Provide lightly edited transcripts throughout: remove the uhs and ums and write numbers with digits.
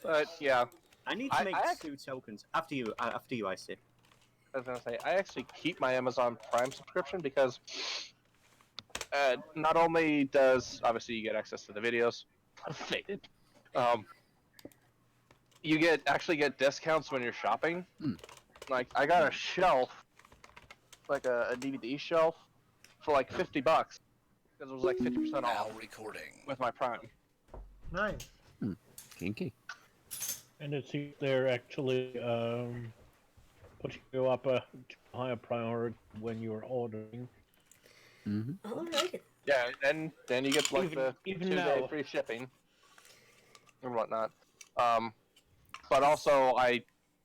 But yeah, I need to make 2 tokens. After you, I see. I was gonna say I actually keep my Amazon Prime subscription because not only does obviously you get access to the videos, faded, you actually get discounts when you're shopping. Like I got a shelf, like a DVD shelf, for like $50 because it was like 50% off. Recording with my Prime. Nice. Kinky. And it seems they're actually putting you up a higher priority when you're ordering. All right. Yeah, and then you get like the even 2-day free shipping and whatnot. But also I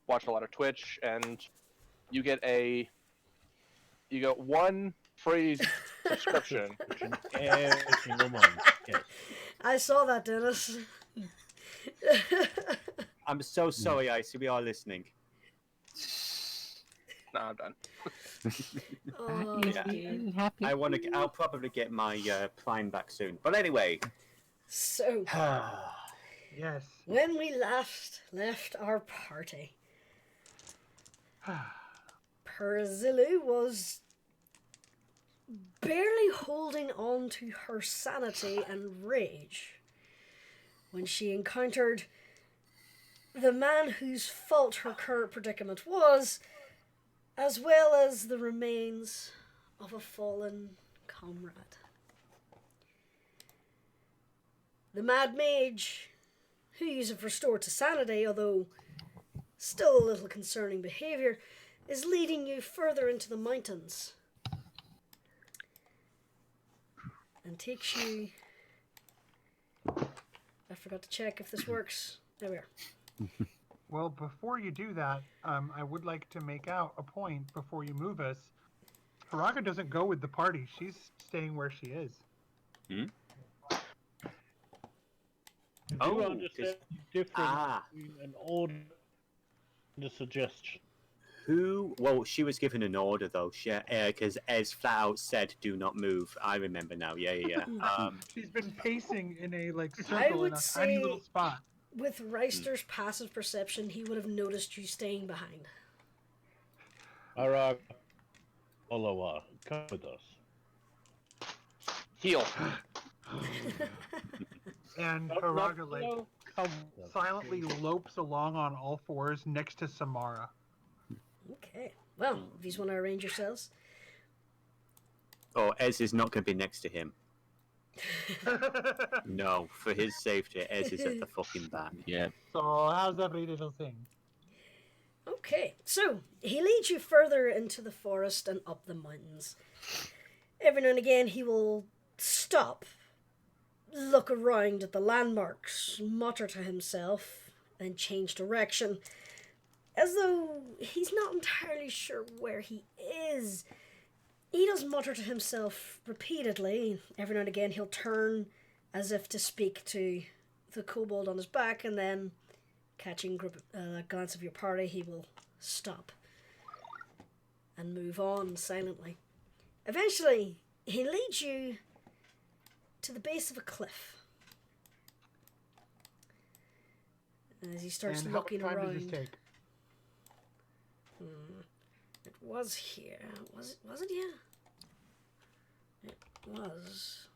watch a lot of Twitch, and you get 1 free subscription every single month. Yes. I saw that, Dennis. I'm so sorry, Icy. We are listening. No, I'm done. Oh, Yeah. I'll probably get my Prime back soon. But anyway. So, Yes. when we last left our party, Perzilu was barely holding on to her sanity and rage when she encountered the man whose fault her current predicament was, as well as the remains of a fallen comrade. The Mad Mage, who you have restored to sanity, although still a little concerning behaviour, is leading you further into the mountains and takes you... I forgot to check if this works. There we are. Well, before you do that, I would like to make out a point before you move us. Haraga doesn't go with the party. She's staying where she is. You understand the difference between an order and a suggestion? Well, she was given an order, though, because Ez flat out said, do not move. I remember now, yeah. She's been pacing in a circle in a tiny little spot. With Reister's passive perception, he would have noticed you staying behind. Arag, Olawa, come with us. Heal. And Haraga, silently lopes along on all fours next to Samara. Okay. Well, if you want to arrange yourselves. Oh, Ez is not going to be next to him. No, for his safety, Ez is at the fucking back. Yeah. So, how's every little thing? Okay, so he leads you further into the forest and up the mountains. Every now and again, he will stop, look around at the landmarks, mutter to himself, and change direction, as though he's not entirely sure where he is. He does mutter to himself repeatedly. Every now and again he'll turn as if to speak to the kobold on his back, and then, catching a glance of your party, he will stop and move on silently. Eventually, he leads you to the base of a cliff. As he starts looking around. How much time does this take? It was here. Was it here? It was.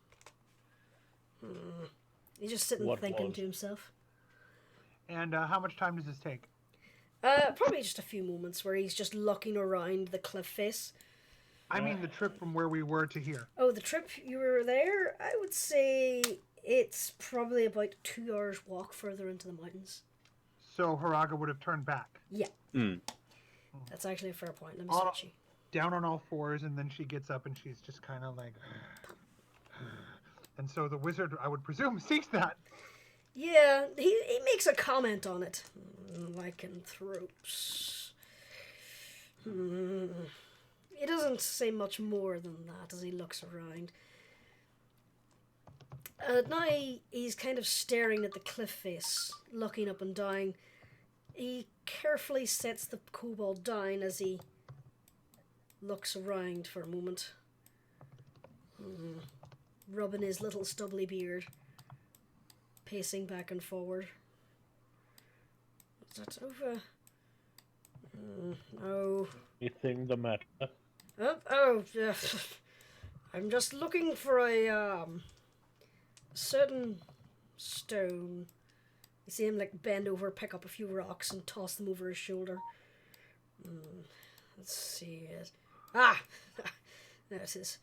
He's just sitting thinking to himself. And how much time does this take? Probably just a few moments where he's just looking around the cliff face. I mean the trip from where we were to here. Oh, the trip you were there? I would say it's probably about 2 hours walk further into the mountains. So Haraga would have turned back. Yeah. That's actually a fair point. Let me switch you. Down on all fours, and then she gets up and she's just kind of like... And so the wizard, I would presume, sees that. Yeah, he makes a comment on it. Lycanthropes. He doesn't say much more than that as he looks around. Now he's kind of staring at the cliff face, looking up and down. He carefully sets the kobold down as he looks around for a moment, rubbing his little stubbly beard, pacing back and forward. that over? No. Anything the matter? Yeah. I'm just looking for a certain stone. You see him like bend over, pick up a few rocks, and toss them over his shoulder. Let's see it. Ah, there it is.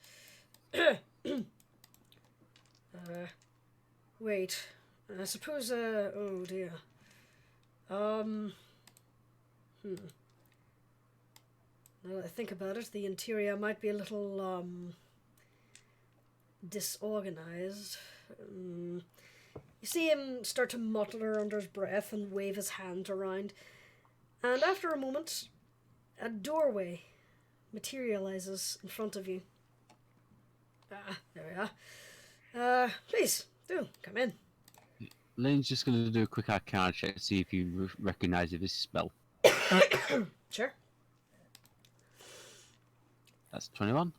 Wait. I suppose. Oh dear. Now that I think about it, the interior might be a little disorganized. You see him start to mutter under his breath and wave his hand around. And after a moment, a doorway materializes in front of you. There we are. Please, do come in. Lane's just going to do a quick arcana check to see if you recognise this spell. Sure. That's 21.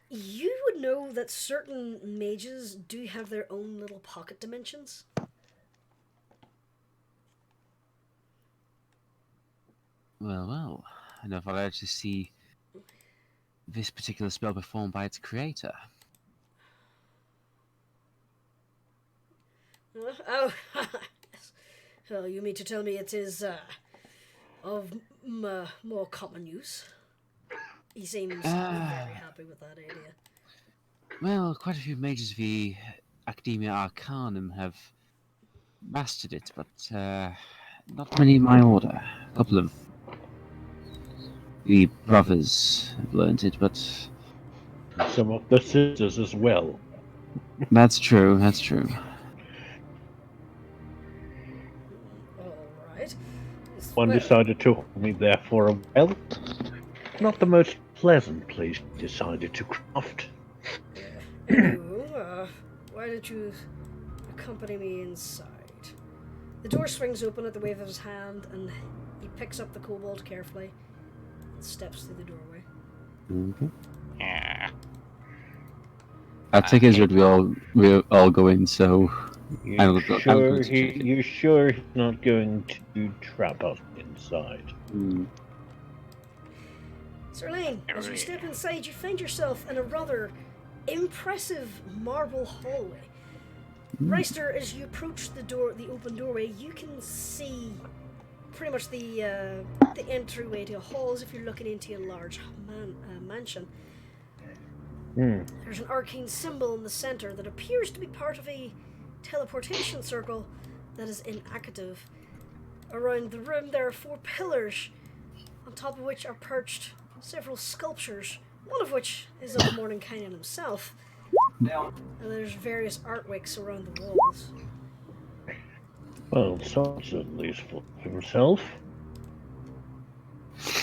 You would know that certain mages do have their own little pocket dimensions. Well. I know if I'd like to see this particular spell performed by its creator. Oh, well, you mean to tell me it is of more common use? He seems very happy with that idea. Well, quite a few mages of the Academia Arcanum have mastered it, but not many in my order. A couple of the brothers have learned it, but Some of the sisters as well. that's true. Alright. One decided to hold me there for a while. Not the most pleasant place decided to craft. Anywho, why don't you accompany me inside? The door swings open at the wave of his hand, and he picks up the kobold carefully and steps through the doorway. Okay. I take it as we all go in, so You sure he's not going to trap us inside? Sir Lane, as you step inside, you find yourself in a rather impressive marble hallway. Reister, as you approach the open doorway, you can see pretty much the entryway to a hall as if you're looking into a large mansion. There's an arcane symbol in the center that appears to be part of a teleportation circle that is inactive. Around the room there are 4 pillars, on top of which are perched several sculptures, one of which is of Mordenkainen himself. And there's various artworks around the walls. Well, sounds at least for himself.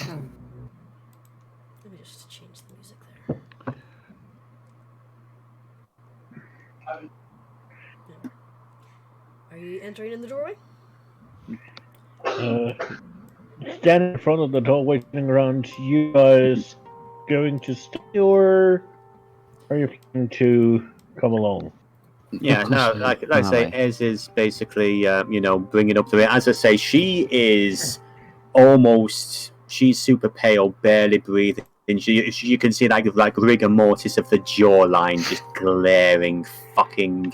Let me just change the music there. Are you entering in the doorway? Standing in front of the door, waiting around. You guys going to stay, or are you planning to come along? Yeah, no, like I say, Ez is basically, bringing up the. As I say, she's super pale, barely breathing. And you can see like rigor mortis of the jawline just glaring, fucking.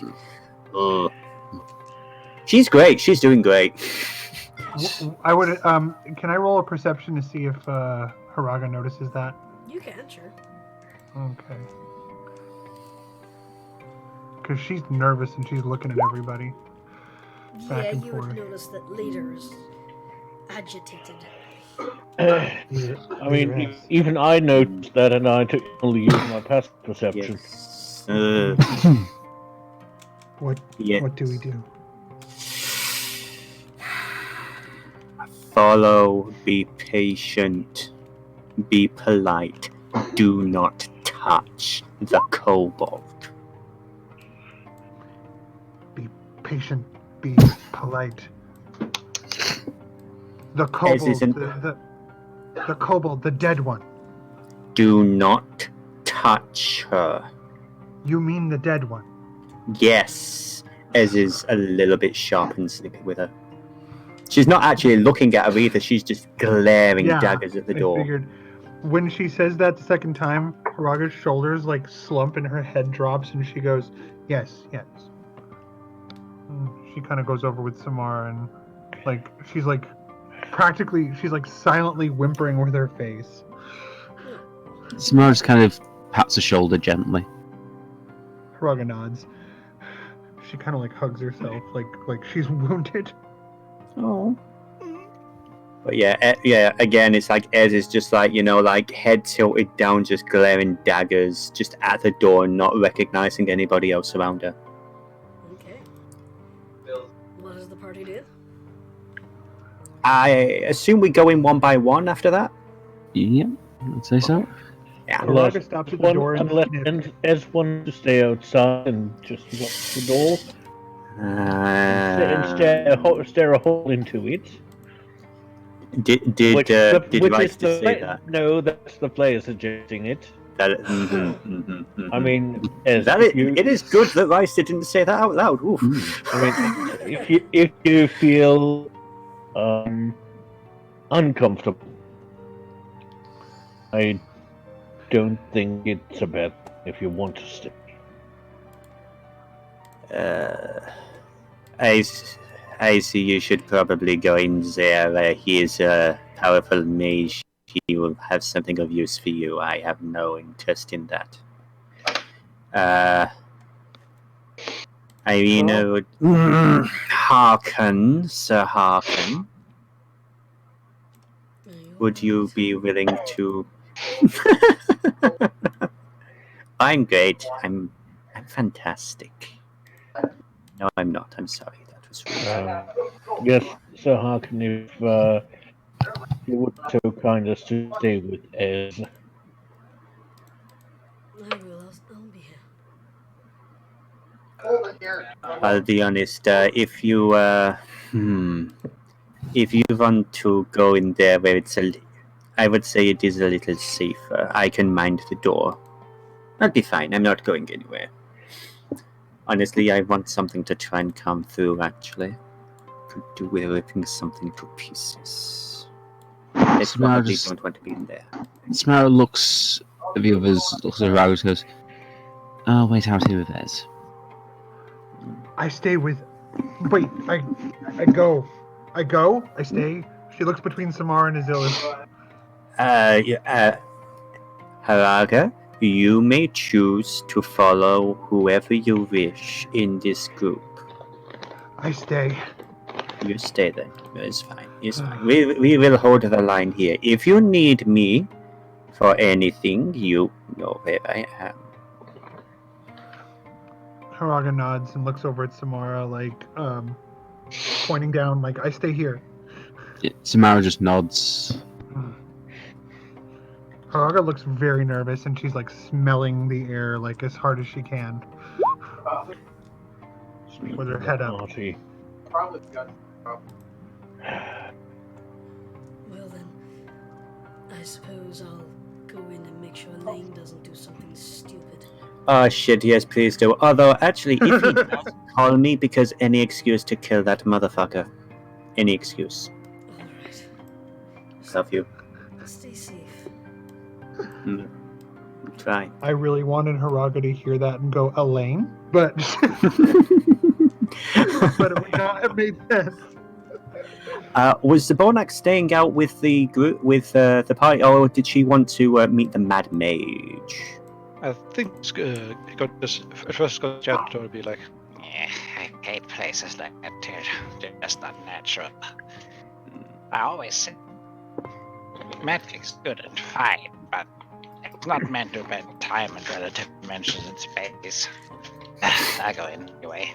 She's great. She's doing great. I would. Can I roll a perception to see if Haraga notices that? You can, sure. Okay. Because she's nervous and she's looking at everybody. Yeah, you would notice that leader is agitated. I mean, even I noticed that, and I took only use my past perception. Yes. What do we do? Follow, be patient, be polite. Do not touch the kobold. Be patient, be polite. The kobold, the kobold, the dead one. Do not touch her. You mean the dead one? Yes, Ez is a little bit sharp and snippy with her. She's not actually looking at her either. She's just glaring Yeah, daggers at the I door. figured. When she says that the second time, Haraga's shoulders like slump and her head drops, and she goes, "Yes, yes." And she kind of goes over with Samara, and like she's like silently whimpering with her face. Samara just kind of pats her shoulder gently. Haraga nods. She kind of like hugs herself, like she's wounded. Oh. But yeah, again, it's like Ez is just like, like head tilted down, just glaring daggers just at the door, not recognizing anybody else around her. Okay. What does the party do? I assume we go in one by one after that? Yep, I'd say so. Yeah. Haraga stops at the door and unless Ez wants to stay outside and just watch the door and stare a hole into it. Did Rice just say that? No, that's the player suggesting it. I mean, it is good that Rice didn't say that out loud. Oof. I mean, if you feel uncomfortable, I don't think it's a bad thing if you want to stay. I see you should probably go in there. He is a powerful mage. He will have something of use for you. I have no interest in that. Irina would... Hearken, Sir Hearken. Would you be willing to... I'm great. I'm fantastic. No, I'm not. I'm sorry. That was rude. Yes, Sir Hearken, if you would so kind as to stay with Ez. I will. I'll be here. I'll be honest. If you want to go in there where it's I would say it is a little safer. I can mind the door. I'll be fine. I'm not going anywhere. Honestly, I want something to try and come through, actually. Could do with ripping something to pieces. I probably don't want to be in there. Samara looks at the others, looks at Ragus, goes, "Oh, wait out here with Ez." I stay with. Wait, I go. I stay. She looks between Samara and Azilis. Haraga, you may choose to follow whoever you wish in this group. I stay. You stay then. It's fine. It's fine. We will hold the line here. If you need me for anything, you know where I am. Haraga nods and looks over at Samara, like, pointing down, like, I stay here. Yeah, Samara just nods. Haraga looks very nervous, and she's, like, smelling the air, like, as hard as she can. With her head up. Probably got. Well then, I suppose I'll go in and make sure Lane doesn't do something stupid. Oh shit, yes, please do. Although, actually, if he does, call me, because any excuse to kill that motherfucker. Any excuse. Alright. Love you. Stay safe. Try. I really wanted Haraga to hear that and go, Elaine, but... but it would not have made sense. Was the Bonac staying out with the group, with the party, or did she want to meet the Mad Mage? I think it got first got chat to be like, yeah, I hate places like that. They're just not natural. I always say magic's good and fine, but it's not meant to spend time in relative dimensions and space. I go in anyway.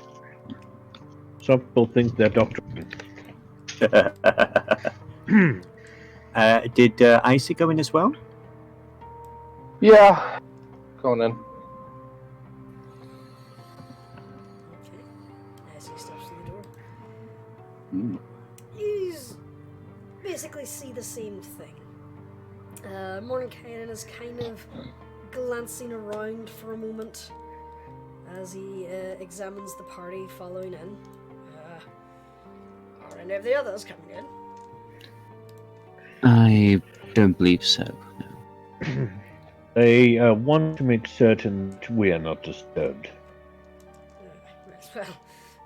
Some people think they're doctoring. Did Icy go in as well? Yeah. Going in. Okay. As he steps through the door. You basically see the same thing. Mordenkainen is kind of glancing around for a moment as he examines the party following in. any of the others coming in? I don't believe so. No. They want to make certain that we are not disturbed. Yes, well,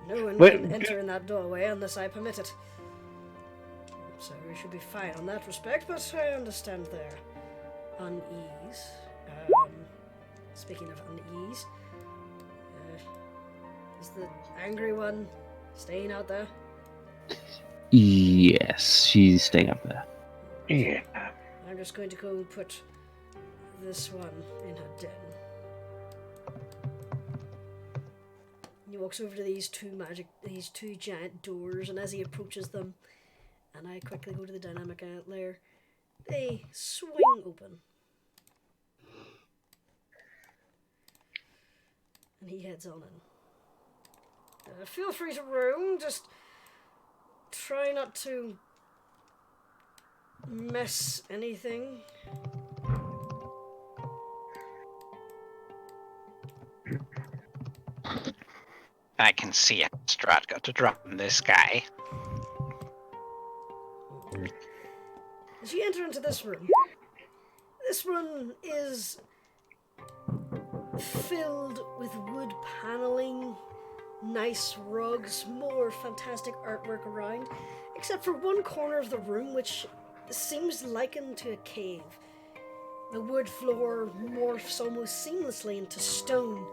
no one Wait, can enter in that doorway unless I permit it. So we should be fine on that respect, but I understand their unease. Speaking of unease, is the angry one staying out there? Yes, she's staying up there. Yeah. I'm just going to go put this one in her den. He walks over to these two giant doors, and as he approaches them, and I quickly go to the dynamic layer, they swing open. And he heads on in. Feel free to roam, just try not to mess anything. I can see a Strahd got to drop this guy. As you enter into this room is filled with wood paneling, nice rugs, more fantastic artwork around, except for one corner of the room which seems likened to a cave. The wood floor morphs almost seamlessly into stone.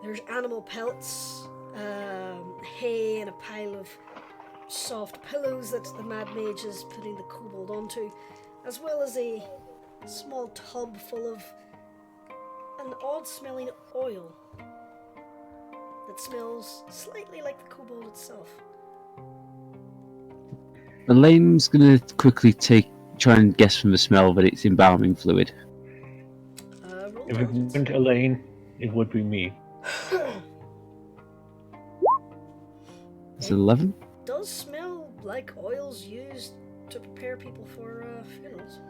There's animal pelts, hay, and a pile of soft pillows that the Mad Mage is putting the kobold onto, as well as a small tub full of an odd-smelling oil that smells slightly like the kobold itself. Elaine's gonna quickly try and guess from the smell that it's embalming fluid. Roll If it intelligence. weren't Elaine, it would be me. Is it 11? Does smell like oils used to prepare people for funerals.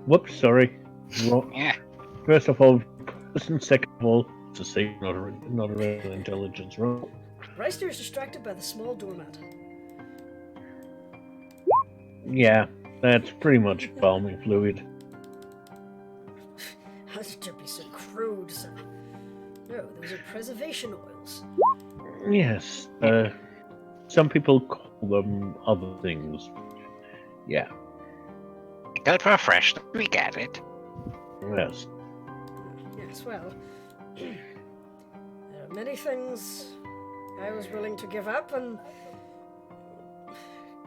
Whoops, sorry. Wrong. Yeah. First of all, and second of all, it's a safe, not a real intelligence roll. Reister is distracted by the small doormat. Yeah, that's pretty much balming fluid. How did you be so crude, sir? No, those are preservation oils. Yes, some people call them other things. Yeah, Good for fresh. We get it. yes. Yes, well, there are many things I was willing to give up, and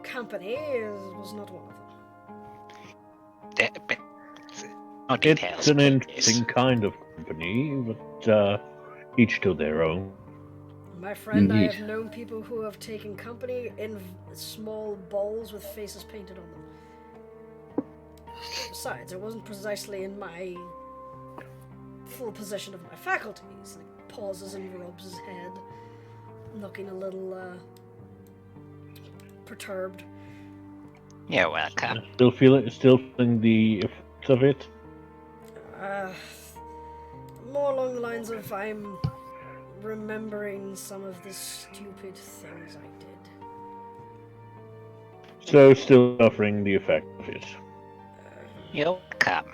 company was not one of them. But no details, It's an please. interesting kind of company, but each to their own. My friend, I Indeed. have known people who have taken company in small balls with faces painted on them. Besides, I wasn't precisely in my full possession of my faculties. Like, pauses and rubs his head, looking a little perturbed. You're welcome. Still feeling the effects of it. More along the lines of I'm remembering some of the stupid things I did. So still suffering the effect of it. You're welcome.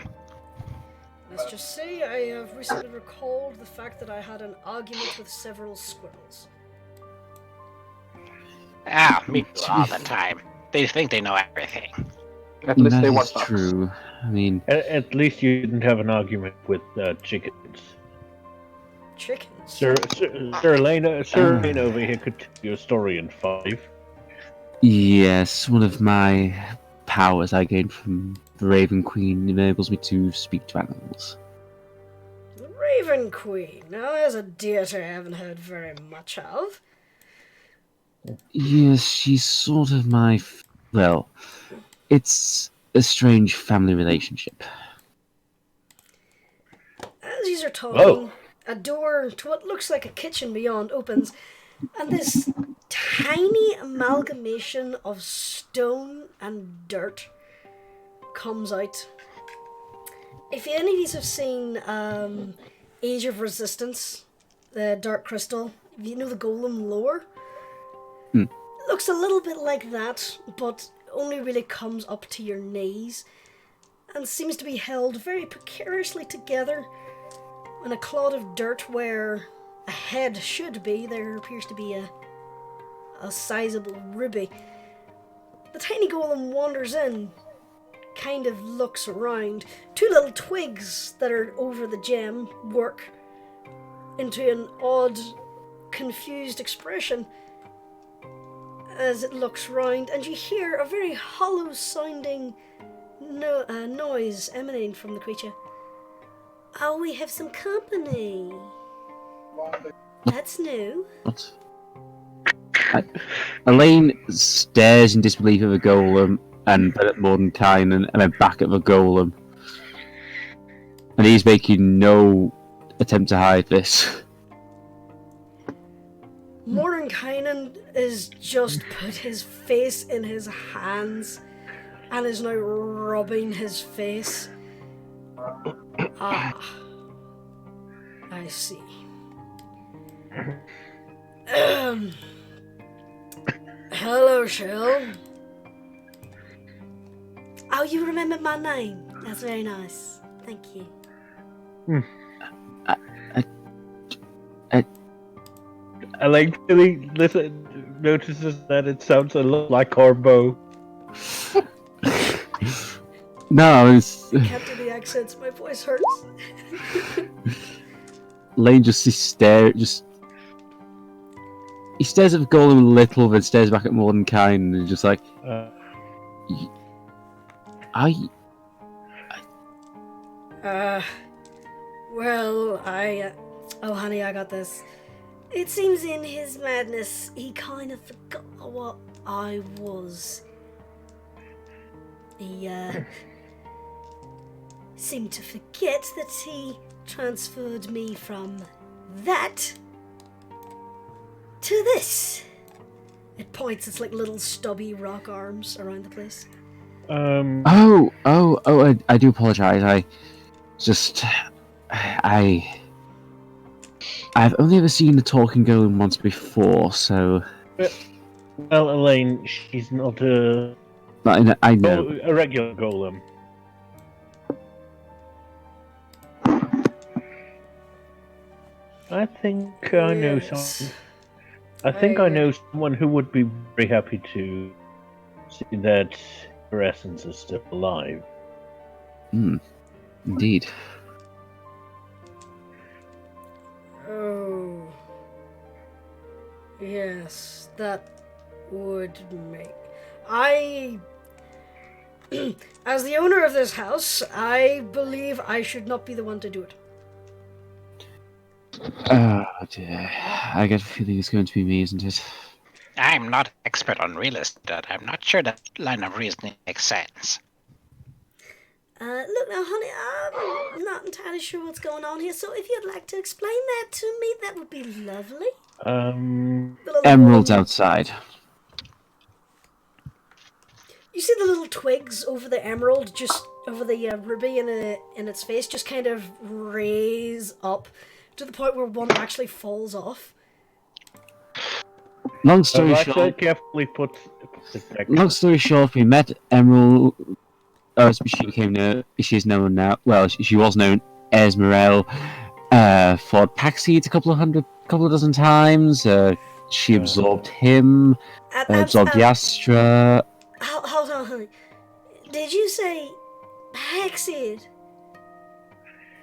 Let's just say I have recently recalled the fact that I had an argument with several squirrels. Ah, me too, all the time. They think they know everything. At least That they is want us. true. I mean, At least you didn't have an argument with chickens. Chickens? Sir Elaine over here could tell you a story in 5. yes, one of my powers I gained from the Raven Queen enables me to speak to animals. The Raven Queen. Now there's a deity I haven't heard very much of. Yes, she's sort of my... well, it's a strange family relationship. As you are talking, Oh. a door to what looks like a kitchen beyond opens, and this tiny amalgamation of stone and dirt comes out. If any of you have seen Age of Resistance, the Dark Crystal, you know the golem lore, Looks a little bit like that, but only really comes up to your knees, and seems to be held very precariously together in a clod of dirt where a head should be. There appears to be a sizable ruby. The tiny golem wanders in, kind of looks around. Two little twigs that are over the gem work into an odd, confused expression as it looks round, and you hear a very hollow sounding noise emanating from the creature. Oh, we have some company. That's new. What? Elaine stares in disbelief at the golem, and then at Mordenkainen, and then back at the golem. And he's making no attempt to hide this. Mordenkainen is just put his face in his hands and is now rubbing his face. Ah, I see. Hello, Shell. Oh, you remembered my name. That's very nice. Thank you. Elaine really notices that it sounds a lot like Corbo. No, it's... I can't do the accents. My voice hurts. Elaine just stares at the golem a little, then stares back at Mordenkainen and just like, Well, oh honey, I got this. It seems in his madness, he kind of forgot what I was. He, seemed to forget that he transferred me from that to this. It points its like little stubby rock arms around the place. I do apologise. I've only ever seen the talking golem once before, so... Well, Elaine, she's not a... I know. A regular golem. I think I know someone. I think I know someone who would be very happy to see that her essence is still alive. Indeed. Oh. Yes, that would make... As the owner of this house, I believe I should not be the one to do it. Oh dear. I get a feeling it's going to be me, isn't it? I'm not expert on real estate. I'm not sure that line of reasoning makes sense. Look now, honey, I'm not entirely sure what's going on here, so if you'd like to explain that to me, that would be lovely. Emerald's outside. You see the little twigs over the emerald, just over the ruby in its face, just kind of raise up to the point where one actually falls off. Long story short, carefully put it back. Long story short, we met Emerald. She is known now. Well, she was known as Morel. Fought pack seeds a couple of dozen times. She absorbed him. Absorbed Yastra. Hold on, honey. Did you say Hexid?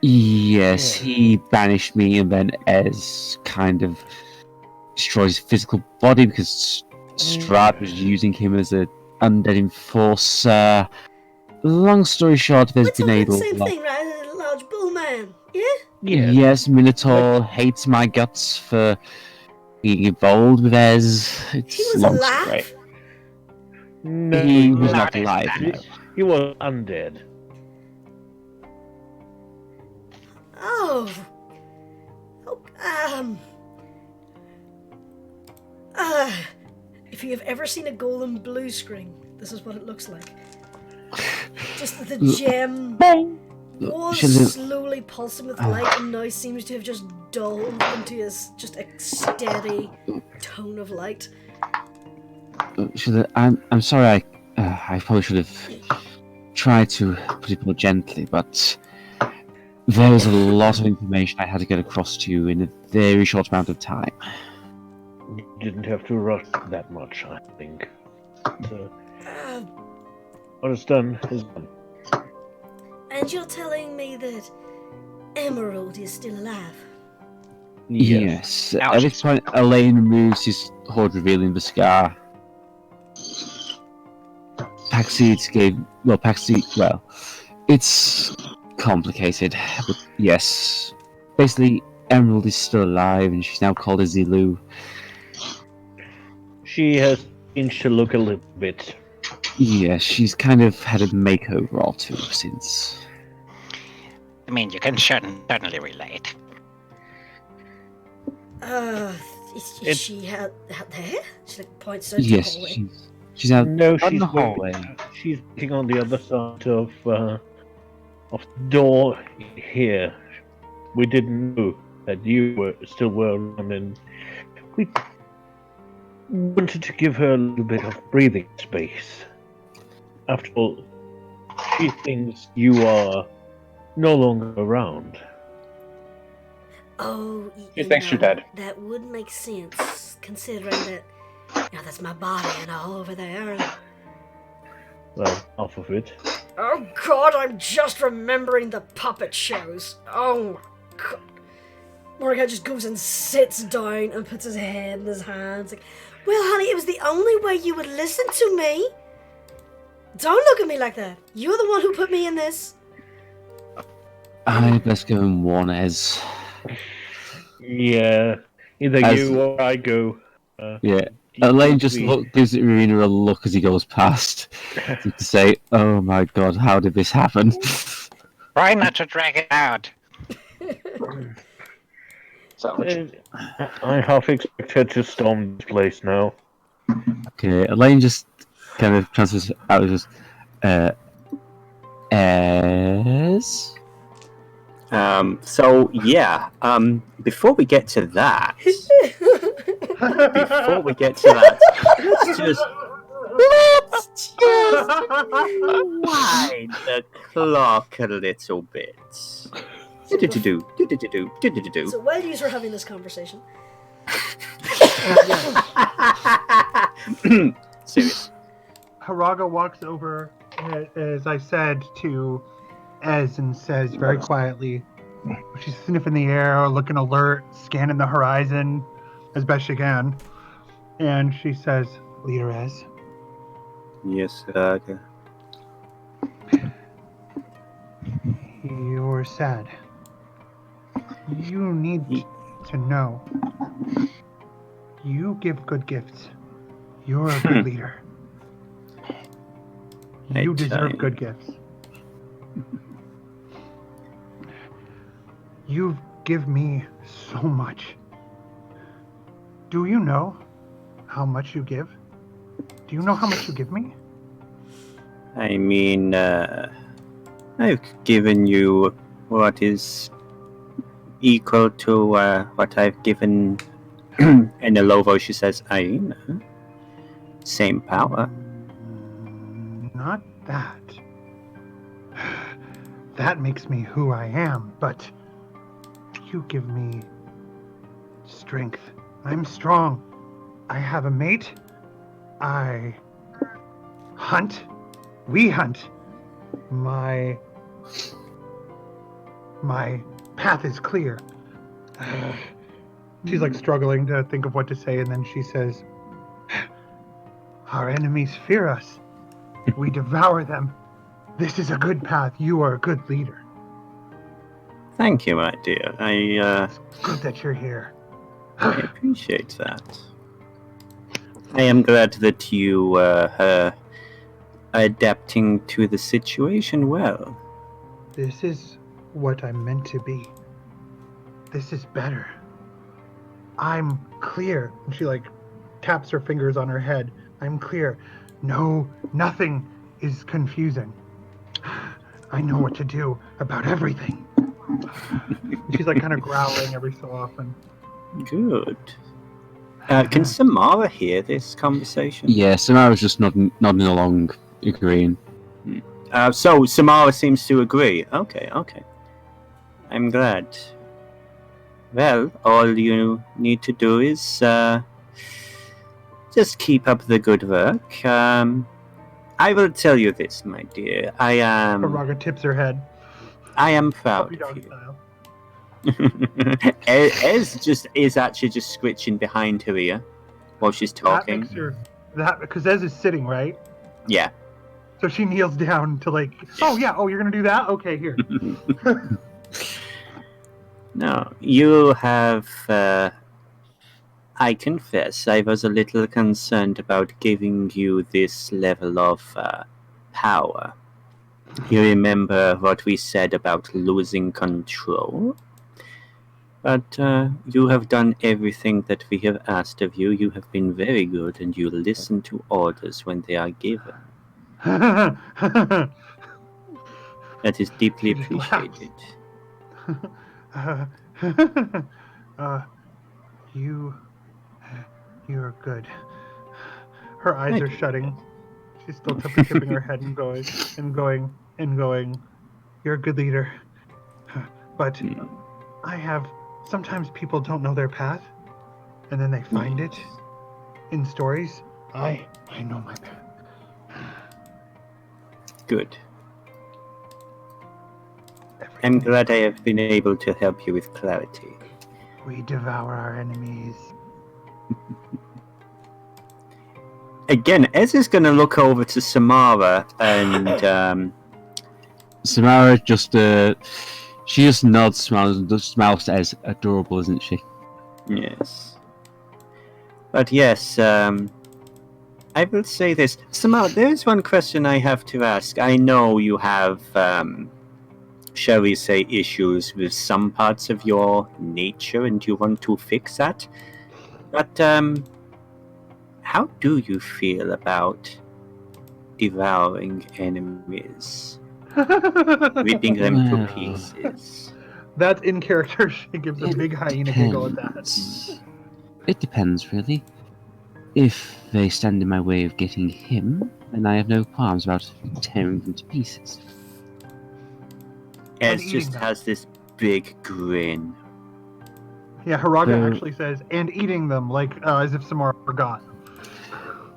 Yes, he banished me, and then Ez kind of destroys his physical body because Strahd was using him as an undead enforcer. Long story short, there's been a the same thing, right? A large bull man, yeah? Yes, Minotaur hates my guts for being involved with Ez. It's he was long alive? story. No, he was not alive. No. He was undead. Oh, if you have ever seen a golem blue screen, this is what it looks like. Just the gem was slowly pulsing with light and now seems to have just dulled into just a steady tone of light. I'm sorry. I probably should have tried to put it more gently, but there was a lot of information I had to get across to you in a very short amount of time. You didn't have to rush that much, I think. So, what is done is done. And you're telling me that Emerald is still alive? Yes. At Ouch. this point, Elaine removes his hoard, revealing the scar. It's complicated, but yes. Basically, Emerald is still alive, and she's now called a Zilu. She has changed to look a little bit. Yes, she's kind of had a makeover or two since. I mean, you can certainly relate. Is she out there? She like points out Yes, the hallway. she's out No, in she's the hallway. She's waiting on the other side of the door here. We didn't know that you still were around, and we wanted to give her a little bit of breathing space. After all, she thinks you are no longer around. Oh, She thinks you're dead. That would make sense, considering that that's my body and all over there. Well, half of it. Oh God, I'm just remembering the puppet shows. Oh my God. Mordecai just goes and sits down and puts his head in his hands. Like, well, honey, it was the only way you would listen to me. Don't look at me like that. You're the one who put me in this. I best go and warn Ez. Yeah, either you or I go. Yeah. Elaine just gives Irina a look as he goes past to say, "Oh my God, how did this happen?" Try not to drag it out. I half expect her to storm this place now. Okay, Elaine just kind of transfers out of just, Ez? So yeah, before we get to that, let's just wind the clock a little bit. So while you are having this conversation, Serious. Haraga walks over, as I said, to Ez and says very quietly, she's sniffing the air, looking alert, scanning the horizon as best she can. And she says, Leader Ez. Yes, Raga. You're sad. You need to know. You give good gifts. You're a good leader. You deserve good gifts. You give me so much. Do you know how much you give? Do you know how much you give me? I mean, I've given you what is equal to what I've given. In a low voice, she says, "I same power." Not that. That makes me who I am, but you give me strength. I'm strong. I have a mate. I hunt. We hunt. My path is clear. She's like struggling to think of what to say, and then she says, our enemies fear us. We devour them. This is a good path. You are a good leader. Thank you, my dear. It's good that you're here. I appreciate that. I am glad that you are adapting to the situation well. This is what I'm meant to be. This is better. I'm clear. And she like taps her fingers on her head. I'm clear. No, nothing is confusing. I know what to do about everything. She's like kind of growling every so often. Good. Can Samara hear this conversation? Yeah, Samara's just nodding along, agreeing. So Samara seems to agree. Okay. I'm glad. Well, all you need to do is just keep up the good work. I will tell you this, my dear. Haraga tips her head. I am proud Puppy of dog you. style. Ez is actually just scritching behind her ear while she's That talking. makes her because Ez is sitting, right? Yeah. So she kneels down to like, oh you're gonna do that? Okay, here. No, you have. I confess, I was a little concerned about giving you this level of power. You remember what we said about losing control? But you have done everything that we have asked of you. You have been very good, and you listen to orders when they are given. That is deeply She just laughs. appreciated. You're good. Her eyes are shutting. She's still tipping her head and going. You're a good leader. But sometimes people don't know their path, and then they find it in stories. I know my path. Good. I'm glad I have been able to help you with clarity. We devour our enemies. Again, Ez is going to look over to Samara and Samara just she just nods, smiles, and just smiles as adorable, isn't she? yes. But yes, I will say this. Samara, there is one question I have to ask. I know you have, shall we say, issues with some parts of your nature and you want to fix that. But, how do you feel about devouring enemies? Ripping them to pieces? That's in character. She gives a big hyena giggle at that. It depends, really. If they stand in my way of getting him, then I have no qualms about tearing them to pieces. Ez eating just them. has this big grin. Yeah, Haraga actually says, and eating them, like as if Samara forgot.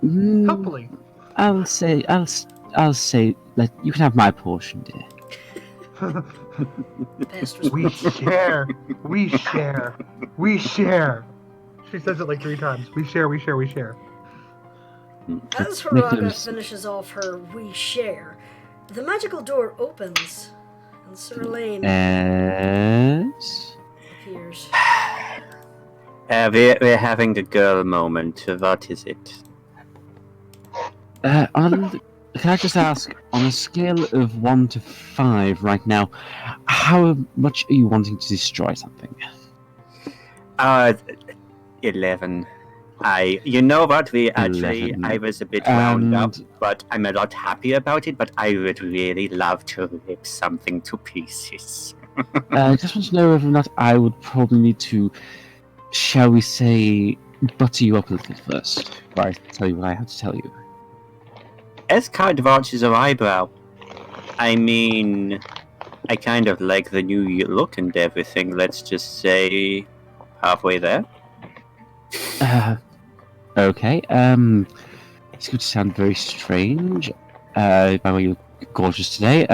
Hopefully. I'll say that you can have my portion, dear. Best We share. We share. We share. She says it like 3 times. We share, we share, we share. As Haraga finishes off her "we share," the magical door opens, and Sir Lane Yes. appears. We're having a girl moment. What is it? Can I just ask, on a scale of 1 to 5 right now, how much are you wanting to destroy something? 11. You know what? I was a bit wound up, but I'm a lot happy about it. But I would really love to rip something to pieces. I just want to know whether or not I would probably need to, shall we say, butter you up a little first, before I tell you what I have to tell you. Ez kind of arches her eyebrow. I mean, I kind of like the new look and everything. Let's just say halfway there. Okay. It's going to sound very strange. By the way, you look gorgeous today.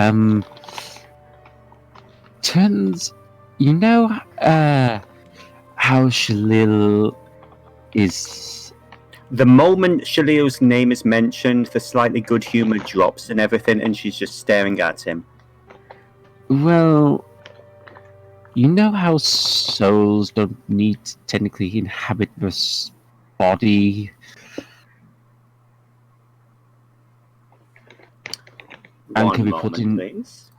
You know, how Shalil is. The moment Shalil's name is mentioned, the slightly good humor drops and everything, and she's just staring at him. Well, you know how souls don't need to technically inhabit this body? And can be put in, please.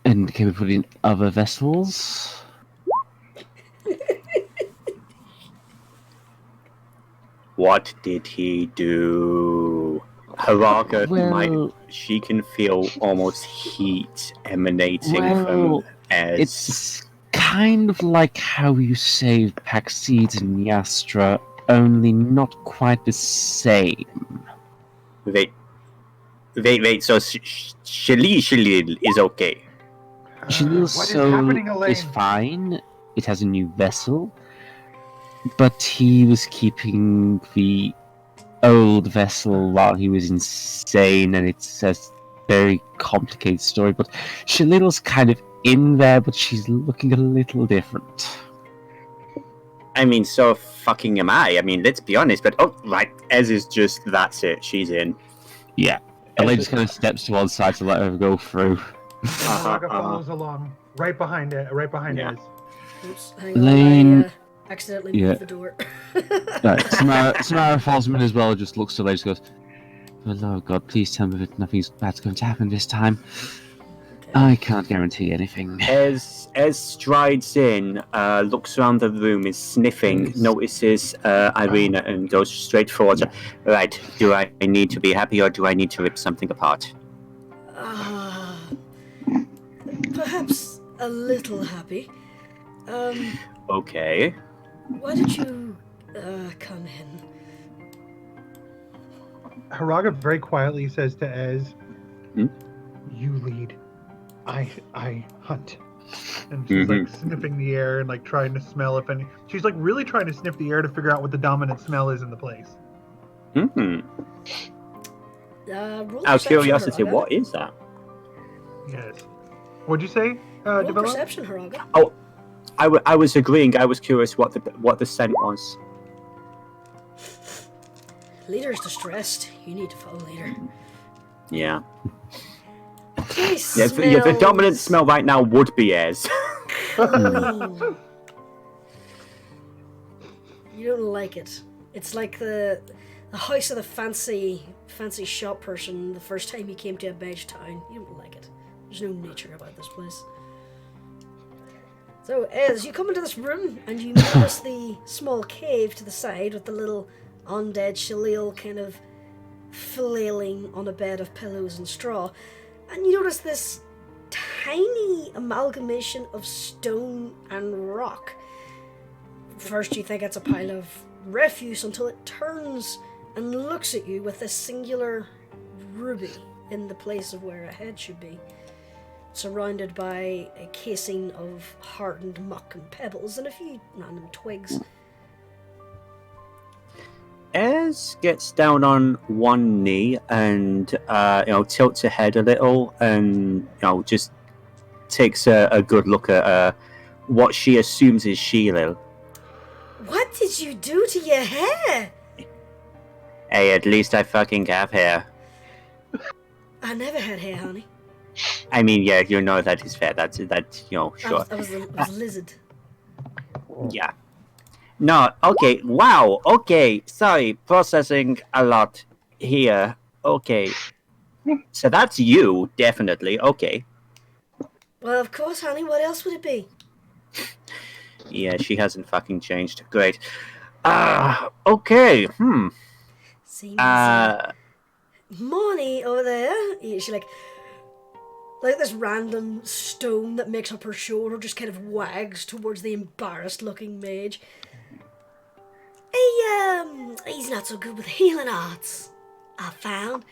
and can be put in other vessels? What did he do? Haraga she can feel almost heat emanating from Ez. It's kind of like how you saved pack seeds in Yastra, only not quite the same. Wait. So Shalil is okay. Shaliel's What is soul happening, Elaine? is fine. It has a new vessel. But he was keeping the old vessel while he was insane, and it's a very complicated story. But Shaliel's kind of in there, but she's looking a little different. I mean, so fucking am I. I mean, let's be honest. But right, Ez is just that's it. She's in. Yeah. Elaine just kind of steps to one side to let her go through. Raga follows along, right behind it, right behind Yeah. Ez. Oops, hang on. Lane- I accidentally moved the door. Right, Samara follows him in as well, just looks to Elaine and goes, "For the love of God, please tell me that nothing's bad's going to happen this time. I can't guarantee anything." As strides in, looks around the room, is sniffing, notices Irina, and goes straight forward. Right, do I need to be happy or do I need to rip something apart? Perhaps a little happy. Okay. Why did you come in? Haraga very quietly says to Ez, Hmm? "You lead. I hunt." And she's like sniffing the air and like trying to smell if any. She's like really trying to sniff the air to figure out what the dominant smell is in the place. Hmm. Roll Out of perception, curiosity, Haraga. what is that? Yes. What'd you say, Roll Devillo? perception, Haraga. I was agreeing. I was curious what the scent was. Leader's distressed. You need to follow leader. Yeah. He Yeah. The dominant smells smell right now would be Ez. clean. You don't like it. It's like the house of the fancy shop person the first time you came to a Mage town. You don't like it. There's no nature about this place. So, as you come into this room and you notice the small cave to the side with the little undead Shalil kind of flailing on a bed of pillows and straw, and you notice this tiny amalgamation of stone and rock. First you think it's a pile of refuse until it turns and looks at you with a singular ruby in the place of where a head should be, surrounded by a casing of hardened muck and pebbles and a few random twigs. Ez gets down on one knee and tilts her head a little and just takes a good look at what she assumes is Sheila. What did you do to your hair? Hey, at least I fucking have hair. I never had hair, honey. I mean, yeah, that is fair. That's sure. I was a lizard. Yeah. No, okay, wow, okay, sorry, processing a lot here. Okay. So that's you, definitely, okay. Well, of course, honey. What else would it be? Yeah, she hasn't fucking changed. Great. Okay, Seems Money over there. She like this random stone that makes up her shoulder just kind of wags towards the embarrassed-looking mage. He's not so good with healing arts, I found.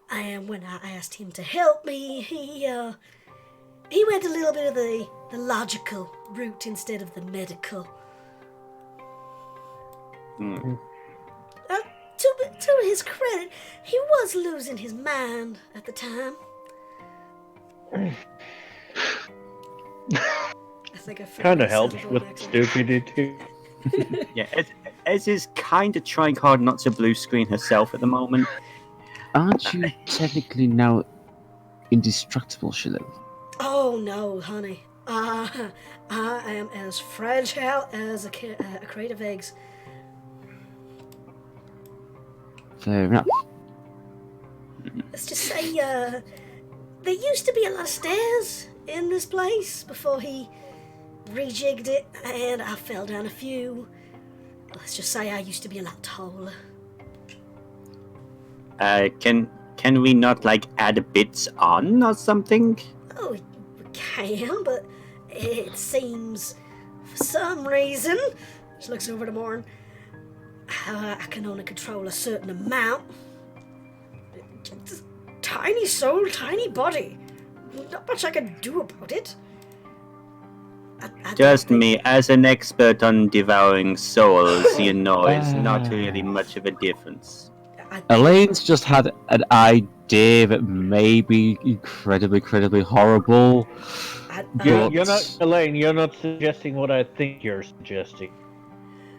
And when I asked him to help me, he went a little bit of the logical route instead of the medical. To his credit, he was losing his mind at the time. I think I Kind of helps with stupidity. yeah, Ez is kind of trying hard not to blue screen herself at the moment. Aren't you technically now indestructible, Shalil? Oh no, honey. I am as fragile as a crate of eggs. Fair enough. Let's just say, there used to be a lot of stairs in this place before he rejigged it, and I fell down a few. Let's just say I used to be a lot taller. Can we not add bits on or something? Oh, we can, but It seems, for some reason, she looks over to Morn, I can only control a certain amount. Tiny soul, tiny body. Not much I can do about it. I Just don't me, think- as an expert on devouring souls, it's not really much of a difference. Elaine's just had an idea that may be incredibly horrible. You're not, Elaine. You're not suggesting what I think you're suggesting.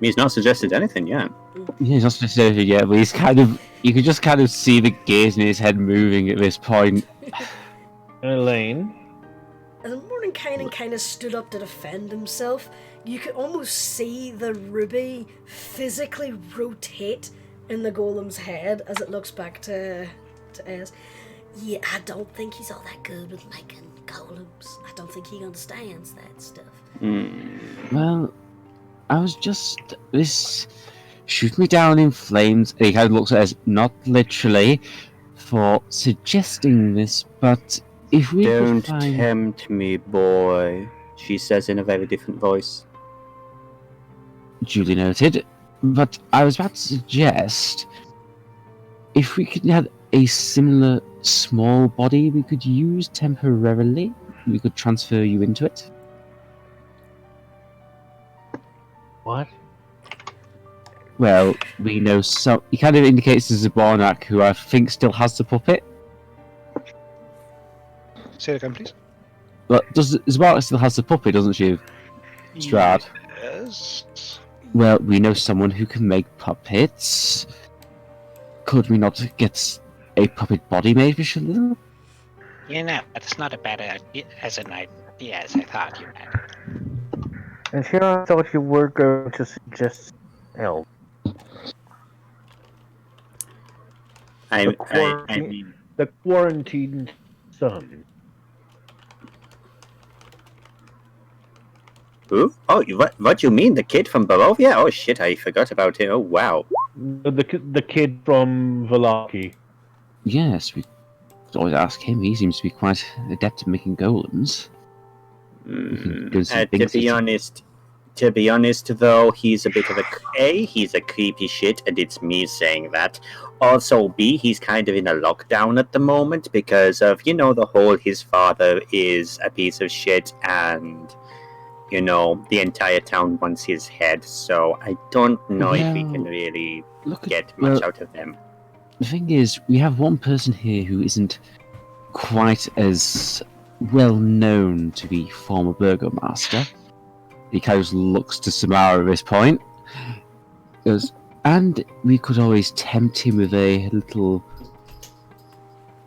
He's not suggested anything yet. Yeah, he's not specific yet, but he's kind of. You could just kind of see the gears in his head moving at this point. Elaine. As Mordenkainen kind of stood up to defend himself, you could almost see the ruby physically rotate in the golem's head as it looks back to Ez. Yeah, I don't think he's all that good with making golems. I don't think he understands that stuff. Well, I was just this shoot me down in flames. And he kind of looks at us, not literally, for suggesting this, but if we Don't could find... tempt me, boy, she says in a very different voice. Duly noted. But I was about to suggest, if we could have a similar small body we could use temporarily, we could transfer you into it. What? Well, we know some. He kind of indicates there's a Zabornak who I think still has the puppet. Say it again, please. But does Zabornak still has the puppet, doesn't she? Strahd. Yes. Well, we know someone who can make puppets. Could we not get a puppet body made for Shalil? You know, it's not a bad idea as an idea as I thought you meant. And here I thought you were going to suggest elf. I The mean, The quarantined son. who? Oh, what you mean? The kid from Barovia? Oh shit, I forgot about him. Oh wow. The kid from Valaki. Yes, we could always ask him. He seems to be quite adept at making golems. Doing some things To be honest, though, he's a bit of he's a creepy shit, and it's me saying that. Also, B, he's kind of in a lockdown at the moment because of, the whole his father is a piece of shit, and, the entire town wants his head, so I don't know if we can really get much out of them. The thing is, we have one person here who isn't quite as well known to be former burgomaster. He kind of looks to Samara at this point. Goes, and we could always tempt him with a little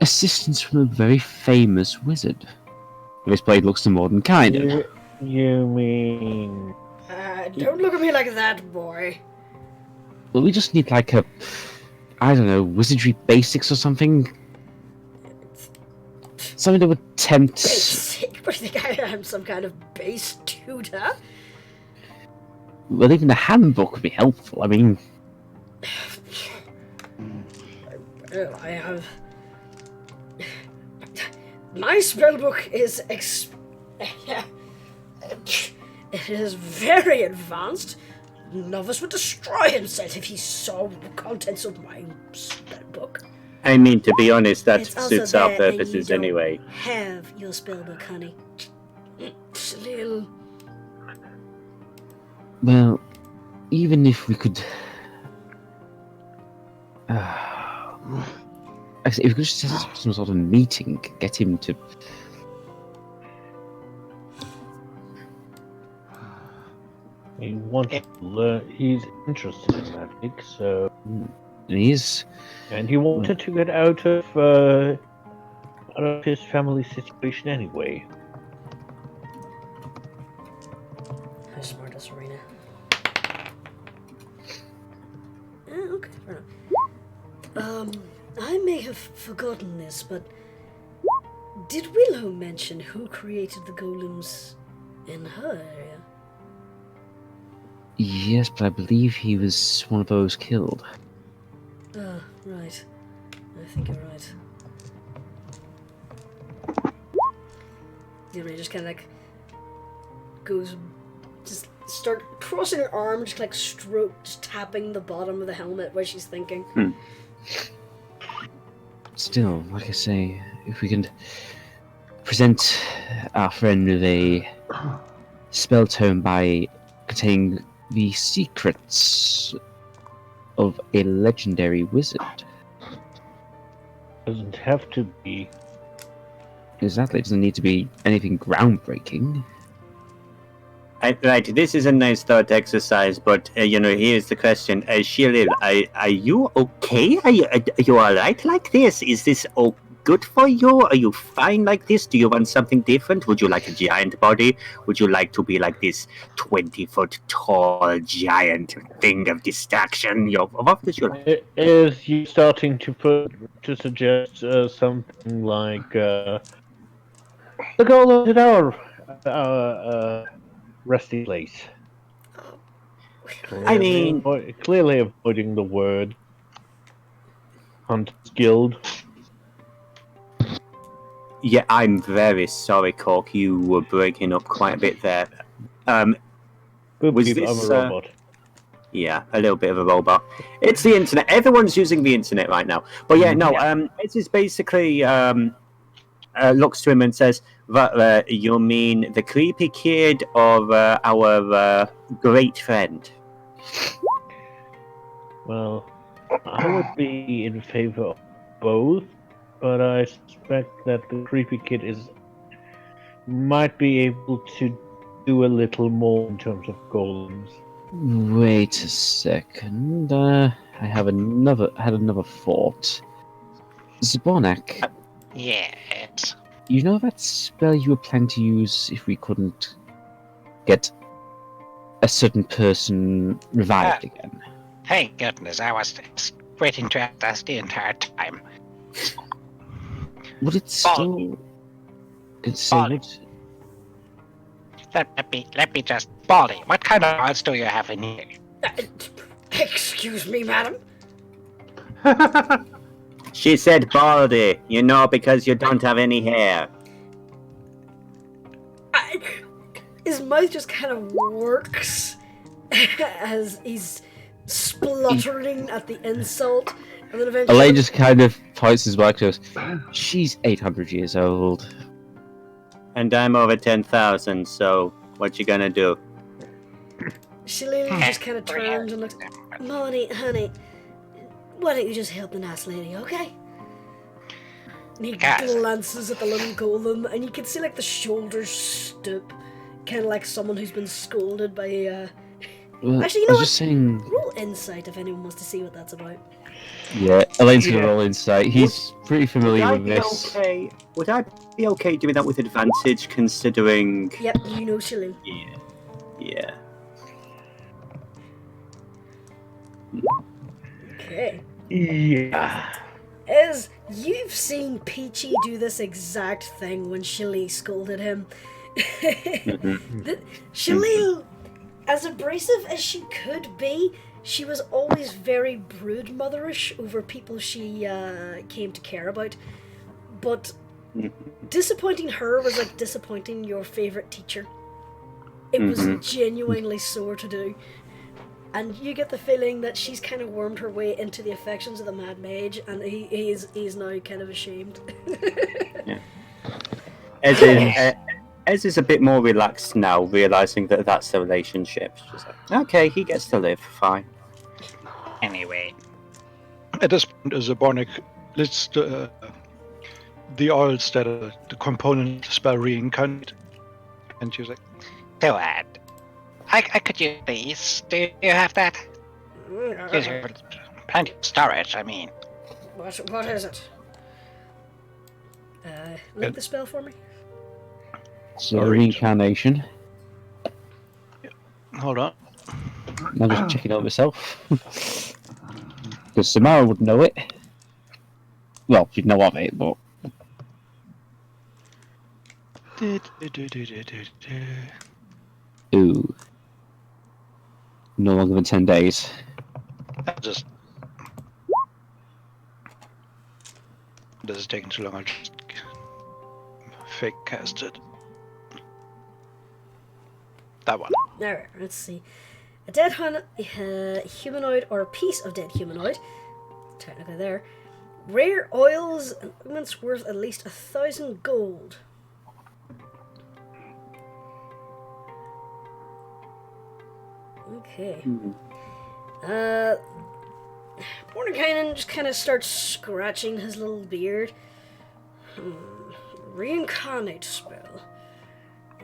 assistance from a very famous wizard. This blade looks to Mordenkainen. You mean... Don't look at me like that, boy. Well, we just need like a, I don't know, wizardry basics or something. Something that would tempt... Basic? What do you think I am, some kind of base tutor? Well, even the handbook would be helpful. I mean... Well, I have... My spellbook is it is very advanced. Novice would destroy himself if he saw the contents of my spellbook. I mean, to be honest, that It's also suits our that you purposes don't anyway. Have your spellbook, honey. Shalil. Well, even if we could... If we could just set up some sort of meeting, get him to... He wants to learn. He's interested in magic, so... And he wanted to get out of his family situation anyway. How smart is Serena? Okay, fair enough. I may have forgotten this, but did Willow mention who created the golems in her area? Yes, but I believe he was one of those killed. Oh, right. I think you're right. You're just kind of like goes, just start crossing her arm, just like just tapping the bottom of the helmet while she's thinking. Still, like I say, if we can present our friend with a spell tome by containing the secrets of a legendary wizard. Doesn't have to be. Exactly, it doesn't need to be anything groundbreaking. Right, this is a nice thought exercise, but here's the question: Shirley, are you okay? Are you all right like this? Is this good for you? Are you fine like this? Do you want something different? Would you like a giant body? Would you like to be like this 20-foot tall giant thing of distraction? What would you like? Is you starting to suggest something like the goal at our resting place? I mean, Clearly avoiding the word Hunters Guild. yeah, I'm very sorry, Cork. You were breaking up quite a bit there. Boop, Was beep, this, I'm a robot. Yeah, a little bit of a robot. It's the internet. Everyone's using the internet right now. But yeah, no. It is basically looks to him and says, "You mean the creepy kid or our great friend?" Well, I would be in favor of both, but I suspect that the creepy kid might be able to do a little more in terms of golems. Wait a second. I had another thought. Zbornak, Yes. you know that spell you were planning to use if we couldn't get a certain person revived again? Thank goodness, I was waiting to ask us the entire time. Would it still... Let me just... Baldy, what kind of odds do you have in here? Excuse me, madam? She said baldy, because you don't have any hair. His mouth just kind of works as he's spluttering at the insult, and then eventually... Elaine just kind of points his back to us. She's 800 years old. And I'm over 10,000, so what you gonna do? Shillelagh just kind of turns and looks, Molly, honey, why don't you just help the nice lady, okay? And he glances at the little golem, and you can see like the shoulders stoop, kind of like someone who's been scolded by Well, actually, you know I was what? just saying... Roll insight if anyone wants to see what that's about. Yeah, Elaine's gonna roll insight. He's pretty familiar with this. Would I be okay doing that with advantage, considering... Yep, you know Shillelagh. Yeah. Okay. Yeah. As you've seen Peachy do this exact thing when Shillelagh scolded him. Shillelagh, as abrasive as she could be, she was always very broodmotherish over people she came to care about. But disappointing her was like disappointing your favorite teacher. It was genuinely sore to do. And you get the feeling that she's kind of wormed her way into the affections of the Mad Mage, and he's now kind of ashamed. Yeah. Ez is a bit more relaxed now, realizing that that's the relationship. She's like, okay, he gets to live, fine. Anyway. At this point, Zbornik lists the odds that the component spell reincarnate, and she's like, Go ahead. I could use these. Do you have that? Plenty of storage, I mean. What is it? Link the spell for me. So reincarnation. hold on. I'm just checking it out myself. Because Samara would know it. Well, she'd know of it, but... Ooh. No longer than 10 days. Just this is taking too long. I'll just fake cast it. That one. Alright, let's see. A dead humanoid or a piece of dead humanoid. Technically there. Rare oils and ointments worth at least 1,000 gold. Okay. Mordenkainen just kind of starts scratching his little beard. Reincarnate spell.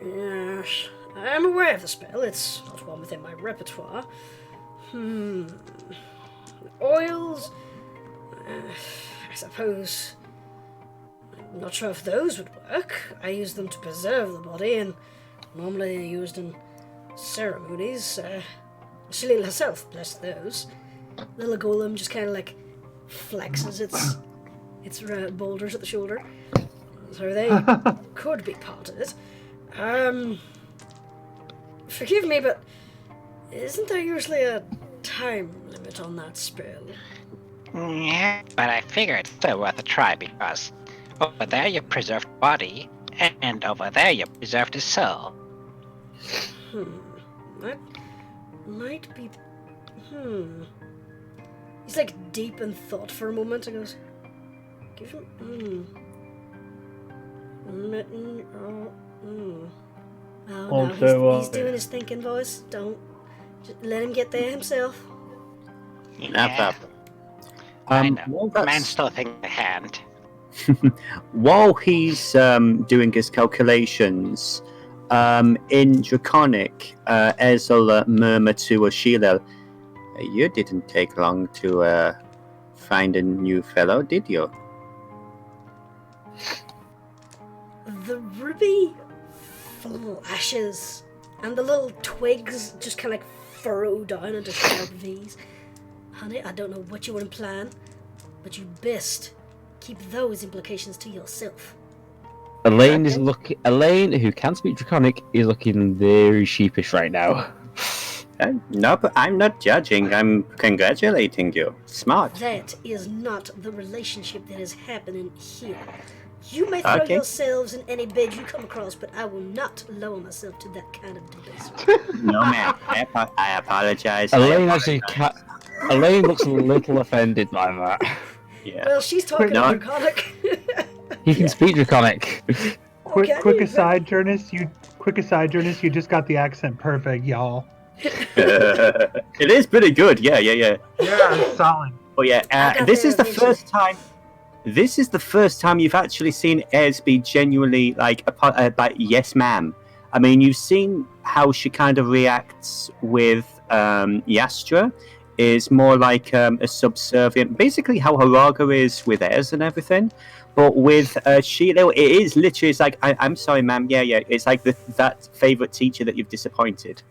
Yes, I am aware of the spell. It's not one within my repertoire. Oils? I suppose... I'm not sure if those would work. I use them to preserve the body, and normally they're used in ceremonies. Shalil herself blessed those. Little golem just kind of like flexes its boulders at the shoulder. So they could be part of it. Forgive me, but isn't there usually a time limit on that spell? Yeah, but I figure it's still worth a try because over there you preserved the body, and over there you preserved the soul. That might be... He's like deep in thought for a moment and goes, give him... Oh no, he's doing his thinking voice. Don't. Just let him get there himself. Yeah. I know. Man's still thinking ahead. While he's doing his calculations, in Draconic, Ezel murmur to Ashilel, you didn't take long to find a new fellow, did you? The ruby flashes, and the little twigs just kind of like furrow down into sharp V's. Honey, I don't know what you were implying, but you best keep those implications to yourself. Elaine, who can speak Draconic, is looking very sheepish right now. No, but I'm not judging. I'm congratulating you. Smart. That is not the relationship that is happening here. You may throw yourselves in any bed you come across, but I will not lower myself to that kind of debasement. No, ma'am. I apologize. Elaine Elaine looks a little offended by that. Yeah. Well, she's talking Draconic. He can speak Draconic. Quick aside, Jurnis. You just got the accent perfect, y'all. It is pretty good. Yeah. Yeah, solid. Oh yeah. This is the first time. This is the first time you've actually seen Ez be genuinely like yes, ma'am. I mean, you've seen how she kind of reacts with Yastra. Is more like a subservient, basically how Haraga is with Ez and everything. But with Sheila, it is literally, it's like, I'm sorry, ma'am. Yeah. It's like that favorite teacher that you've disappointed.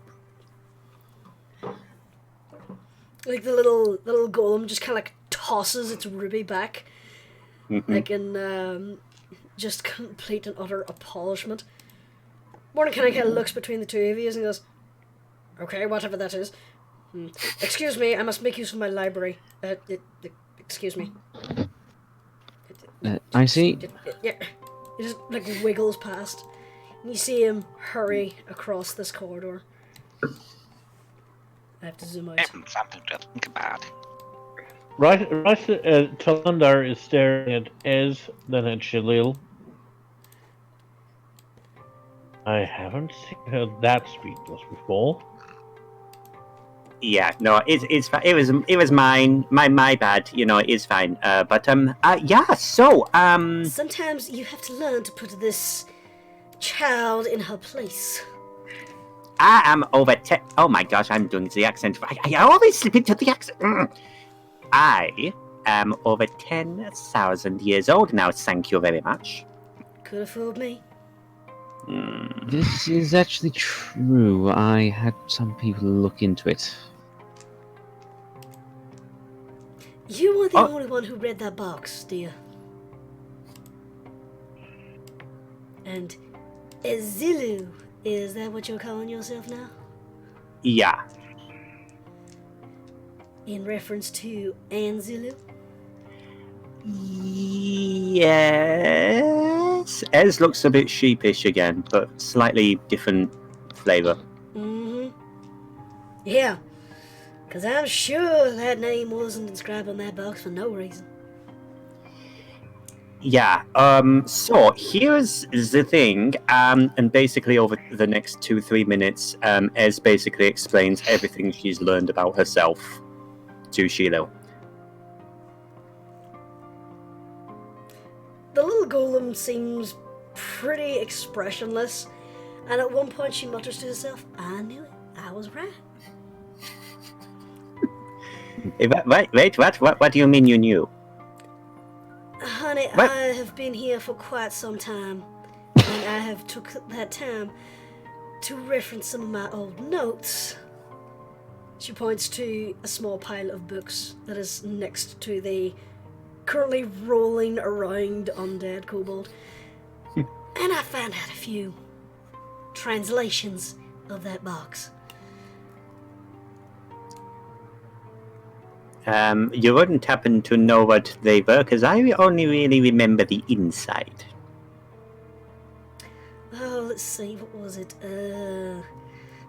Like the little golem just kind of like tosses its ruby back. Like in just complete and utter apolishment. Morning kind of looks between the two of you and goes, okay, whatever that is. Excuse me, I must make use of my library. Excuse me. I see. Yeah. He just like wiggles past. And you see him hurry across this corridor. I have to zoom out. Something to think about. Talandar is staring at Ez, then at Shalil. I haven't seen her that speechless before. Yeah, no, it was mine, my bad. You know, it's fine. Yeah. So, sometimes you have to learn to put this child in her place. I am over 10. Oh my gosh, I'm doing the accent. I always slip into the accent. I am over 10,000 years old now. Thank you very much. Could have fooled me. This is actually true. I had some people look into it. You were the only one who read that box, dear. And Ezilu, is that what you're calling yourself now? Yeah. In reference to Anzilu? Yes. Ez looks a bit sheepish again, but slightly different flavour. Yeah, because I'm sure that name wasn't inscribed on that box for no reason. Yeah, so here's the thing, and basically over the next 2-3 minutes, Ez basically explains everything she's learned about herself to Shiloh. The little golem seems pretty expressionless, and at one point she mutters to herself, I knew it, I was right. Wait, what do you mean you knew? Honey, What? I have been here for quite some time, and I have took that time to reference some of my old notes. She points to a small pile of books that is next to the currently rolling around undead kobold. And I found out a few translations of that box. You wouldn't happen to know what they were, because I only really remember the inside. Oh, let's see, what was it?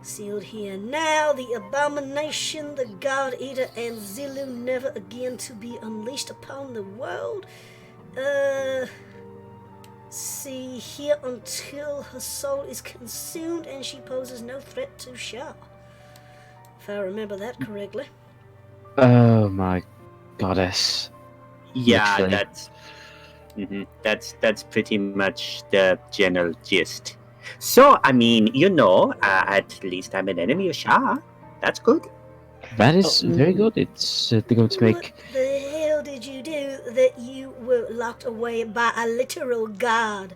Sealed here now, the abomination, the god eater, and Zilu never again to be unleashed upon the world. See here until her soul is consumed and she poses no threat to Shah. If I remember that correctly. Oh my goddess. Yeah, Literally. that's pretty much the general gist. So, I mean, at least I'm an enemy of Shah. That's good. That is very good. It's they're going to make. What the hell did you do that you were locked away by a literal god?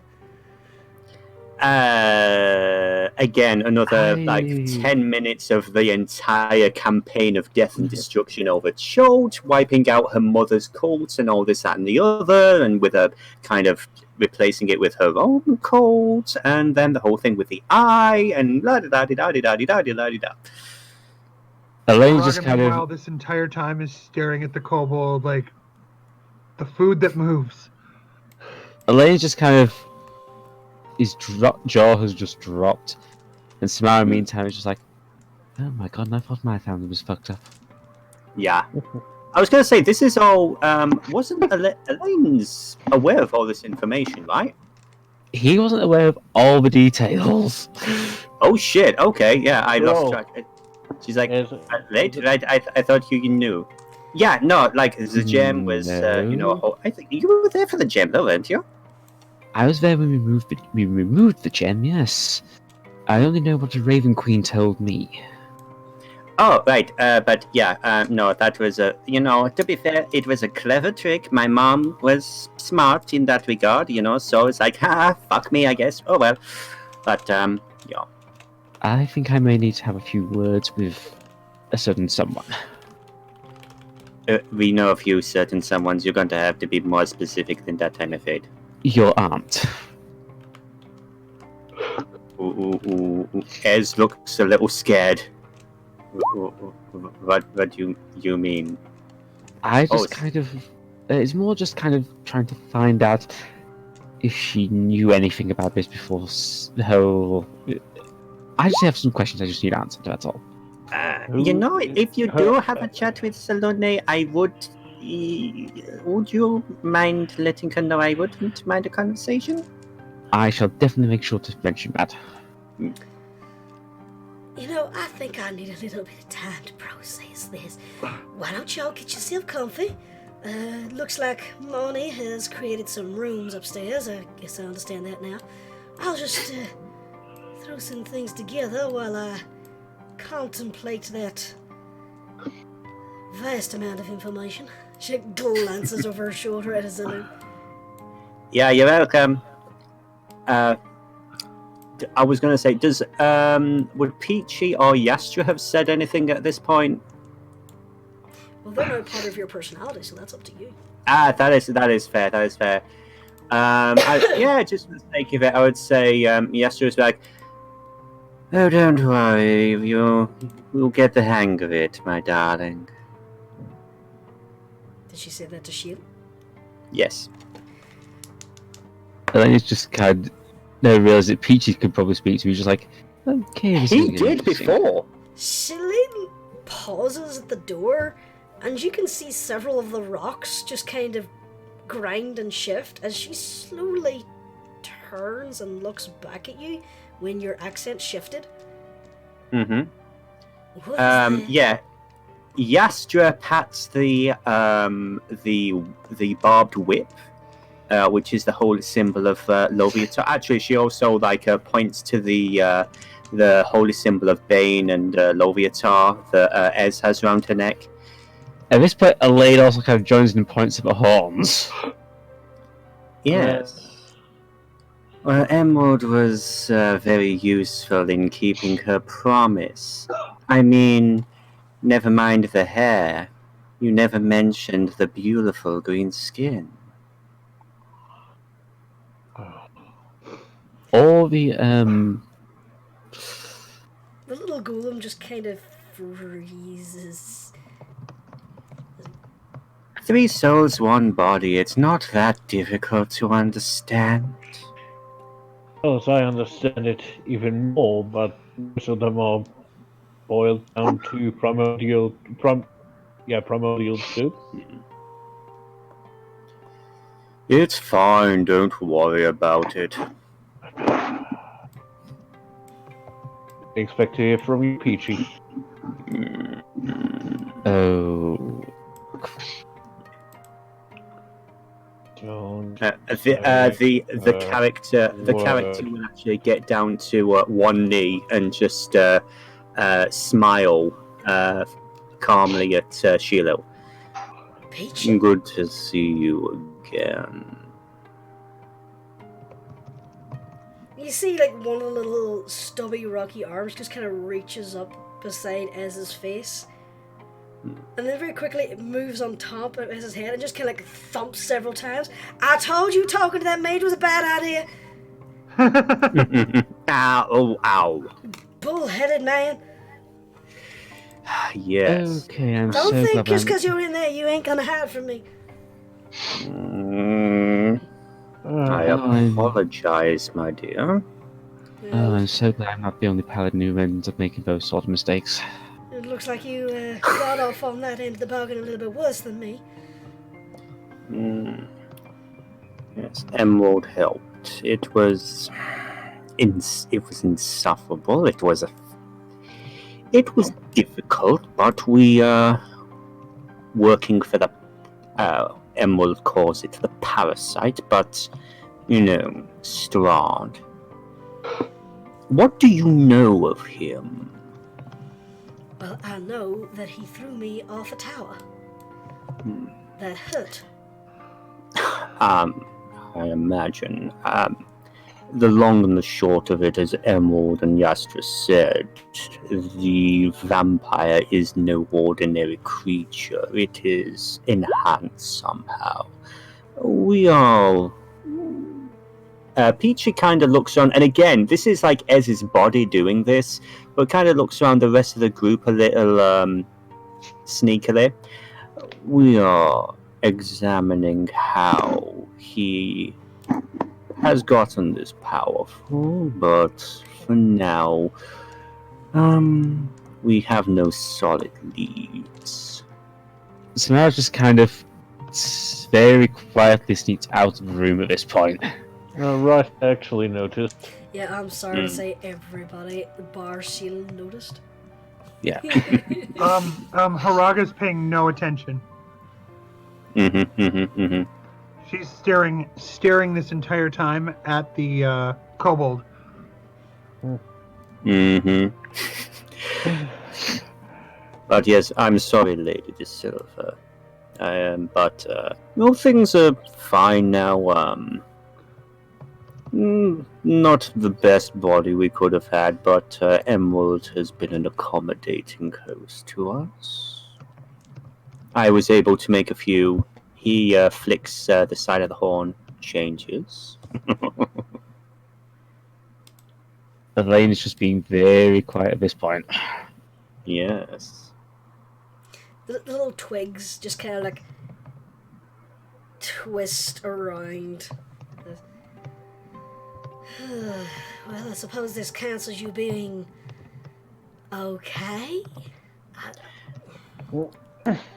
Again, another like I- 10 minutes of the entire campaign of death and destruction over Chode, wiping out her mother's cult and all this, that, and the other, and with a kind of replacing it with her own cult, and then the whole thing with the eye, and la da da da da da da da da da. Elaine just Raga, kind meanwhile, of. this entire time is staring at the kobold like the food that moves. Elaine just kind of. His jaw has just dropped, and Samara, meantime, is just like, "Oh my god! And I thought my family was fucked up." Yeah. I was going to say, this is all, wasn't Elaine's aware of all this information, right? He wasn't aware of all the details. Oh shit, okay, yeah, I lost Bro. track. She's like, Is- late, right? I thought you knew. Yeah, no, like, the gem was, No. I think you were there for the gem, though, weren't you? I was there when we removed the gem. Yes, I only know what the Raven Queen told me. Oh, right, but yeah, no, that was to be fair, it was a clever trick. My mom was smart in that regard, so it's like, fuck me, I guess. Oh well. But, yeah. I think I may need to have a few words with a certain someone. We know a few certain someones. You're going to have to be more specific than that, I'm afraid. Your aunt. Ooh. Ez looks a little scared. What do you mean? I just it's- kind of. It's more just kind of trying to find out if she knew anything about this before the whole. I just have some questions I just need answered, that's all. If you do have a chat with Salone, I would. Would you mind letting her know I wouldn't mind a conversation? I shall definitely make sure to mention that. I think I need a little bit of time to process this. Why don't y'all get yourself comfy? Looks like Moni has created some rooms upstairs. I guess I understand that now. I'll just throw some things together while I contemplate that vast amount of information. She glances over her shoulder at Azilu. Yeah, you're welcome. I was going to say, would Peachy or Yastra have said anything at this point? Well, they're not part of your personality, so that's up to you. That is fair. Just for the sake of it, I would say Yastra was like, oh, don't worry, you'll get the hang of it, my darling. Did she say that to Shield? Yes. And then it's just kind of. No, realize that Peachy could probably speak to me. Just like, okay. This He is did interesting. before. Celine pauses at the door, and you can see several of the rocks just kind of grind and shift as she slowly turns and looks back at you when your accent shifted. Mm-hmm. What is that? Yeah. Yastra pats the barbed whip, which is the holy symbol of Loviatar. Actually, she also points to the holy symbol of Bane and Loviatar that Ez has around her neck. At this point, Elaine also kind of joins in and points at the horns. Yes. Well, Emerald was very useful in keeping her promise. I mean, never mind the hair. You never mentioned the beautiful green skin. All the The little golem just kind of freezes. 3 souls, 1 body. It's not that difficult to understand. As I understand it even more, but most of them are boiled down to primordial soup. It's fine, don't worry about it. Expect to hear from you, Peachy. oh, Don't. The character will actually get down to 1 knee and just smile calmly at Shiloh. Peach? Good to see you again. You see, like, one of the little stubby, rocky arms just kind of reaches up beside Ez's face. And then very quickly it moves on top of Ez's head and just kind of, like, thumps several times. I told you talking to that mage was a bad idea. Ow. Bull-headed man. Yes. okay. I'm Don't so think glad just I'm- because you're in there you ain't gonna hide from me. I apologize, my dear. Oh, I'm so glad I'm not the only paladin who ends up making those sort of mistakes. It looks like you got off on that end of the bargain a little bit worse than me. Yes, Emerald helped. It was insufferable. It was difficult, but we working for the Emerald calls it the parasite, but Strahd. What do you know of him? Well, I know that he threw me off a tower. That hurt. I imagine. The long and the short of it, as Emerald and Yastra said, the vampire is no ordinary creature. It is enhanced somehow. We all... Peachy kind of looks on, and again, this is like Ez's body doing this, but kind of looks around the rest of the group a little sneakily. We are examining how he has gotten this powerful, but for now, we have no solid leads. So now just kind of very quietly sneaks out of the room at this point. Right, actually noticed. Yeah, I'm sorry to say everybody, bar Sheila, noticed. Yeah. Haraga's paying no attention. She's staring this entire time at the kobold. But yes, I'm sorry, Lady De Silva. But things are fine now. Not the best body we could have had, but Emerald has been an accommodating host to us. I was able to make a few. He flicks the side of the horn, changes. Elaine is just being very quiet at this point. Yes. The little twigs just kind of like twist around. Well, I suppose this cancels you being okay?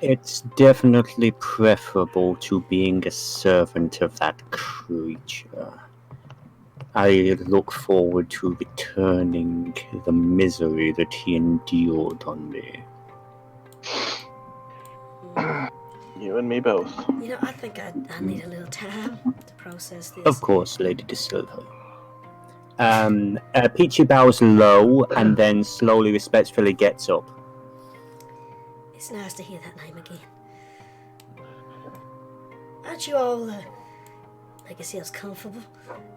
It's definitely preferable to being a servant of that creature. I look forward to returning the misery that he endured on me. You and me both. You know, I think I need a little time to process this. Of course, Lady De Silva. Peachy bows low and then slowly, respectfully gets up. It's nice to hear that name again. Aren't you all, make yourselves comfortable?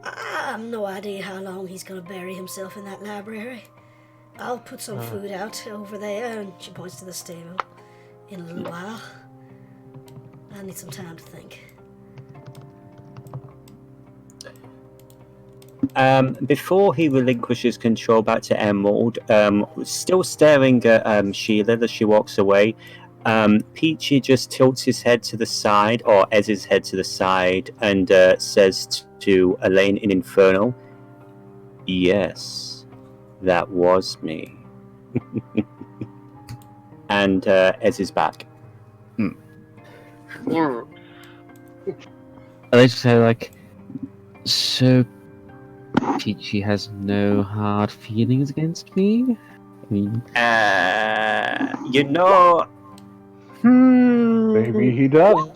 I have no idea how long he's going to bury himself in that library. I'll put some food out over there, and she points to the stable, in a little while. I need some time to think. Before he relinquishes control back to Emerald, still staring at Sheila as she walks away, Peachy just tilts his head to the side, or Ez's head to the side, and says to Elaine in Infernal, "Yes, that was me." And Ez is back. I like to say, like, so Peachy has no hard feelings against me? I mean... You know... Maybe he does.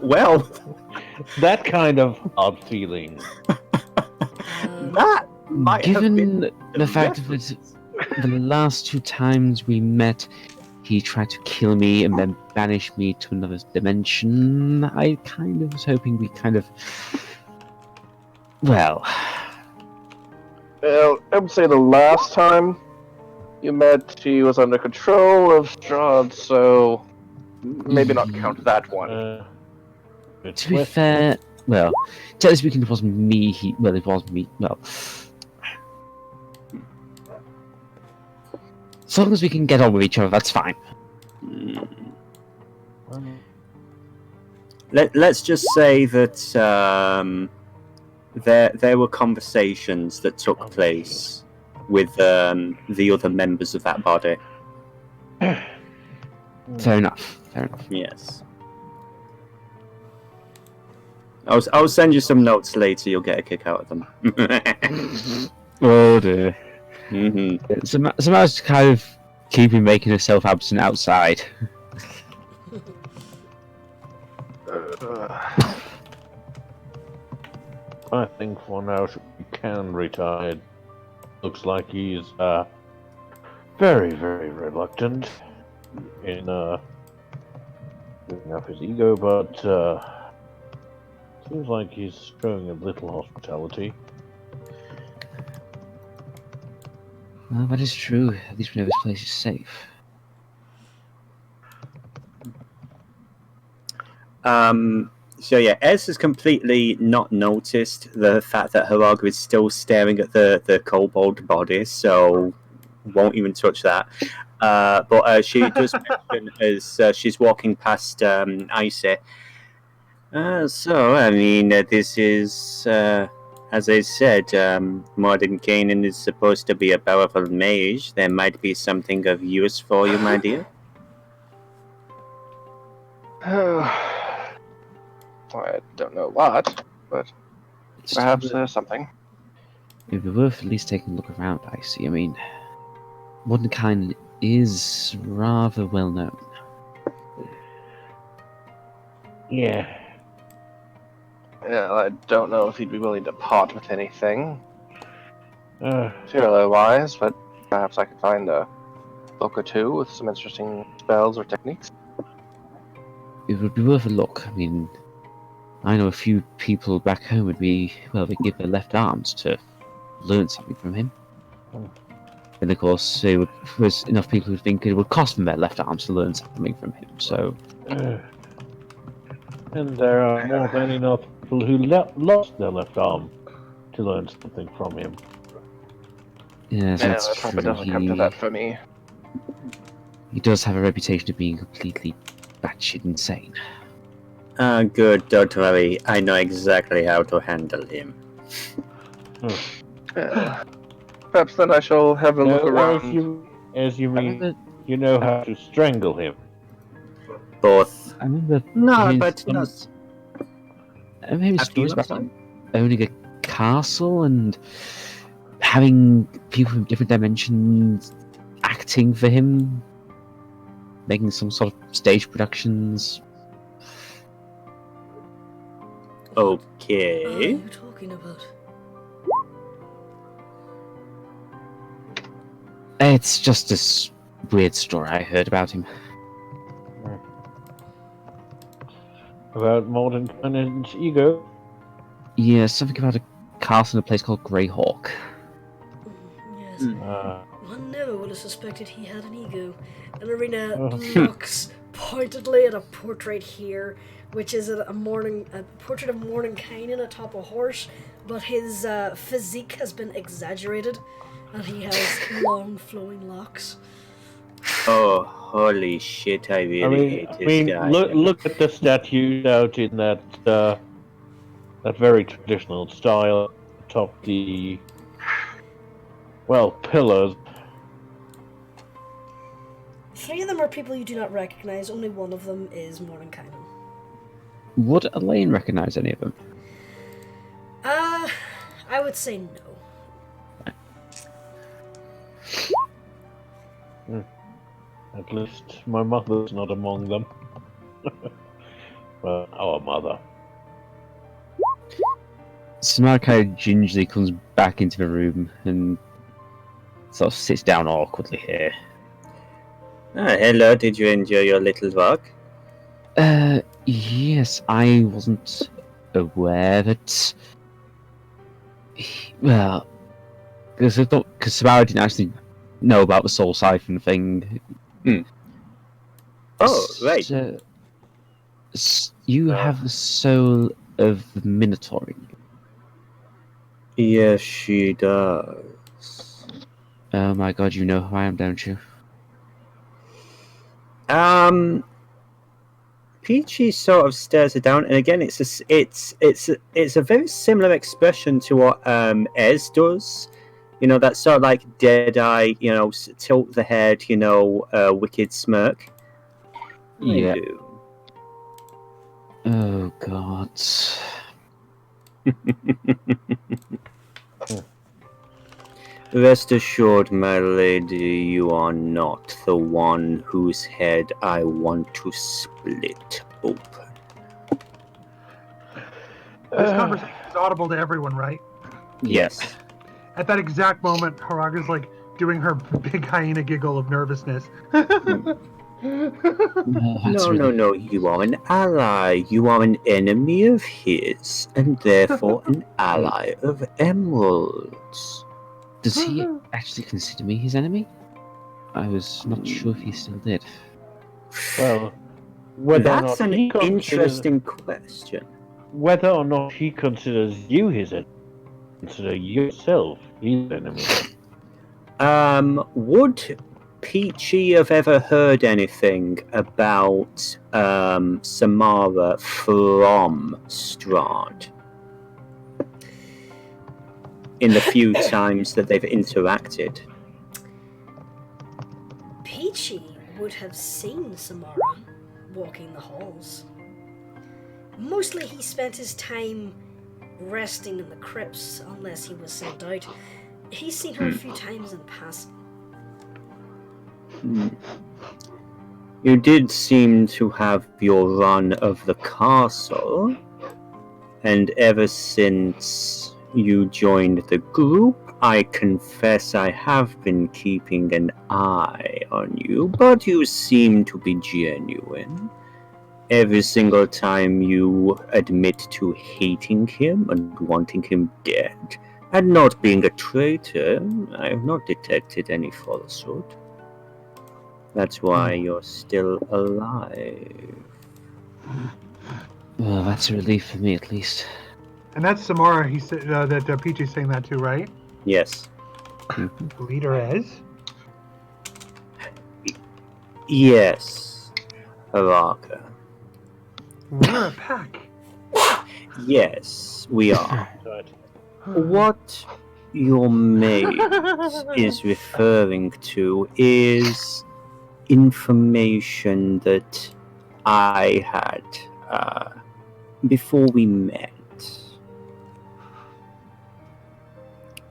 Well... That kind of odd feeling. That might have Given been the fact that the last 2 times we met, he tried to kill me and then banish me to another dimension, I kind of was hoping we kind of... Well... Well, I would say the last time you met, he was under control of Strahd, so maybe not count that one. To be fair, well, technically speaking, it wasn't me, it was me, well... As long as we can get on with each other, that's fine. Let's just say that there were conversations that took place with the other members of that body. Fair enough. Yes. I'll send you some notes later. You'll get a kick out of them. Oh dear. Mm-hmm. Somebody's kind of keeping making herself absent outside. I think for now we can retire. Looks like he's very, very reluctant in giving up his ego, but seems like he's showing a little hospitality. Well, that is true. At least we know this place is safe. So yeah, Ez has completely not noticed the fact that Haraga is still staring at the kobold body, so won't even touch that. But she does mention as she's walking past Icy. So, I mean, this is, as I said, Modern Canaan is supposed to be a powerful mage. There might be something of use for you, my dear. I don't know what, but perhaps there's something. It'd be worth at least taking a look around, Icy. I mean, Mordenkainen is rather well known. Yeah. Yeah, I don't know if he'd be willing to part with anything, Uh, material-wise, but perhaps I could find a book or two with some interesting spells or techniques. It would be worth a look. I mean, I know a few people back home would be, well, they give their left arms to learn something from him. And of course, there's enough people who think it would cost them their left arms to learn something from him, so... and there are more than enough people who lost their left arm to learn something from him. Yes, Yeah, that's that true. probably doesn't come to that for me. He does have a reputation of being completely batshit insane. Good, don't worry. I know exactly how to handle him. Perhaps then I shall have a look around. As you mean, You know how to strangle him. Both. I remember No, hearing but some- not. I remember hearing After you, stories I'm about sorry? him owning a castle and having people from different dimensions acting for him, making some sort of stage productions. What are Okay. you talking about? It's just this weird story I heard about him. About Mordenkainen's ego. Yeah, something about a castle in a place called Greyhawk. Yes. Hmm. One never would have suspected he had an ego. And Arena Oh. looks pointedly at a portrait here, which is a portrait of Mordenkainen atop a horse, but his physique has been exaggerated, and he has long flowing locks. Oh, holy shit! I really hate this guy. look at the statues out in that that very traditional style atop the pillars. 3 of them are people you do not recognize. Only one of them is Mordenkainen. Would Elaine recognize any of them? I would say no. At least my mother's not among them. Well, our mother. Samara gingerly comes back into the room and sort of sits down awkwardly here. Ah, hello, did you enjoy your little walk? Yes, I wasn't aware that. Well, because Samara didn't actually know about the soul siphon thing. Oh, right. So, you have the soul of the Minotaur in you. Yes, she does. Oh my god, you know who I am, don't you? Peachy sort of stares her down, and again, it's a very similar expression to what Ez does. You know, that sort of like dead eye, you know, tilt the head, you know, wicked smirk. Yeah. I do. Oh god. Rest assured, my lady, you are not the one whose head I want to split open. This conversation is audible to everyone, right? Yes. At that exact moment, Haraga's like doing her big hyena giggle of nervousness. No, you are an ally. You are an enemy of his, and therefore an ally of Emerald's. Does he actually consider me his enemy? I was not sure if he still did. Well, whether or That's not an he considers, interesting question. whether or not he considers you his enemy, consider yourself his enemy. Would Peachy have ever heard anything about Samara from Strahd? In the few times that they've interacted. Peachy would have seen Samara walking the halls. Mostly he spent his time resting in the crypts unless he was sent out. He's seen her a few times in passing. You did seem to have your run of the castle, and ever since you joined the group, I confess I have been keeping an eye on you, but you seem to be genuine. Every single time you admit to hating him and wanting him dead, and not being a traitor, I have not detected any falsehood. That's why you're still alive. Well, that's a relief for me, at least. And that's Samara. He said that Peachy's saying that too, right? Yes. Leader Ez. Yes, Haraka. We're a pack. Yes, we are. What your mate is referring to is information that I had before we met.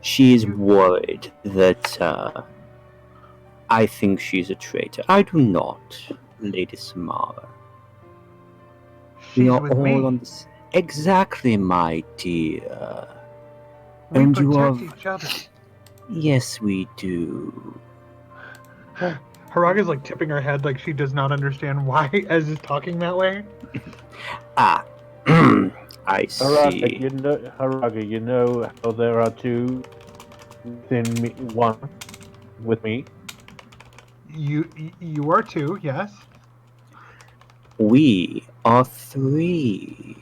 She is worried that I think she's a traitor. I do not, Lady Samara. We She's are with all me. on this. Exactly, my dear. We And you protect are. each other. Yes, we do. Haraga's like tipping her head like she does not understand why Ez is talking that way. Ah, I Haraga, see. you know how there are two within me, one with me. You are too, yes. We are 3.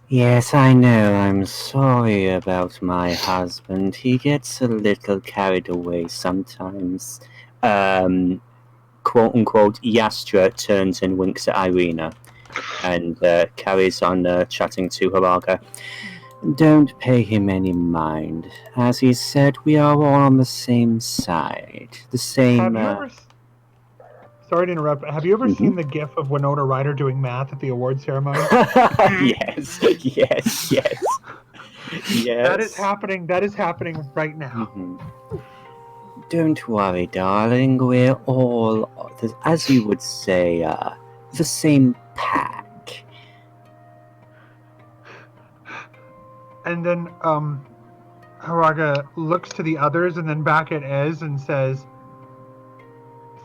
Yes, I know. I'm sorry about my husband. He gets a little carried away sometimes. Quote unquote, Yastra turns and winks at Irina and carries on chatting to Haraga. Don't pay him any mind. As he said, we are all on the same side. The same. Have you ever? Sorry to interrupt. Have you ever Mhm. seen the GIF of Winona Ryder doing math at the award ceremony? Yes. That is happening. That is happening right now. Mhm. Don't worry, darling. We're all, as you would say, the same pack. And then Haraga looks to the others and then back at Ez and says,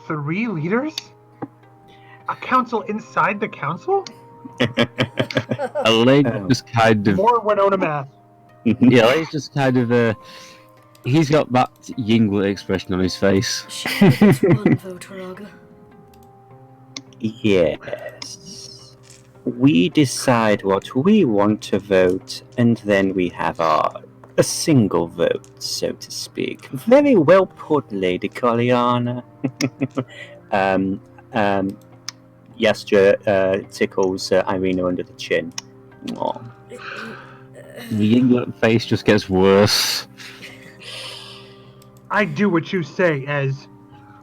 3 leaders? A council inside the council? Elaine Oh. just kind of, More Winona math. yeah, Elaine's just kind of, he's got that Yingler expression on his face. She only gets one vote, Haraga. Yes. We decide what we want to vote, and then we have a single vote, so to speak. Very well put, Lady Coliana. Yastra tickles Irina under the chin. Aw. The Yingler face just gets worse. I do what you say, Ez.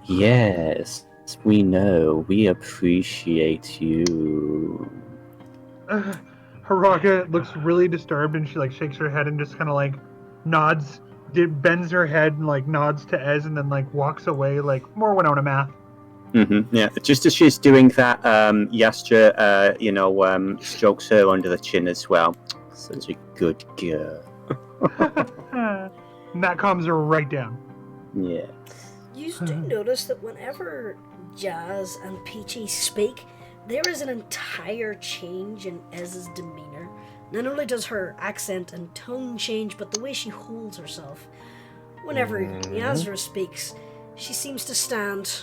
Yes, we know. We appreciate you. Haraga looks really disturbed and she like shakes her head and just kind of like nods, bends her head and like nods to Ez and then like walks away like more Winona math. Yeah, just as she's doing that, Yastra, strokes her under the chin as well. Such a good girl. And that calms her right down. Yeah. You do notice that whenever Jazz and Peachy speak, there is an entire change in Ez's demeanor. Not only does her accent and tone change, but the way she holds herself. Whenever Yazra speaks, she seems to stand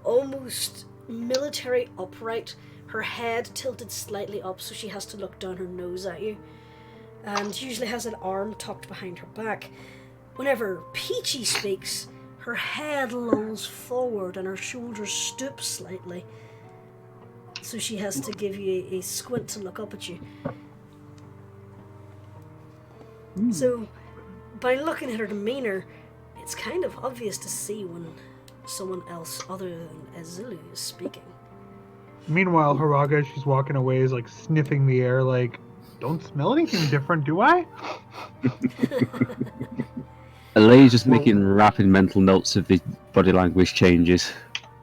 almost military upright, her head tilted slightly up so she has to look down her nose at you, and usually has an arm tucked behind her back. Whenever Peachy speaks, her head lolls forward and her shoulders stoop slightly, so she has to give you a squint to look up at you. So, by looking at her demeanor, it's kind of obvious to see when someone else other than Ezilu is speaking. Meanwhile, Haraga, she's walking away, is like sniffing the air, like, don't smell anything different, do I? Elaine's just making rapid mental notes of the body language changes.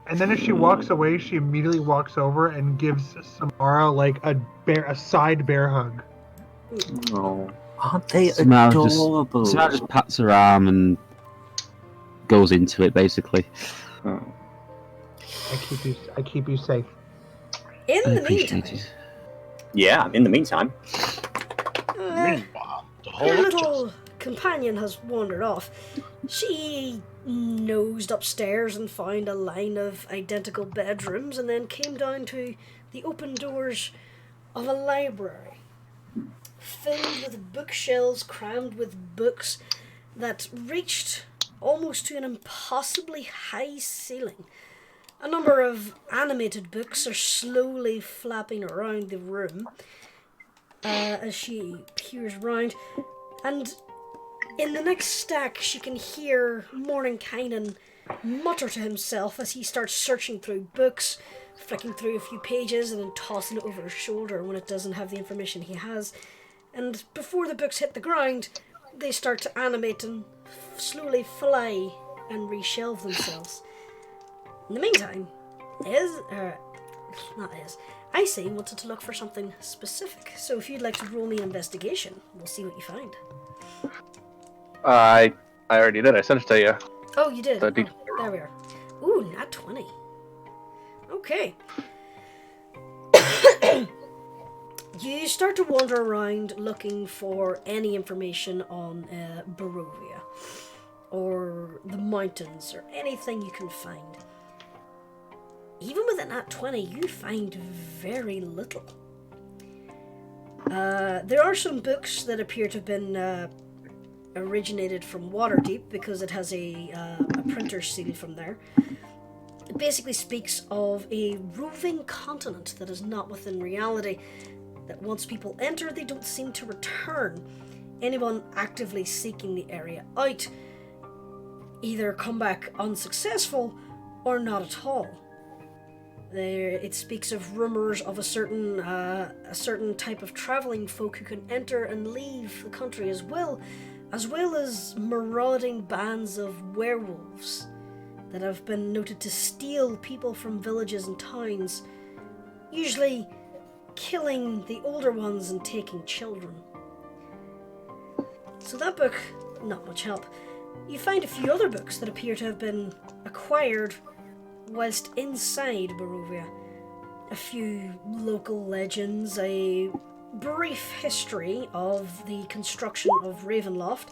And then as she walks away, she immediately walks over and gives Samara like a side bear hug. Oh, aren't they Samara adorable? Samara just pats her arm and goes into it, basically. Oh. I keep you safe. In I the appreciate meantime, it. Yeah, in the meantime. Meanwhile, the whole your little companion has wandered off. She nosed upstairs and found a line of identical bedrooms and then came down to the open doors of a library filled with bookshelves crammed with books that reached almost to an impossibly high ceiling. A number of animated books are slowly flapping around the room as she peers round, and in the next stack she can hear Mordenkainen mutter to himself as he starts searching through books, flicking through a few pages and then tossing it over his shoulder when it doesn't have the information he has. And before the books hit the ground, they start to animate and slowly fly and reshelve themselves. In the meantime, Icy wanted to look for something specific. So if you'd like to roll me investigation, we'll see what you find. I already did. I sent it to you. Oh, you did? The Oh, there we are. Ooh, nat 20. Okay. You start to wander around looking for any information on Barovia, or the mountains, or anything you can find. Even with a nat 20, you find very little. There are some books that appear to have been originated from Waterdeep, because it has a printer seal from there. It basically speaks of a roving continent that is not within reality, that once people enter, they don't seem to return. Anyone actively seeking the area out either come back unsuccessful or not at all. It speaks of rumors of a certain type of traveling folk who can enter and leave the country as well as marauding bands of werewolves that have been noted to steal people from villages and towns, usually killing the older ones and taking children. So that book, not much help. You find a few other books that appear to have been acquired whilst inside Barovia. A few local legends, a brief history of the construction of Ravenloft,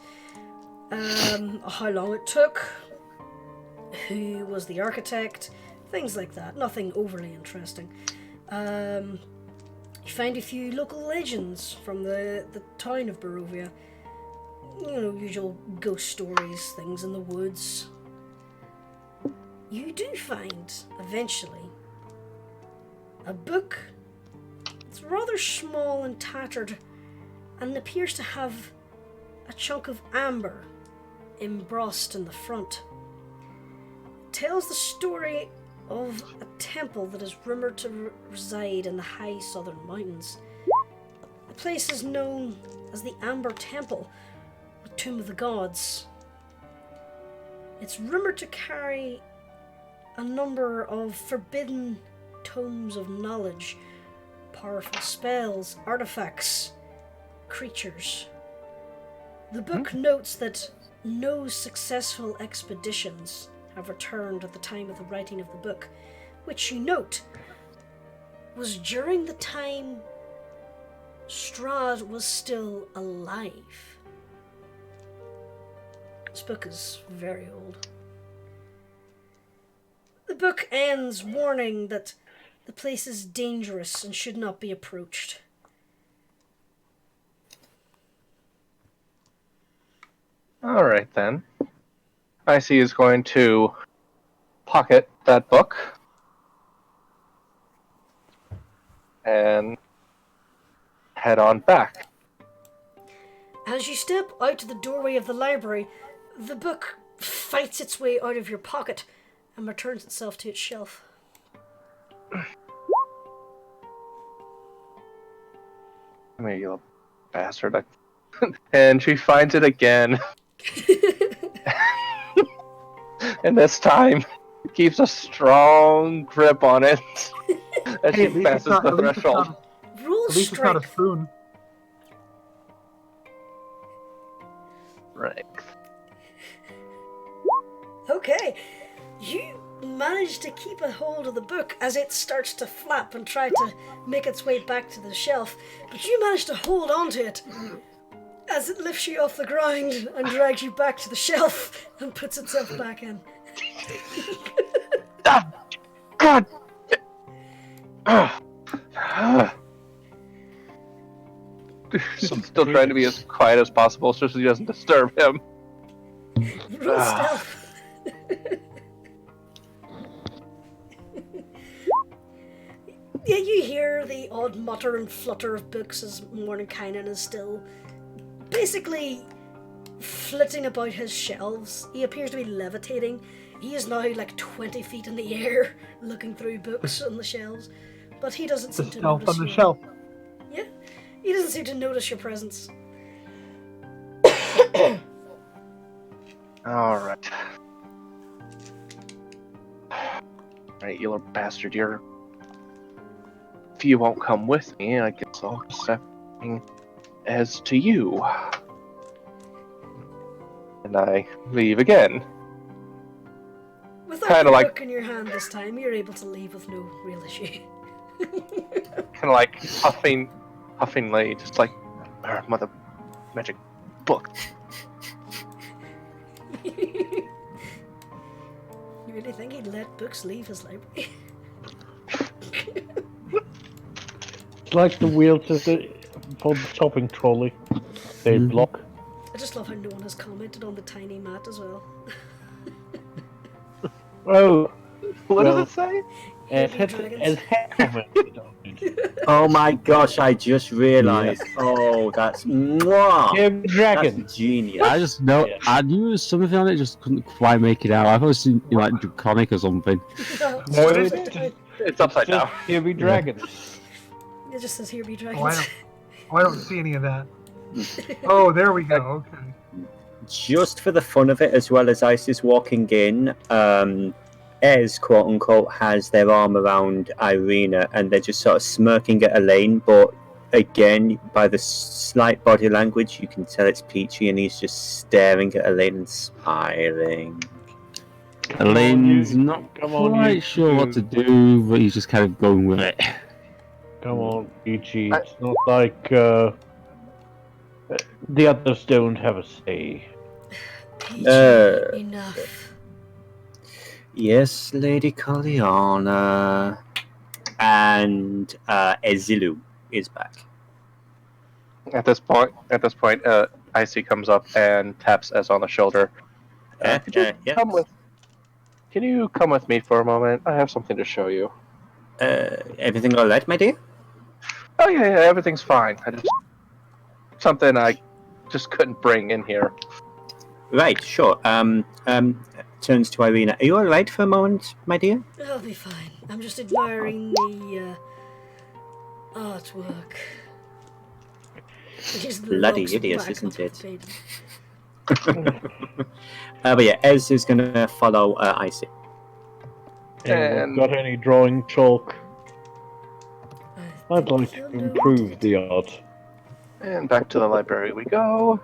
how long it took, who was the architect, things like that. Nothing overly interesting. You find a few local legends from the town of Barovia. You know, usual ghost stories, things in the woods. You do find, eventually, a book. It's rather small and tattered, and appears to have a chunk of amber embossed in the front. It tells the story of a temple that is rumored to reside in the high southern mountains. The place is known as the Amber Temple, or Tomb of the Gods. It's rumored to carry a number of forbidden tomes of knowledge, powerful spells, artifacts, creatures. The book notes that no successful expeditions have returned at the time of the writing of the book, which you note was during the time Strahd was still alive. This book is very old. The book ends warning that the place is dangerous and should not be approached. Alright then. Icy is going to pocket that book and head on back. As you step out to the doorway of the library, the book fights its way out of your pocket and returns itself to its shelf. Come here, you little bastard. And she finds it again. And this time, keeps a strong grip on it as she passes the threshold. Roll At least it's not a strength. spoon. Right. Okay, you manage to keep a hold of the book as it starts to flap and try to make its way back to the shelf, but you manage to hold on to it as it lifts you off the ground and drags you back to the shelf and puts itself back in. Ah, God! Still trying to be as quiet as possible so she doesn't disturb him. Roll stealth. Yeah, you hear the odd mutter and flutter of books as Mordenkainen is still basically flitting about his shelves. He appears to be levitating. He is now like 20 feet in the air, looking through books on the shelves, but he doesn't The seem to stealth notice on the you. shelf. Yeah, he doesn't seem to notice your presence. Alright. Alright, you little bastard, if you won't come with me, I guess I'll accept as to you. And I leave again. Without Kinda the like- book in your hand this time, you're able to leave with no real issue. Kind of like huffingly, just like, mother magic book. You really think he'd let books leave his library? It's like the wheels of the shopping trolley. They block. I just love how no one has commented on the tiny mat as well. Oh, What Well- does it say? as Dragons. head commented on it. Oh my gosh, I just realised. Oh, that's mwah! Give dragon. That's genius. I just know. Yeah. I knew there was something on it, just couldn't quite make it out. I thought it was like draconic or something. No, is it's just, It's upside down. here be dragon. It just says here be Oh, I dragons. don't see any of that. Oh, there we go. Okay. Just for the fun of it, as well as Ice is walking in, Ez, quote unquote, has their arm around Irina and they're just sort of smirking at Elaine, but again, by the slight body language, you can tell it's Peachy and he's just staring at Elaine and smiling. Elaine's you- not come on, quite you sure what to two. do, but he's just kind of going with it. Come on, Ichi. It's not like the others don't have a say. Peachy, enough. Yes, Lady Kaliana. And Ezilu is back. At this point, Icy comes up and taps Ez on the shoulder. Could you Yes. Can you come with me for a moment? I have something to show you. Everything all right, my dear? Oh yeah, everything's fine. Something I just couldn't bring in here. Right, sure. Turns to Irina. Are you all right for a moment, my dear? I'll be fine. I'm just admiring the artwork. It just Bloody looks hideous, back isn't up it? the painting. But yeah, Ez is gonna follow Icy. And- Got any drawing chalk? I I'd think like to he'll know improve what the art. And back to the library we go.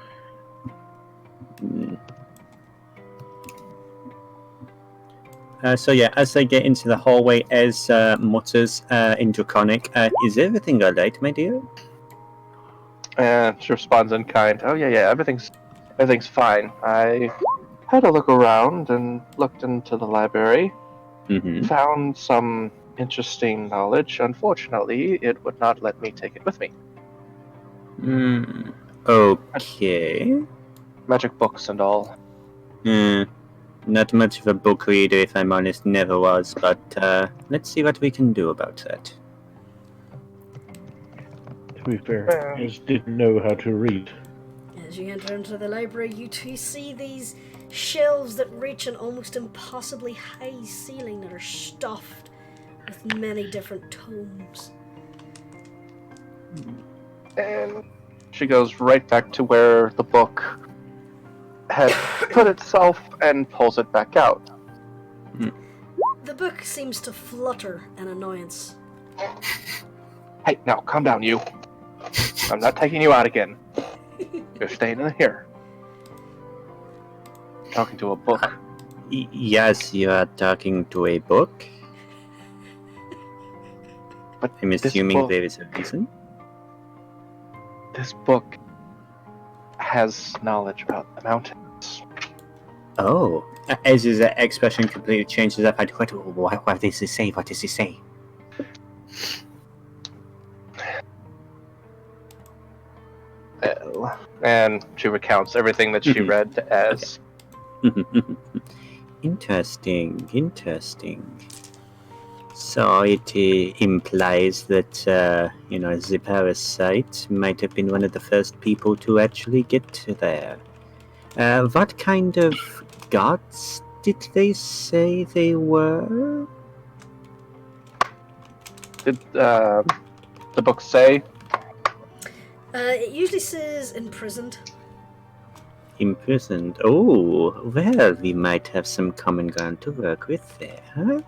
So yeah, as they get into the hallway, Ez mutters in Draconic, "Is everything all right, my dear?" And she responds in kind. Oh yeah, everything's fine. I had a look around and looked into the library. Mm-hmm. Found some interesting knowledge. Unfortunately, it would not let me take it with me. Okay. Magic books and all. Not much of a book reader, if I'm honest, never was, but let's see what we can do about that. To be fair, I just didn't know how to read. As you enter into the library, you two see these shelves that reach an almost impossibly high ceiling that are stuffed with many different tomes. And she goes right back to where the book had put itself and pulls it back out. The book seems to flutter in annoyance. Hey, now calm down, you. I'm not taking you out again. You're staying in here. Talking to a book. Yes, you are talking to a book. But I'm this assuming book- there is a reason. This book has knowledge about the mountains. Oh, as his expression completely changes up. What does he say? What does he say? And she recounts everything that she Mhm. read as Interesting. So it implies that, the parasite might have been one of the first people to actually get there. What kind of gods did they say they were? Did the book say? It usually says imprisoned. Imprisoned. Oh, well, we might have some common ground to work with there, huh?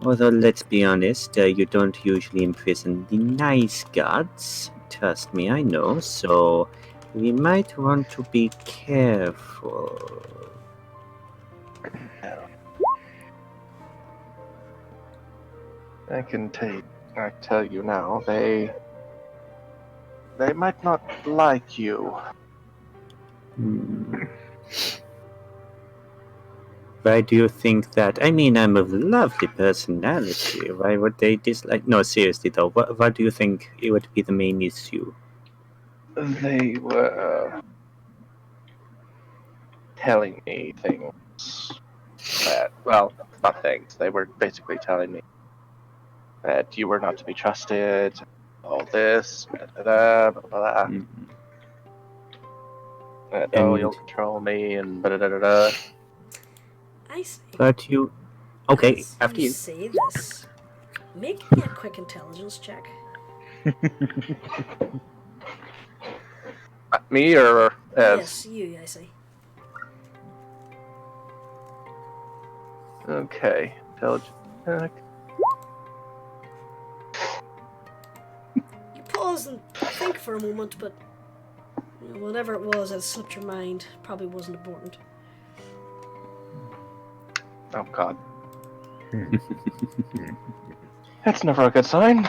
Although, let's be honest, you don't usually imprison the nice gods. Trust me, I know, so we might want to be careful. I tell you now, they might not like you. Why do you think that? I mean, I'm a lovely personality. Why would they dislike? No, seriously though, what do you think it would be the main issue? They were telling me things that, well, not things. They were basically telling me that you were not to be trusted. All this, blah, blah, blah. Oh, you'll control me, and blah, blah, blah, blah. I see. But you... Okay, As after you. say this, make me a quick intelligence check. Me or Yes, you, I see. Okay, intelligence check. You pause and think for a moment, but whatever it was that slipped your mind probably wasn't important. Oh God. That's never a good sign.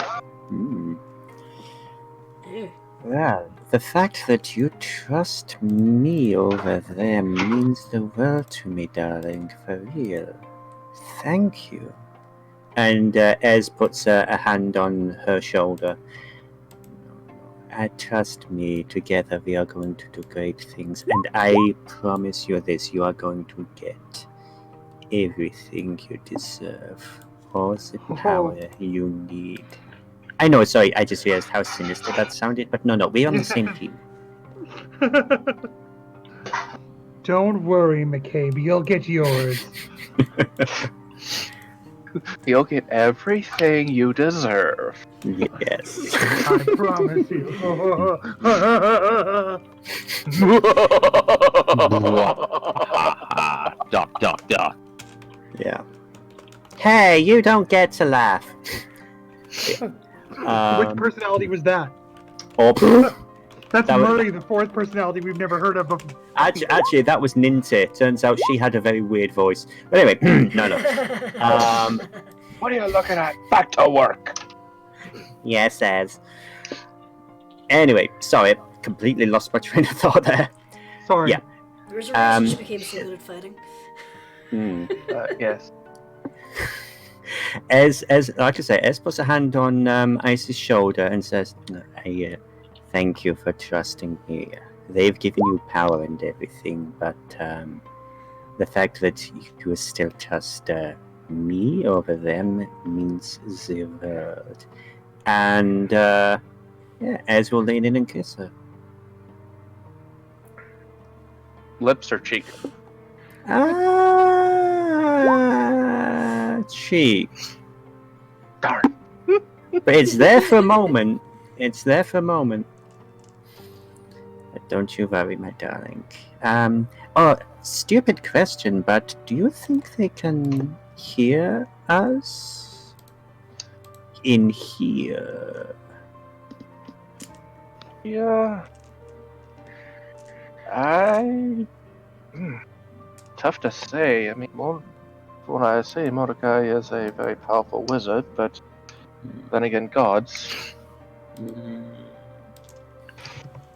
Well, the fact that you trust me over them means the world to me, darling, for real. Thank you. And Ez puts a hand on her shoulder. Trust me, together we are going to do great things, and I promise you this, you are going to get everything you deserve. All the power you need. I know, sorry, I just realized how sinister that sounded, but no, we're on the same team. Don't worry, McCabe, you'll get yours. You'll get everything you deserve. Yes. I promise you. Doc. Yeah. Hey, you don't get to laugh. Which personality was that? Oh, That's that was- Murray, the fourth personality we've never heard of before. actually, that was Ninte. Turns out she had a very weird voice. But anyway, no. What are you looking at? Back to work. Yes, Ez. Anyway, sorry, completely lost my train of thought there. Sorry. Yeah. The resurrection became so good at fighting. Yes. Ez, like I say, Ez puts a hand on Ice's shoulder and says, I thank you for trusting me. They've given you power and everything, but the fact that you still trust me over them means the world. And Ez will lean in and kiss her. Lips or cheek? Cheek. Darn. But it's there for a moment. But don't you worry, my darling. Stupid question, but do you think they can hear us? In here? Yeah. Tough to say. I mean, when I say Mordecai is a very powerful wizard, but then again, gods.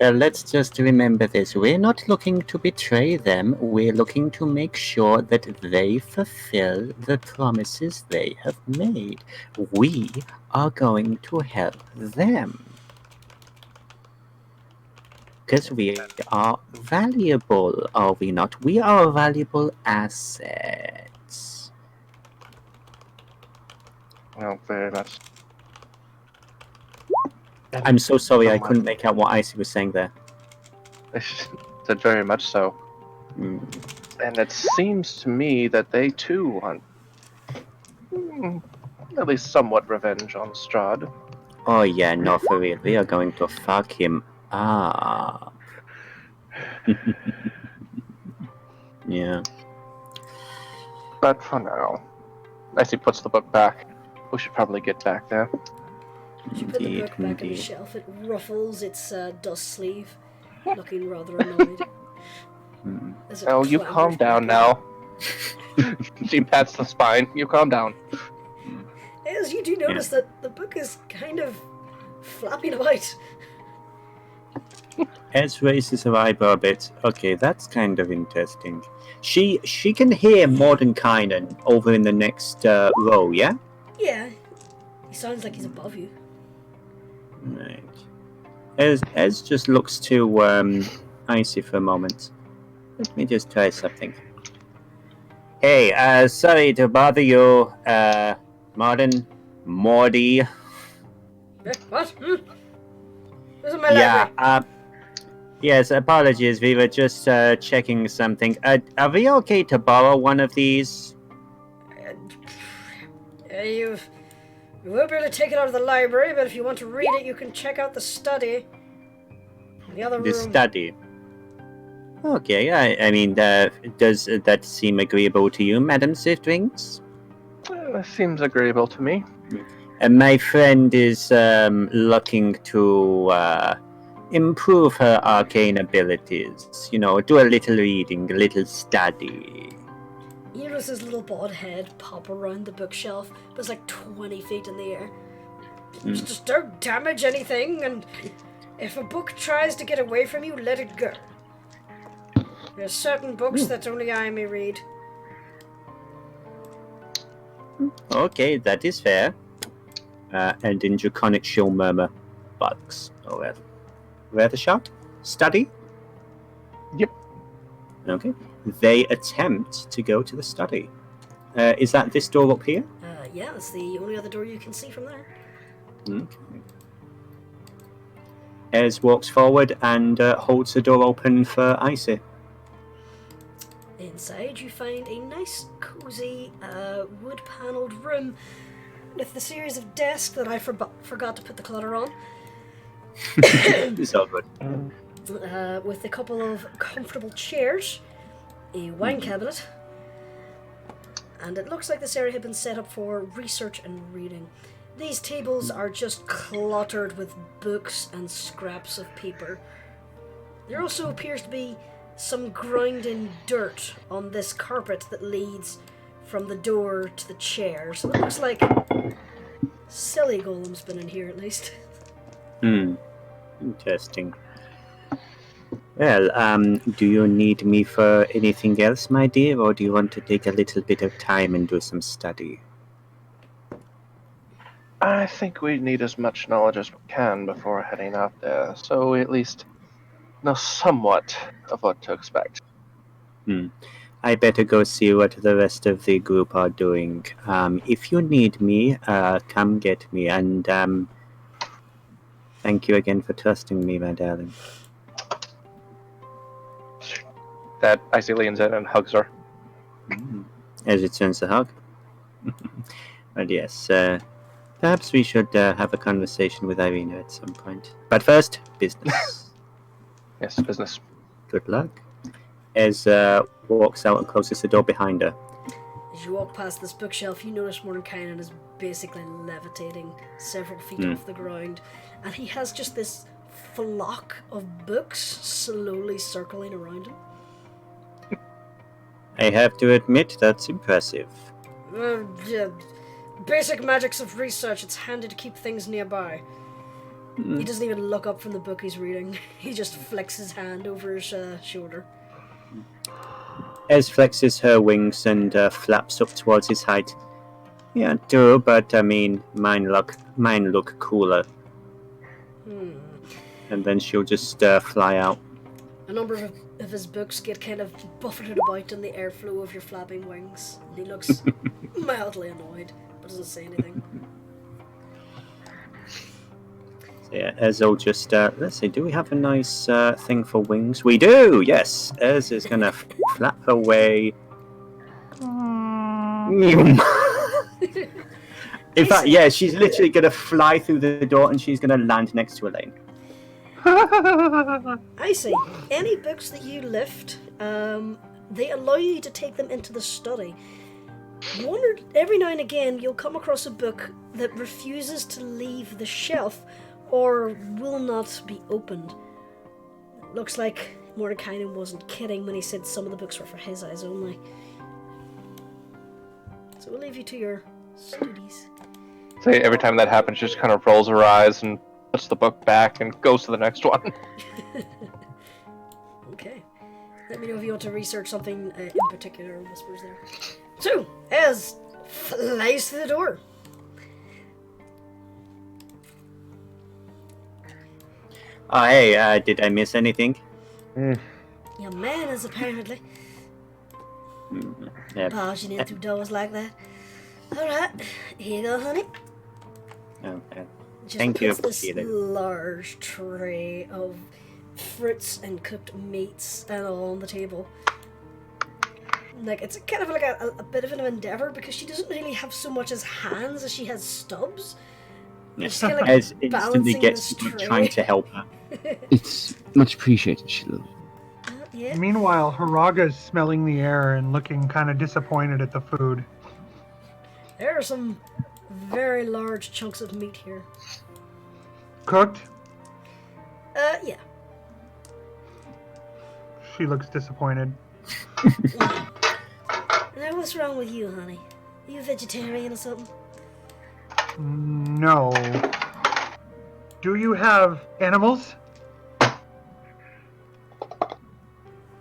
Well, let's just remember this. We're not looking to betray them. We're looking to make sure that they fulfill the promises they have made. We are going to help them. Because we are valuable, are we not? We are valuable assets. Well, very much. I'm so sorry, I couldn't make out what Icy was saying there. Said very much so. And it seems to me that they too want at least somewhat revenge on Strahd. Oh yeah, no, for real. We are going to fuck him up. Yeah. But for now, as he puts the book back, we should probably get back there. As you put the Indeed, book back on the indeed. shelf, it ruffles its dust sleeve, looking rather annoyed. Hmm. As it Oh, you clambers calm down back now. She pats the spine. You calm down. in. As you do notice that the book is kind of flapping about. Ez raises her eyebrow a bit. Okay, that's kind of interesting. She can hear Mordenkainen over in the next row, yeah? Yeah, he sounds like he's above you. Right. Ez just looks to Icy for a moment. Let me just try something. Hey, sorry to bother you, Morty. What? Who's in my library? Yeah, yes, apologies, we were just checking something. Are we okay to borrow one of these? You won't be able to take it out of the library, but if you want to read it, you can check out the study. The other The room. study. Okay, I mean, does that seem agreeable to you, Madam Swiftwings? Seems agreeable to me. My friend is looking to improve her arcane abilities. You know, do a little reading, a little study. You notice his little bald head pop around the bookshelf, but it's like 20 feet in the air. Just don't damage anything, and if a book tries to get away from you, let it go. There are certain books that only I may read. Okay, that is fair. And in Draconic she'll murmur, bugs. Oh, where the shot? Study? Yep. Okay. They attempt to go to the study. Is that this door up here? Yeah, that's the only other door you can see from there. Okay. Ez walks forward and holds the door open for Icy. Inside, you find a nice, cozy, wood-paneled room with a series of desks that I forgot to put the clutter on. It's all good. With a couple of comfortable chairs, a wine cabinet, and it looks like this area had been set up for research and reading. These tables are just cluttered with books and scraps of paper. There also appears to be some ground-in dirt on this carpet that leads from the door to the chair. So it looks like silly golem's been in here at least. Interesting. Well, do you need me for anything else, my dear, or do you want to take a little bit of time and do some study? I think we need as much knowledge as we can before heading out there, so we at least know somewhat of what to expect. I better go see what the rest of the group are doing. If you need me, come get me, and thank you again for trusting me, my darling. That Icy leans in and hugs her. As it turns to hug. But yes, perhaps we should have a conversation with Irina at some point. But first, business. Yes, business. Good luck. Ez walks out and closes the door behind her. As you walk past this bookshelf, you notice Mordenkainen is basically levitating several feet off the ground, and he has just this flock of books slowly circling around him. I have to admit, that's impressive. Yeah, basic magics of research. It's handy to keep things nearby. He doesn't even look up from the book he's reading. He just flicks his hand over his shoulder. Ez flexes her wings and flaps up towards his height. Yeah, too, but I mean, mine look cooler. And then she'll just fly out. A number of his books get kind of buffeted about in the airflow of your flapping wings. And he looks mildly annoyed, but doesn't say anything. So yeah, Ez will just, let's see, do we have a nice thing for wings? We do, yes. Ez is going to flap away. In fact, yeah, she's literally going to fly through the door and she's going to land next to Elaine. I see. Any books that you lift, they allow you to take them into the study. Every now and again, you'll come across a book that refuses to leave the shelf or will not be opened. Looks like Mordecai wasn't kidding when he said some of the books were for his eyes only. So we'll leave you to your studies. So every time that happens, she just kind of rolls her eyes and puts the book back and goes to the next one. Okay. Let me know if you want to research something in particular, whispers there. So, Ez flies through the door. Oh, hey, did I miss anything? Your man is apparently Yeah. barging in through doors like that. Alright, here you go, honey. Okay. Just Thank you, puts this Peter. large tray of fruits and cooked meats and all on the table. Like, it's kind of like a bit of an endeavor because she doesn't really have so much as hands as she has stubs. She's kinda, like, Ez instantly balancing gets this tray. trying to help her. It's much appreciated, Sheila. Yeah. Meanwhile, Haraga's smelling the air and looking kind of disappointed at the food. There are some very large chunks of meat here. Cooked? Yeah. She looks disappointed. Now, what's wrong with you, honey? Are you a vegetarian or something? No. Do you have animals?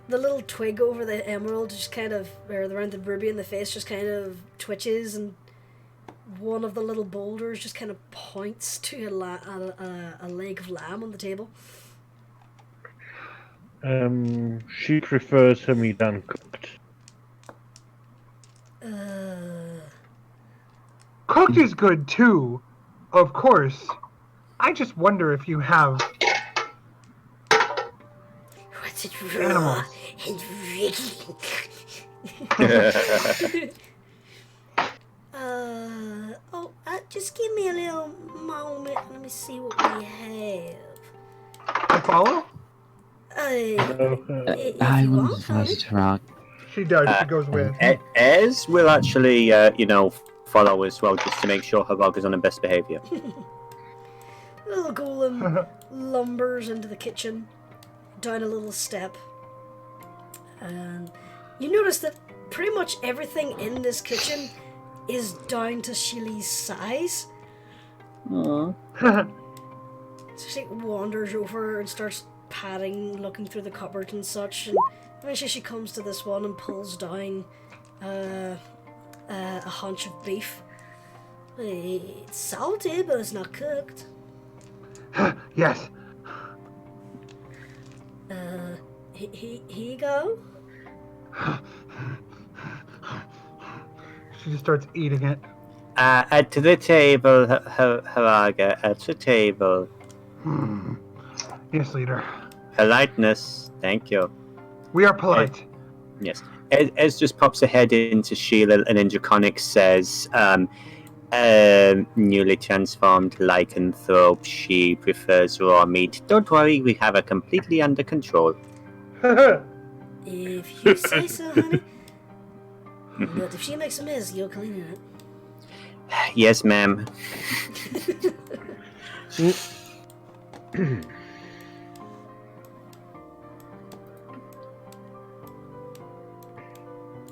The little twig over the emerald just kind of, or around the ruby in the face just kind of twitches, and one of the little boulders just kind of points to a leg of lamb on the table. She prefers her meat uncooked. Cooked is good too, of course. I just wonder if you have What's it raw animals. and wriggling? Just give me a little moment. Let me see what we have. I follow? If I you will want, honey. advise Harag. She does. She goes with. Ez will actually, follow as well, just to make sure Harag is on her best behavior. Little golem lumbers into the kitchen, down a little step, and you notice that pretty much everything in this kitchen is down to Sheila's size. So she wanders over and starts patting, looking through the cupboard and such, and eventually she comes to this one and pulls down a haunch of beef. It's salty, but it's not cooked. Yes. Here you go. She just starts eating it. At the table, Haraga, at the table. Yes, leader. Politeness, thank you. We are polite. Yes. Ez just pops her head into Sheila, and then Draconic says, newly transformed lycanthrope, she prefers raw meat. Don't worry, we have her completely under control. If you say so, honey. But if she makes a mess, you'll clean it. Yes, ma'am.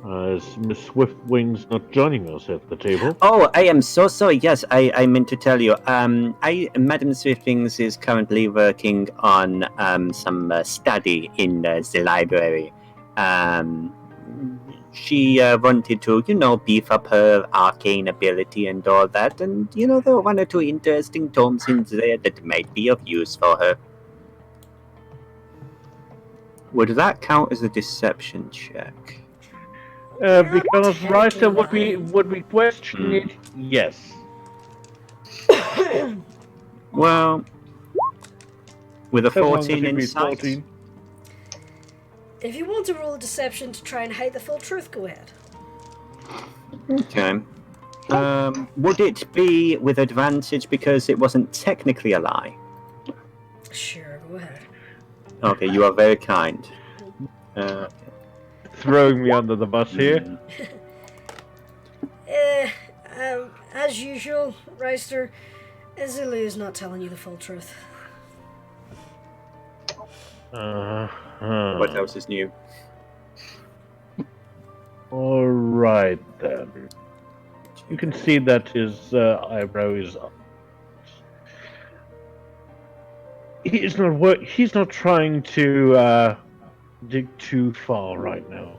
Is Miss Swiftwings not joining us at the table? Oh, I am so sorry. Yes, I meant to tell you. Madam Swiftwings is currently working on some study in the library. She wanted to, beef up her arcane ability and all that. And, there are one or two interesting tomes in there that might be of use for her. Would that count as a deception check? Because Ryster would be questioning it, yes. Well, With a As long as 14 it beats insight. 14. If you want to roll a deception to try and hide the full truth, go ahead. Okay. Would it be with advantage because it wasn't technically a lie? Sure, go ahead. Okay, you are very kind. Throwing me under the bus here. As usual, Reister, Zulu is not telling you the full truth. What else is new? Alright then. You can see that his eyebrow is up. He's not trying to dig too far right now.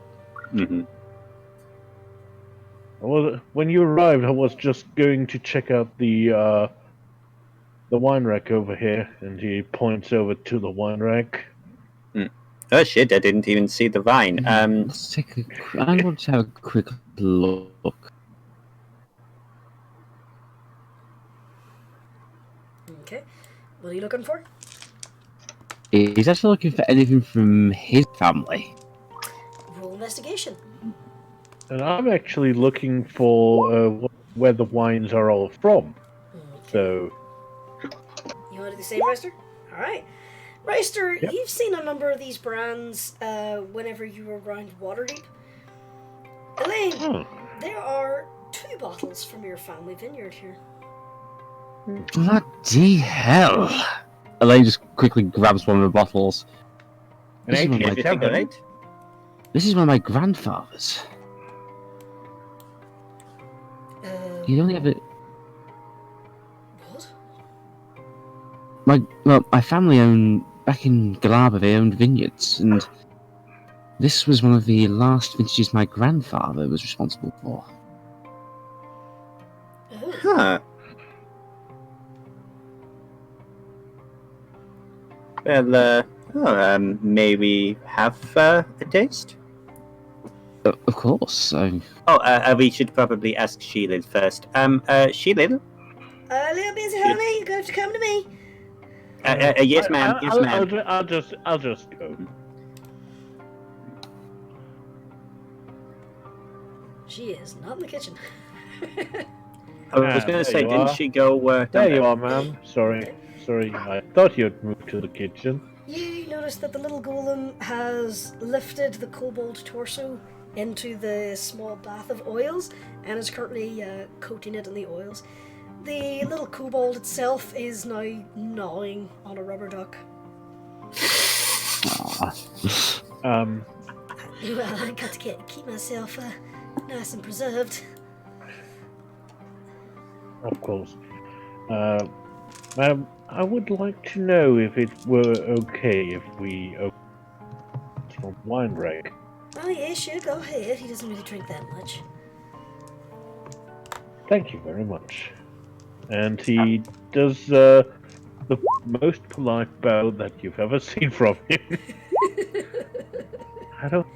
Mm-hmm. When you arrived, I was just going to check out the wine rack over here, and he points over to the wine rack. Oh shit! I didn't even see the vine. Let's take I want to have a quick look. Okay. What are you looking for? He's actually looking for anything from his family. Roll investigation. And I'm actually looking for where the wines are all from. So, You want to do the same, Reister? Alright. Reister, Yep. you've seen a number of these brands whenever you were around Waterdeep. Elaine, there are 2 bottles from your family vineyard here. Bloody hell! Elaine just quickly grabs one of the bottles. This is one of my, Everything alright? this is one of my grandfather's. You only have it. What? My family owned back in Galaba. They owned vineyards, and this was one of the last vintages my grandfather was responsible for. Huh. Well, may we have a taste? Of course. We should probably ask Sheila first. Sheila? A little busy, honey. You're going to come to me. Yes, ma'am. Yes, ma'am. I'll just go. She is not in the kitchen. I was going there to say, you didn't are. she go? There you are, ma'am. Sorry. I thought you'd moved to the kitchen. You notice that the little golem has lifted the kobold torso into the small bath of oils and is currently coating it in the oils. The little kobold itself is now gnawing on a rubber duck. Well, I got to keep myself nice and preserved. Of course. Ma'am, I would like to know if it were okay if we open from wine rack. Oh yeah, sure, go ahead. He doesn't really drink that much. Thank you very much. And he does the most polite bow that you've ever seen from him. I don't.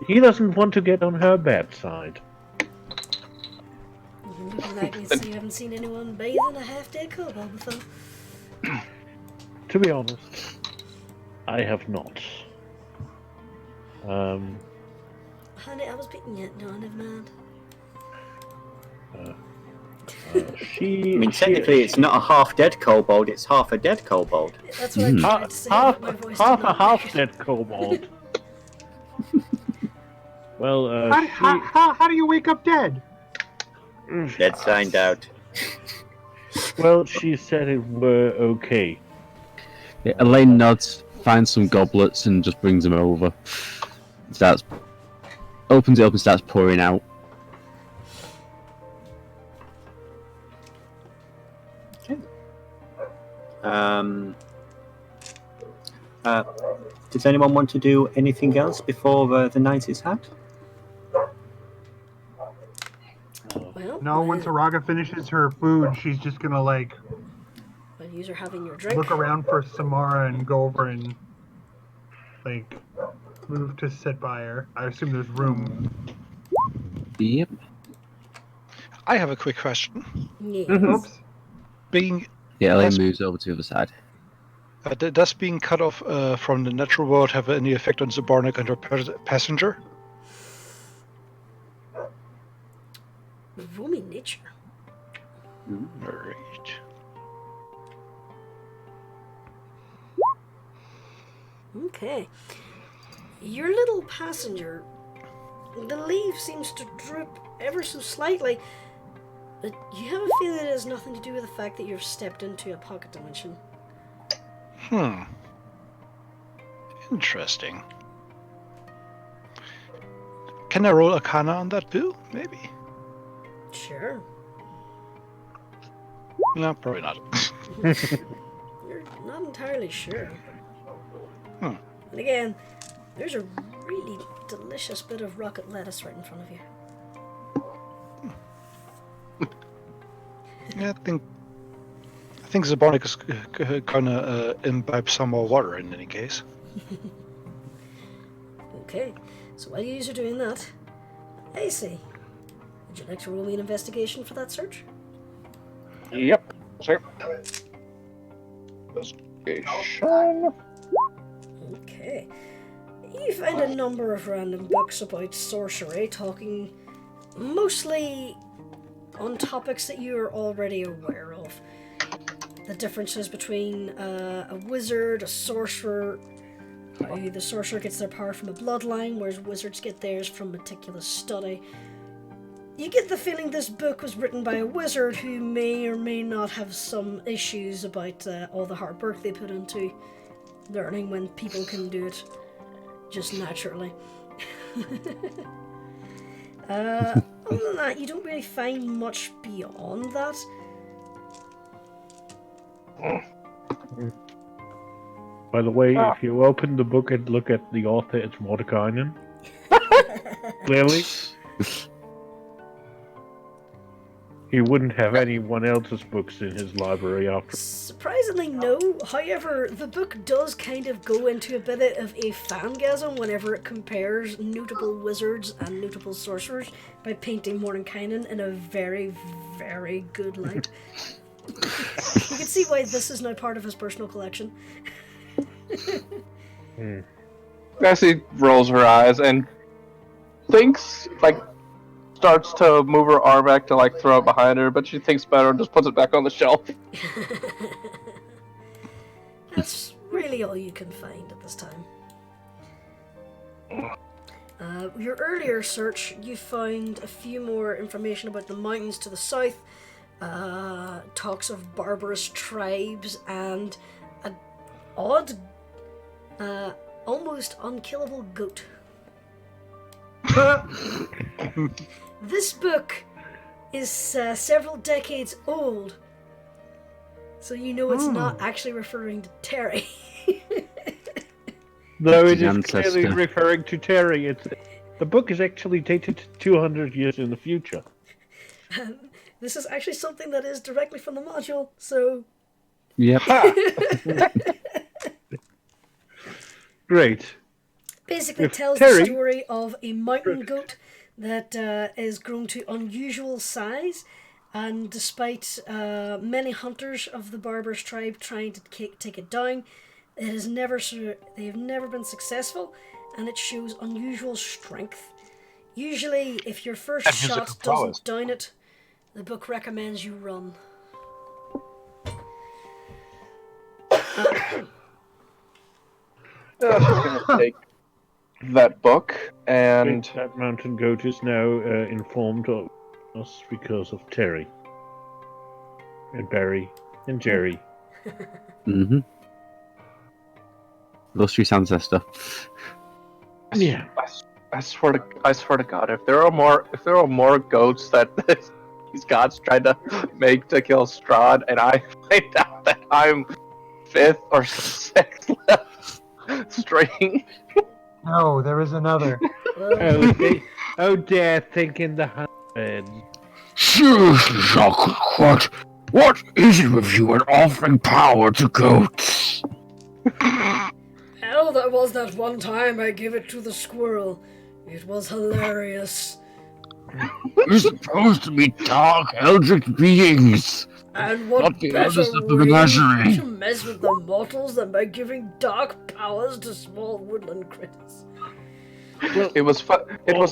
He doesn't want to get on her bad side. You're looking like me, so you haven't seen anyone bathe in a half-dead kobold before. To be honest, I have not. Honey, I was beating you. No, never mind. She. I mean, technically, it's not a half-dead kobold; it's half a dead kobold. That's what I tried to say. half but my voice a did not half work. dead kobold. Well, How do you wake up dead? Let's find out. Well, she said it were okay. Yeah, Elaine nods, finds some goblets, and just brings them over. Opens it up and starts pouring out. Does anyone want to do anything else before the night is had? Well, No, once Araga finishes her food, she's just gonna when you are having your drink. look around for Samara and go over and move to sit by her. I assume there's room. Yep. I have a quick question. Yeah. Oops. Being Yeah, Elaine Yes. moves over to the other side. Does being cut off from the natural world have any effect on Zabornik and her passenger? Roll me nature. Alright. Okay. Your little passenger, the leaf seems to droop ever so slightly, but you have a feeling it has nothing to do with the fact that you've stepped into a pocket dimension. Interesting. Can I roll Arcana on that, Bill? Maybe? Sure. No, probably not. You're not entirely sure. Hmm. And again, there's a really delicious bit of rocket lettuce right in front of you. Yeah, I think Zabornik is gonna imbibe some more water in any case. Okay, so while you are doing that, AC, would you like to roll me an investigation for that search? Yep. Sure. Investigation. Okay. You find a number of random books about sorcery, talking mostly on topics that you are already aware of. The differences between a wizard, a sorcerer, how the sorcerer gets their power from a bloodline, whereas wizards get theirs from meticulous study. You get the feeling this book was written by a wizard who may or may not have some issues about all the hard work they put into learning when people can do it just naturally. Other than that, you don't really find much beyond that. By the way, if you open the book and look at the author, it's Mordekainen. Clearly. He wouldn't have anyone else's books in his library after. Surprisingly, no. However, the book does kind of go into a bit of a fangasm whenever it compares notable wizards and notable sorcerers by painting Mordekainen in a very, very good light. You can see why this is now part of his personal collection. Bessie rolls her eyes and thinks, starts to move her arm back to throw it behind her, but she thinks better and just puts it back on the shelf. That's really all you can find at this time. Your earlier search, you found a few more information about the mountains to the south, talks of barbarous tribes, and an odd, almost unkillable goat. This book is several decades old, so you know it's not actually referring to Terry. No, it His is clearly ancestor. referring to Terry. The book is actually dated 200 years in the future. This is actually something that is directly from the module, so... Yep. Great. Basically If tells Terry- the story of a mountain goat that is grown to unusual size, and despite many hunters of the barbarous tribe trying to take it down, they have never been successful, and it shows unusual strength. Usually, if your first And physical shot prowess. doesn't down it, the book recommends you run. She's gonna take that book and That mountain goat is now informed of us because of Terry. And Barry. And Jerry. Mm-hmm. Illustrious ancestor. Yeah. I swear to God, if there are more goats that these gods tried to make to kill Strahd, and I find out that I'm 5th or 6th left string. No, there is another. Oh, dare think in the hundreds. Seriously, Jacques, what is it with you and offering power to goats? Hell, there was that one time I gave it to the squirrel. It was hilarious. You're supposed to be dark, eldritch beings. And what Not the better oldest of the way menagerie. to mess with the mortals than by giving dark powers to small woodland critters? It was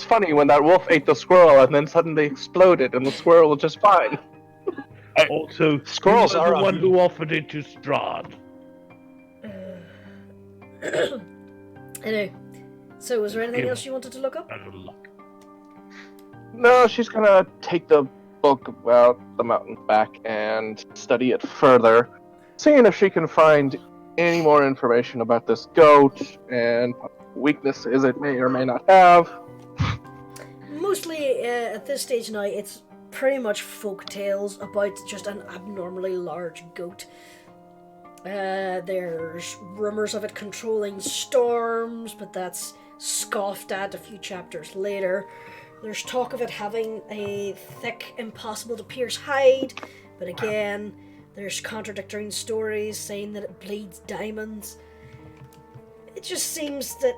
funny when that wolf ate the squirrel and then suddenly exploded, and the squirrel was just fine. Also, Squirrels who was are the one ugly. who offered it to Strahd. Anyway, so was there anything else you wanted to look up? No, she's gonna take the book about the mountain back and study it further, seeing if she can find any more information about this goat and weaknesses it may or may not have. Mostly at this stage now, it's pretty much folk tales about just an abnormally large goat. There's rumors of it controlling storms, but that's scoffed at a few chapters later. There's talk of it having a thick, impossible to pierce hide, but again, there's contradicting stories saying that it bleeds diamonds. It just seems that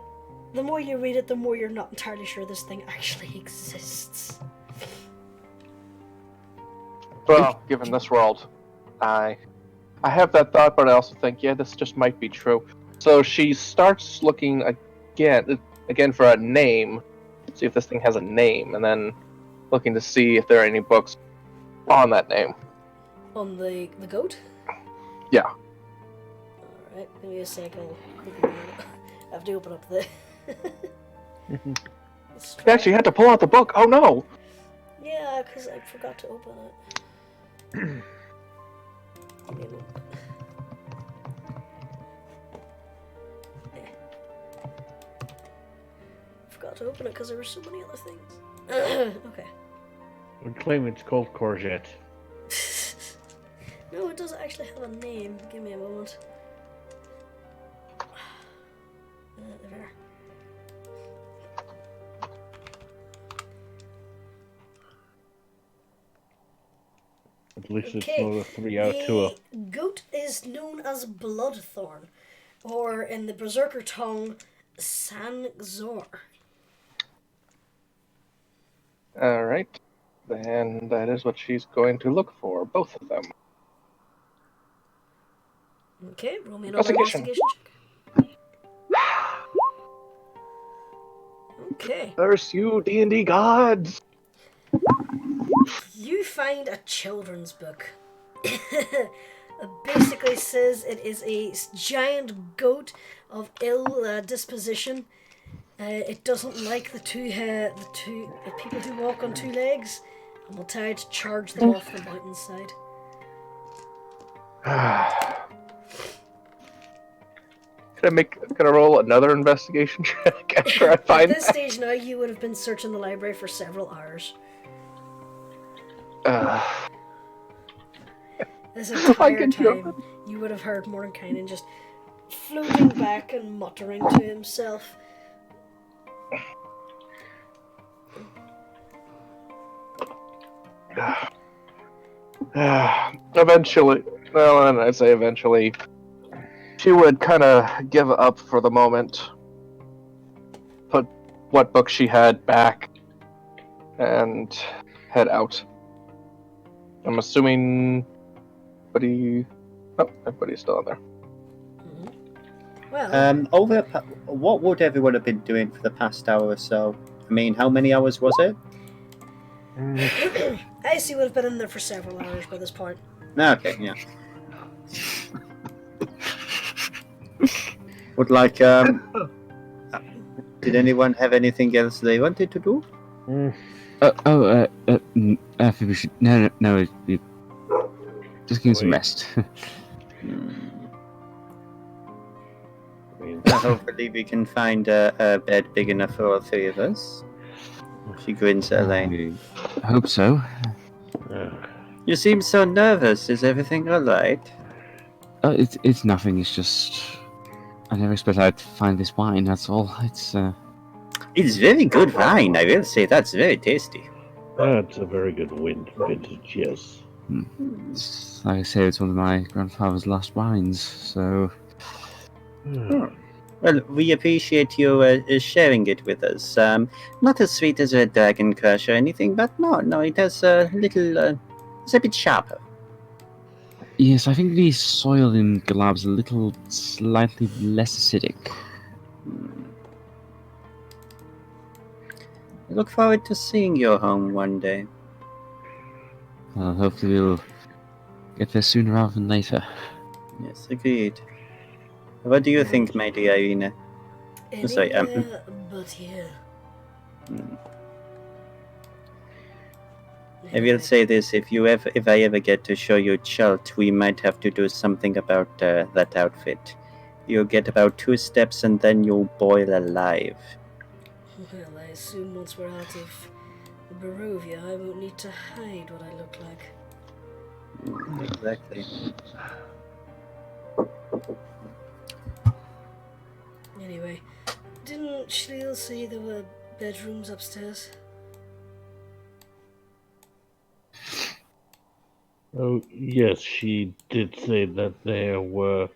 the more you read it, the more you're not entirely sure this thing actually exists. Well, given this world, I have that thought, but I also think, yeah, this just might be true. So she starts looking again for a name, see if this thing has a name, and then looking to see if there are any books on that name. On the goat? Yeah. Alright, give me a sec, I'll quickly I have to open up the... You actually had to pull out the book, oh no! Yeah, because I forgot to open it. Give me a moment. Forgot to open it because there were so many other things. Okay. I claim it's called courgette. No, it doesn't actually have a name. Give me a moment. There. At least Okay. it's not a 3 out tour. The goat is known as Bloodthorn, or in the Berserker tongue, Sangzor. Alright. Then that is what she's going to look for, both of them. Okay, roll me another Investigation. investigation check. Okay. There's you, D&D gods! You find a children's book. It basically says it is a giant goat of ill disposition. It doesn't like the two people who walk on two legs, and will try to charge them off the mountainside. Can I roll another investigation check after I find At this that? stage now, you would have been searching the library for several hours. This entire can feel time, you would have heard Mordenkainen just floating back and muttering to himself. Eventually, well, and I say eventually, she would kind of give up for the moment, put what book she had back, and head out. I'm assuming everybody's still in there. Well, What would everyone have been doing for the past hour or so? I mean, how many hours was it? Icy would have been in there for several hours by this point. Okay, yeah. Would did anyone have anything else they wanted to do? I think we should. No. Just give me some rest. Hopefully we can find a bed big enough for all three of us. She grins at Elaine. I hope so. You seem so nervous. Is everything alright? It's nothing. It's just I never expected I'd find this wine. That's all. It's very good wine. I will say that's very tasty. That's a very good vintage, yes. Like I say, it's one of my grandfather's last wines. So. Well, we appreciate you sharing it with us. Not as sweet as a Dragon Crush or anything, but no, it has a little. It's a bit sharper. Yes, I think the soil in Galab's a little slightly less acidic. I look forward to seeing your home one day. Hopefully we'll get there sooner rather than later. Yes, agreed. What do you think, my dear Irina? Sorry, Anywhere but here. I will say this: if I ever get to show you Chult, we might have to do something about that outfit. You'll get about 2 steps and then you'll boil alive. Well, I assume once we're out of Barovia, I won't need to hide what I look like. Exactly. Anyway, didn't Schliel say there were bedrooms upstairs? Oh, yes, she did say that there were.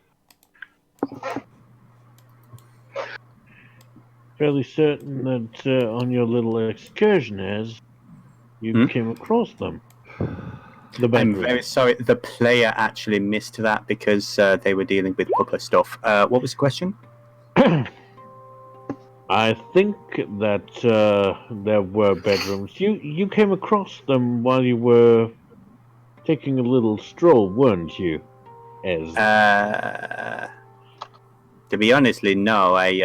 Fairly certain that on your little excursion, as you came across them. The I'm bedroom. very sorry. The player actually missed that because they were dealing with proper stuff. What was the question? I think that there were bedrooms. You came across them while you were taking a little stroll, weren't you? As To be honestly, no. I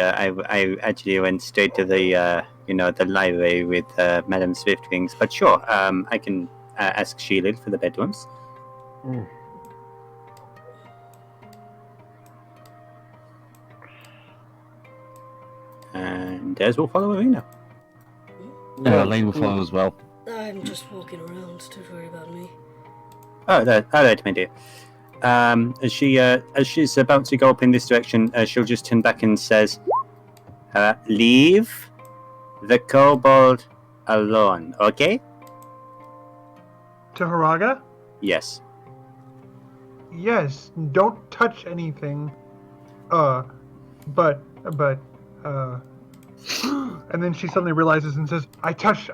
actually went straight to the the library with Madame Swiftwings. But sure, I can ask Sheila for the bedrooms. And Des will follow Arena. Lane will follow as well. I'm just walking around. Don't worry about me. Oh, all right, my dear. As she's about to go up in this direction, she'll just turn back and says, "Leave the kobold alone, okay?" To Haraga? Yes. Yes, don't touch anything. But and then she suddenly realizes and says, I touch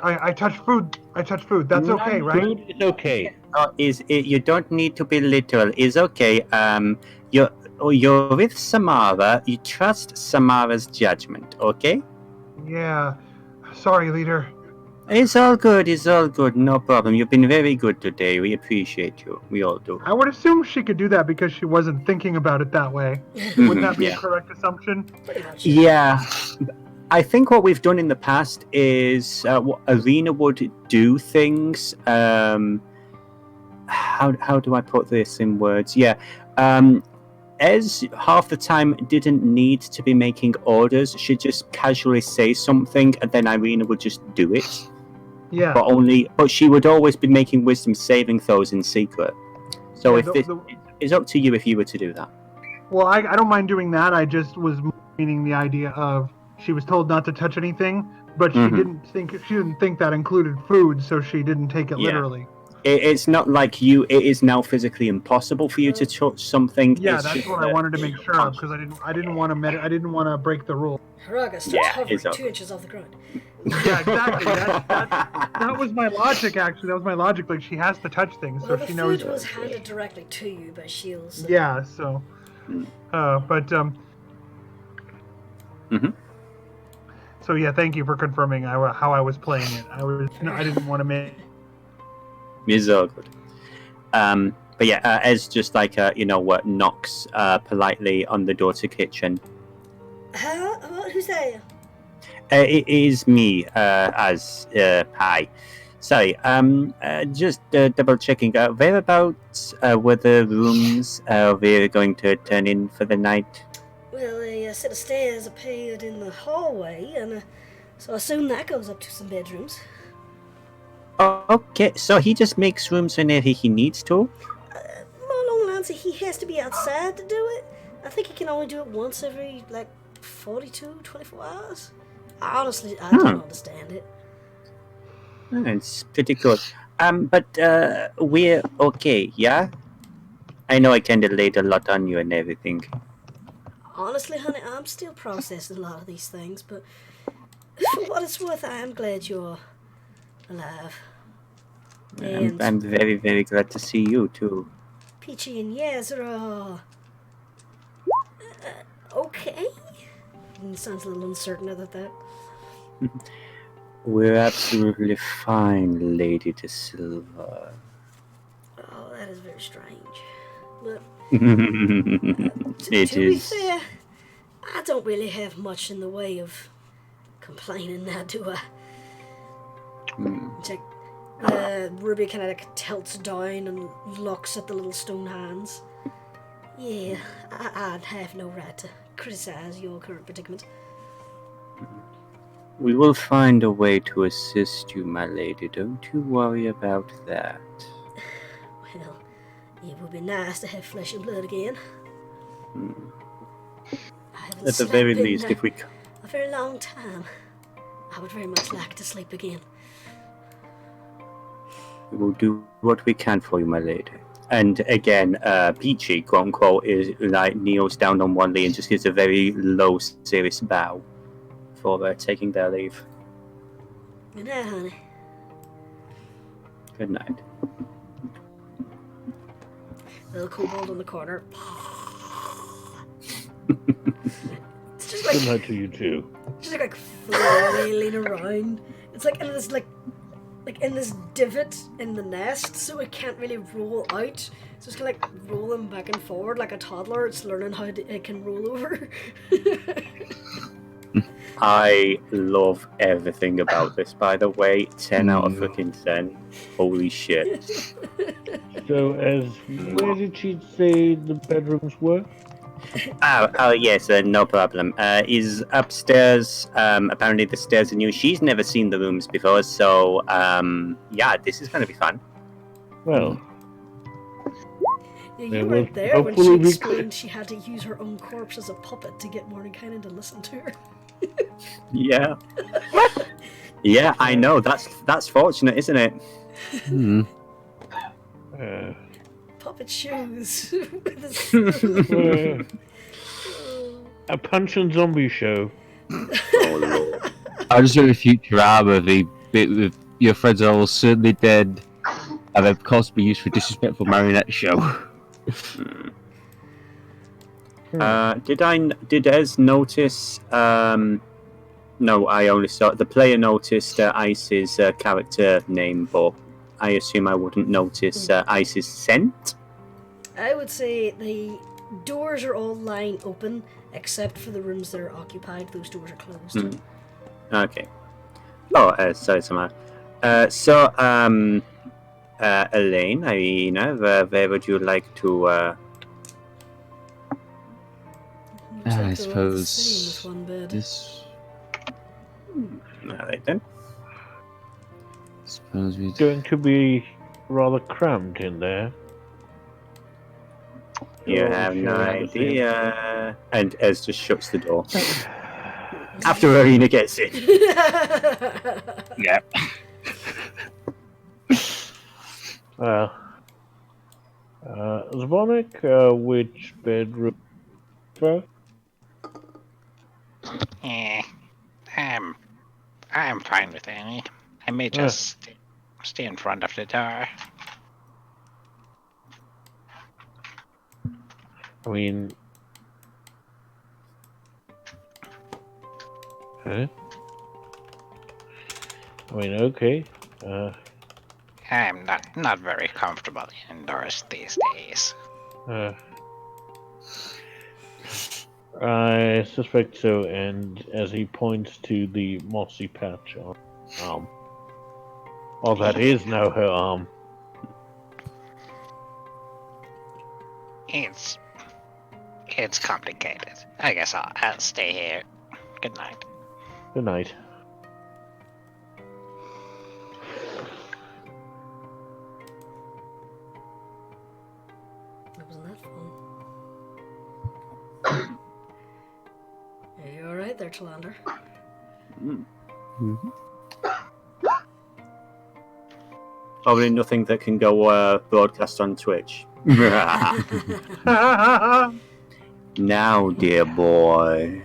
food. I touch food. That's okay, right? Food is okay. You don't need to be literal. It's okay. You're with Samara. You trust Samara's judgment, okay? Yeah. Sorry, leader. It's all good. It's all good. No problem. You've been very good today. We appreciate you. We all do. I would assume she could do that because she wasn't thinking about it that way. Wouldn't that be a correct assumption? Pretty much. Yeah. I think what we've done in the past is Arena would do things. How do I put this in words? Yeah. Ez half the time didn't need to be making orders. She'd just casually say something, and then Irina would just do it. Yeah. But she would always be making wisdom saving throws in secret. So it's up to you if you were to do that. Well, I don't mind doing that. I just was meaning the idea of she was told not to touch anything, but she didn't think that included food, so she didn't take it literally. It's not like it is now physically impossible for you to touch something. Yeah, that's what I wanted to make sure of, because I didn't want to break the rule. Haraga starts hovering 2 inches off the ground. Yeah, exactly. That was my logic, actually. That was my logic. Like, she has to touch things, so she knows. The food was handed directly to you by Shields. Yeah, so... So yeah, thank you for confirming how I was playing it. I didn't want to make... It's all good. But yeah, Ez just like knocks politely on the door to kitchen. Who's there? It is me, as hi. Sorry, just double checking. Whereabouts were the rooms we're going to turn in for the night? Well, a set of stairs appeared in the hallway, and so I assume that goes up to some bedrooms. Oh, okay, so he just makes rooms whenever he needs to? More along the lines of he has to be outside to do it. I think he can only do it once every, 24 hours. Honestly, I don't understand it. It's pretty good. But we're okay, yeah? I know I kind of laid a lot on you and everything. Honestly, honey, I'm still processing a lot of these things, but for what it's worth, I am glad you're alive. I'm very, very glad to see you, too. Peachy and Yazra. Okay. And he sounds a little uncertain about that. We're absolutely fine, Lady De Silva. Oh, that is very strange. But It to be is. fair, I don't really have much in the way of complaining now, do I? Check. Ruby kind of like tilts down and looks at the little stone hands. Yeah, I'd have no right to criticize your current predicament. We will find a way to assist you, my lady. Don't you worry about that. Well, it would be nice to have flesh and blood again. I haven't At the slept very in least, if we... a very long time. I would very much like to sleep again. We will do what we can for you, my lady. And again, Peachy, quote unquote, is like kneels down on one knee and just gives a very low, serious bow for taking their leave. Good night, honey. Good night. Little kobold in the corner. It's just Good like night to you too. just like flailing around. It's like in this like in this divot in the nest, so it can't really roll out. So it's kind of like rolling back and forward like a toddler. It's learning how it can roll over. I love everything about this, by the way. 10 out of freaking 10. Holy shit. So, where did she say the bedrooms were? Oh yes, no problem. Is upstairs. Apparently the stairs are new. She's never seen the rooms before, so yeah, this is gonna be fun. Well, Yeah, Yeah, you well, weren't there when she hopefully we explained she had to use her own corpse as a puppet to get Mordenkainen to listen to her. Yeah. Yeah, I know. That's fortunate, isn't it? Puppet shoes. A punch and zombie show. Oh lord. I just wrote a future armor, the bit with your friends are all certainly dead, and then cost be used for disrespectful marionette show. Did Ez notice? No, I only saw the player noticed Ice's character name, but I assume I wouldn't notice Ice's scent. I would say the doors are all lying open, except for the rooms that are occupied. Those doors are closed. Okay. Oh, sorry, Samara. Elaine, Irina, where would you like to? I Except they're all the same suppose with one bed. this. Alright then. Suppose we. Going to be rather cramped in there. You Oh, have no sure, I understand. idea. And Ez just shuts the door. After Irina gets it. Yeah. Well, Zvonik, which bedroom? First? I'm fine with any. I may just stay in front of the door. I mean, okay. I'm not very comfortable indoors these days. I suspect so, and as he points to the mossy patch on her arm. Oh, that is now her arm. It's complicated. I guess I'll stay here. Good night. Good night. Wasn't that fun? Are you alright there, Talander? Probably nothing that can go broadcast on Twitch. Now, dear boy.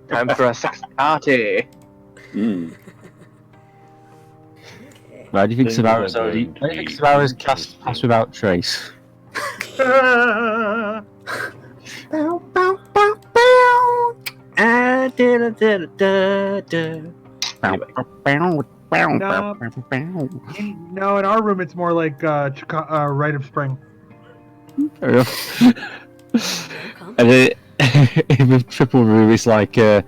Time for a sex party. Okay. Why do you think Things Savara's are already? going to Why do you think be Savara's cast interesting. Pass Without Trace? Bow, bow, bow, bow. Da-da-da-da-da. Anyway. No, in our room it's more like Rite of Spring. Fair enough. Come. And with Triple Room, it's like, I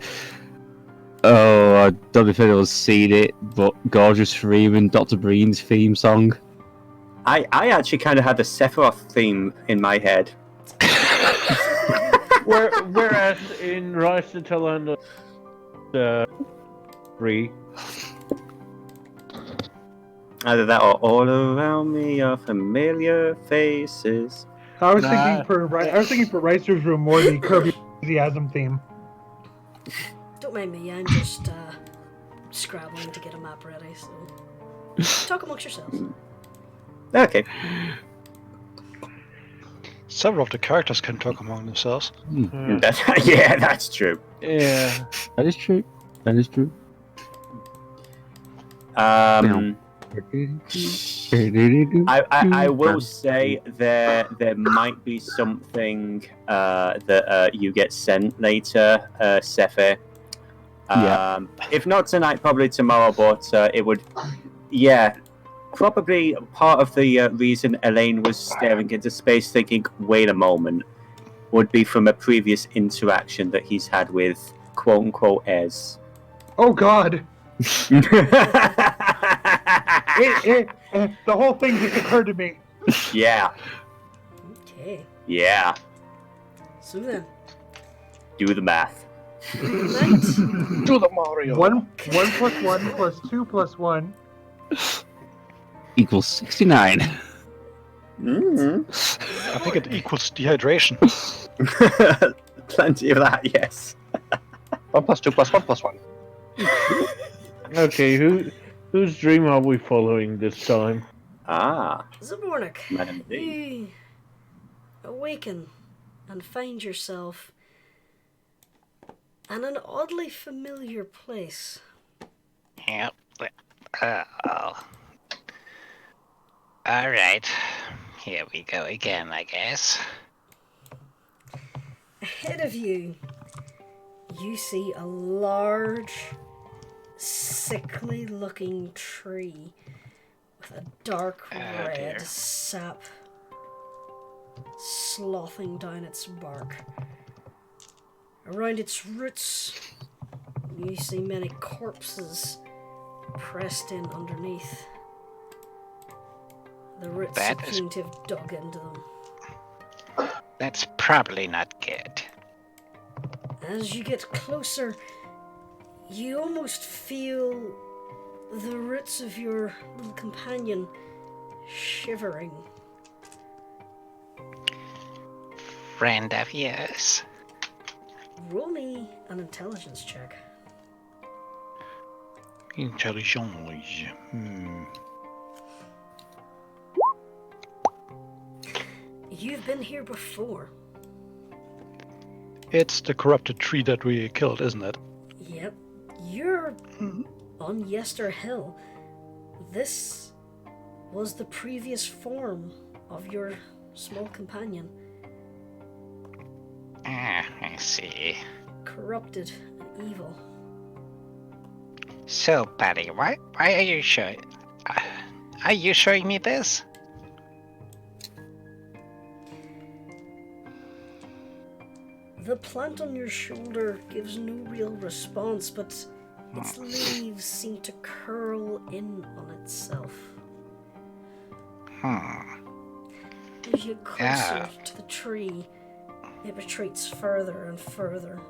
don't know if anyone's seen it, but Gorgeous Freeman and Dr. Breen's theme song. I actually kind of had the Sephiroth theme in my head. Whereas in Rise to Talanda 3, Either that or all around me are familiar faces. I was Nah. thinking for Ricer's Room more the Kirby Enthusiasm theme. Don't mind me, I'm just scrabbling to get a map ready, so talk amongst yourselves. Okay. Several of the characters can talk among themselves. Yeah, that's true. yeah, That is true. That is true. I will say there might be something that you get sent later, Sephi. Yeah. If not tonight, probably tomorrow. But it would, yeah, probably part of the reason Elaine was staring into space, thinking, "Wait a moment," would be from a previous interaction that he's had with "quote unquote" Ez. Oh God! The whole thing just occurred to me. Yeah. Okay, Yeah. so then, Do the math. right. Do the Mario. 1 plus 1 plus 2 plus 1. Equals 69. Mm-hmm. I think it equals dehydration. Plenty of that, yes. 1 plus 2 plus 1 plus 1. okay, whose dream are we following this time? Ah, Zabornik, Madam D. you awaken and find yourself in an oddly familiar place. Yep. Alright. Here we go again, I guess. Ahead of you, you see a large, sickly looking tree with a dark red dear. sap slothing down its bark. Around its roots, you see many corpses pressed in underneath. The roots That is- seem to have dug into them. That's probably not good. As you get closer, you almost feel the roots of your little companion shivering. Friend of yours. Roll me an intelligence check. Intelligence. You've been here before. It's the corrupted tree that we killed, isn't it? Yep. You're on Yester Hill. This was the previous form of your small companion. Ah, I see. Corrupted and evil. So, buddy, why are you showing... Are you showing me this? The plant on your shoulder gives no real response, but its leaves seem to curl in on itself. As you get closer to the tree, it retreats further and further.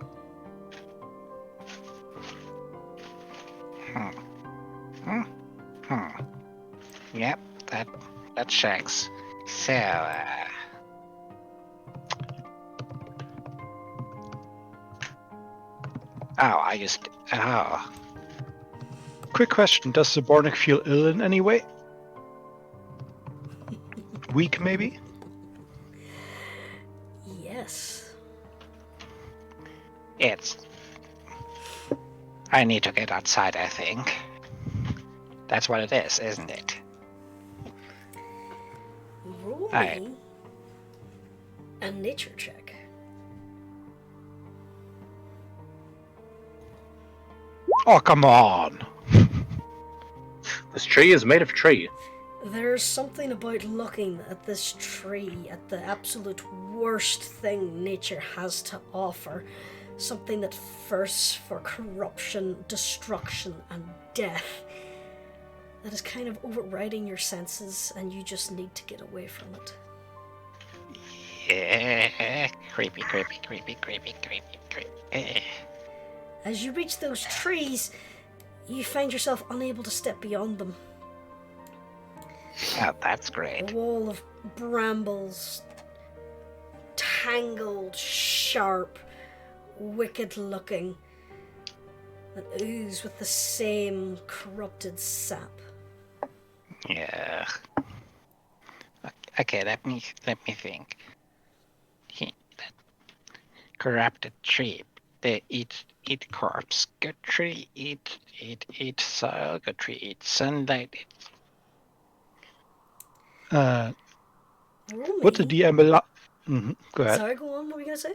Yep, that checks. So, Quick question, does Zabornik feel ill in any way? Weak, maybe? Yes. I need to get outside, I think. That's what it is, isn't it? Roll Alright. me a nature check. Oh, come on! This tree is made of tree. There's something about looking at this tree, at the absolute worst thing nature has to offer, something that thirsts for corruption, destruction, and death, that is kind of overriding your senses, and you just need to get away from it. Yeah. Creepy. As you reach those trees, you find yourself unable to step beyond them. Oh, that's A great. wall of brambles, tangled, sharp, wicked looking, that ooze with the same corrupted sap. Yeah. Okay, let me think. That corrupted tree. They eat corpse. Good tree eat soil. Good tree eat sunlight. Roll Would the me. DM allow? Go ahead. Sorry, go on. What were you gonna say?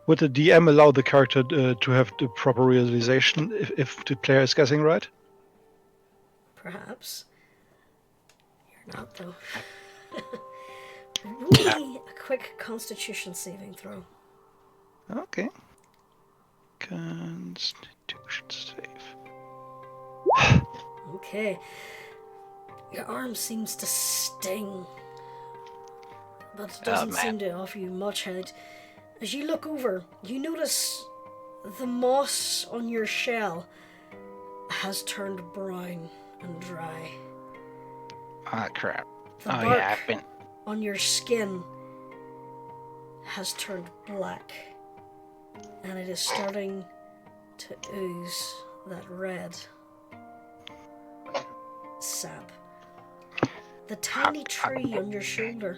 Would the DM allow the character to have the proper realization if the player is guessing right? Perhaps. You're not though. Roll me a quick Constitution saving throw. Okay. Constitution save. Okay. Your arm seems to sting, but it doesn't man. seem to offer you much help. As you look over, you notice the moss on your shell has turned brown and dry. Oh crap. The Oh bark yeah, I've been. on your skin has turned black, and it is starting to ooze that red sap. The tiny tree on your shoulder,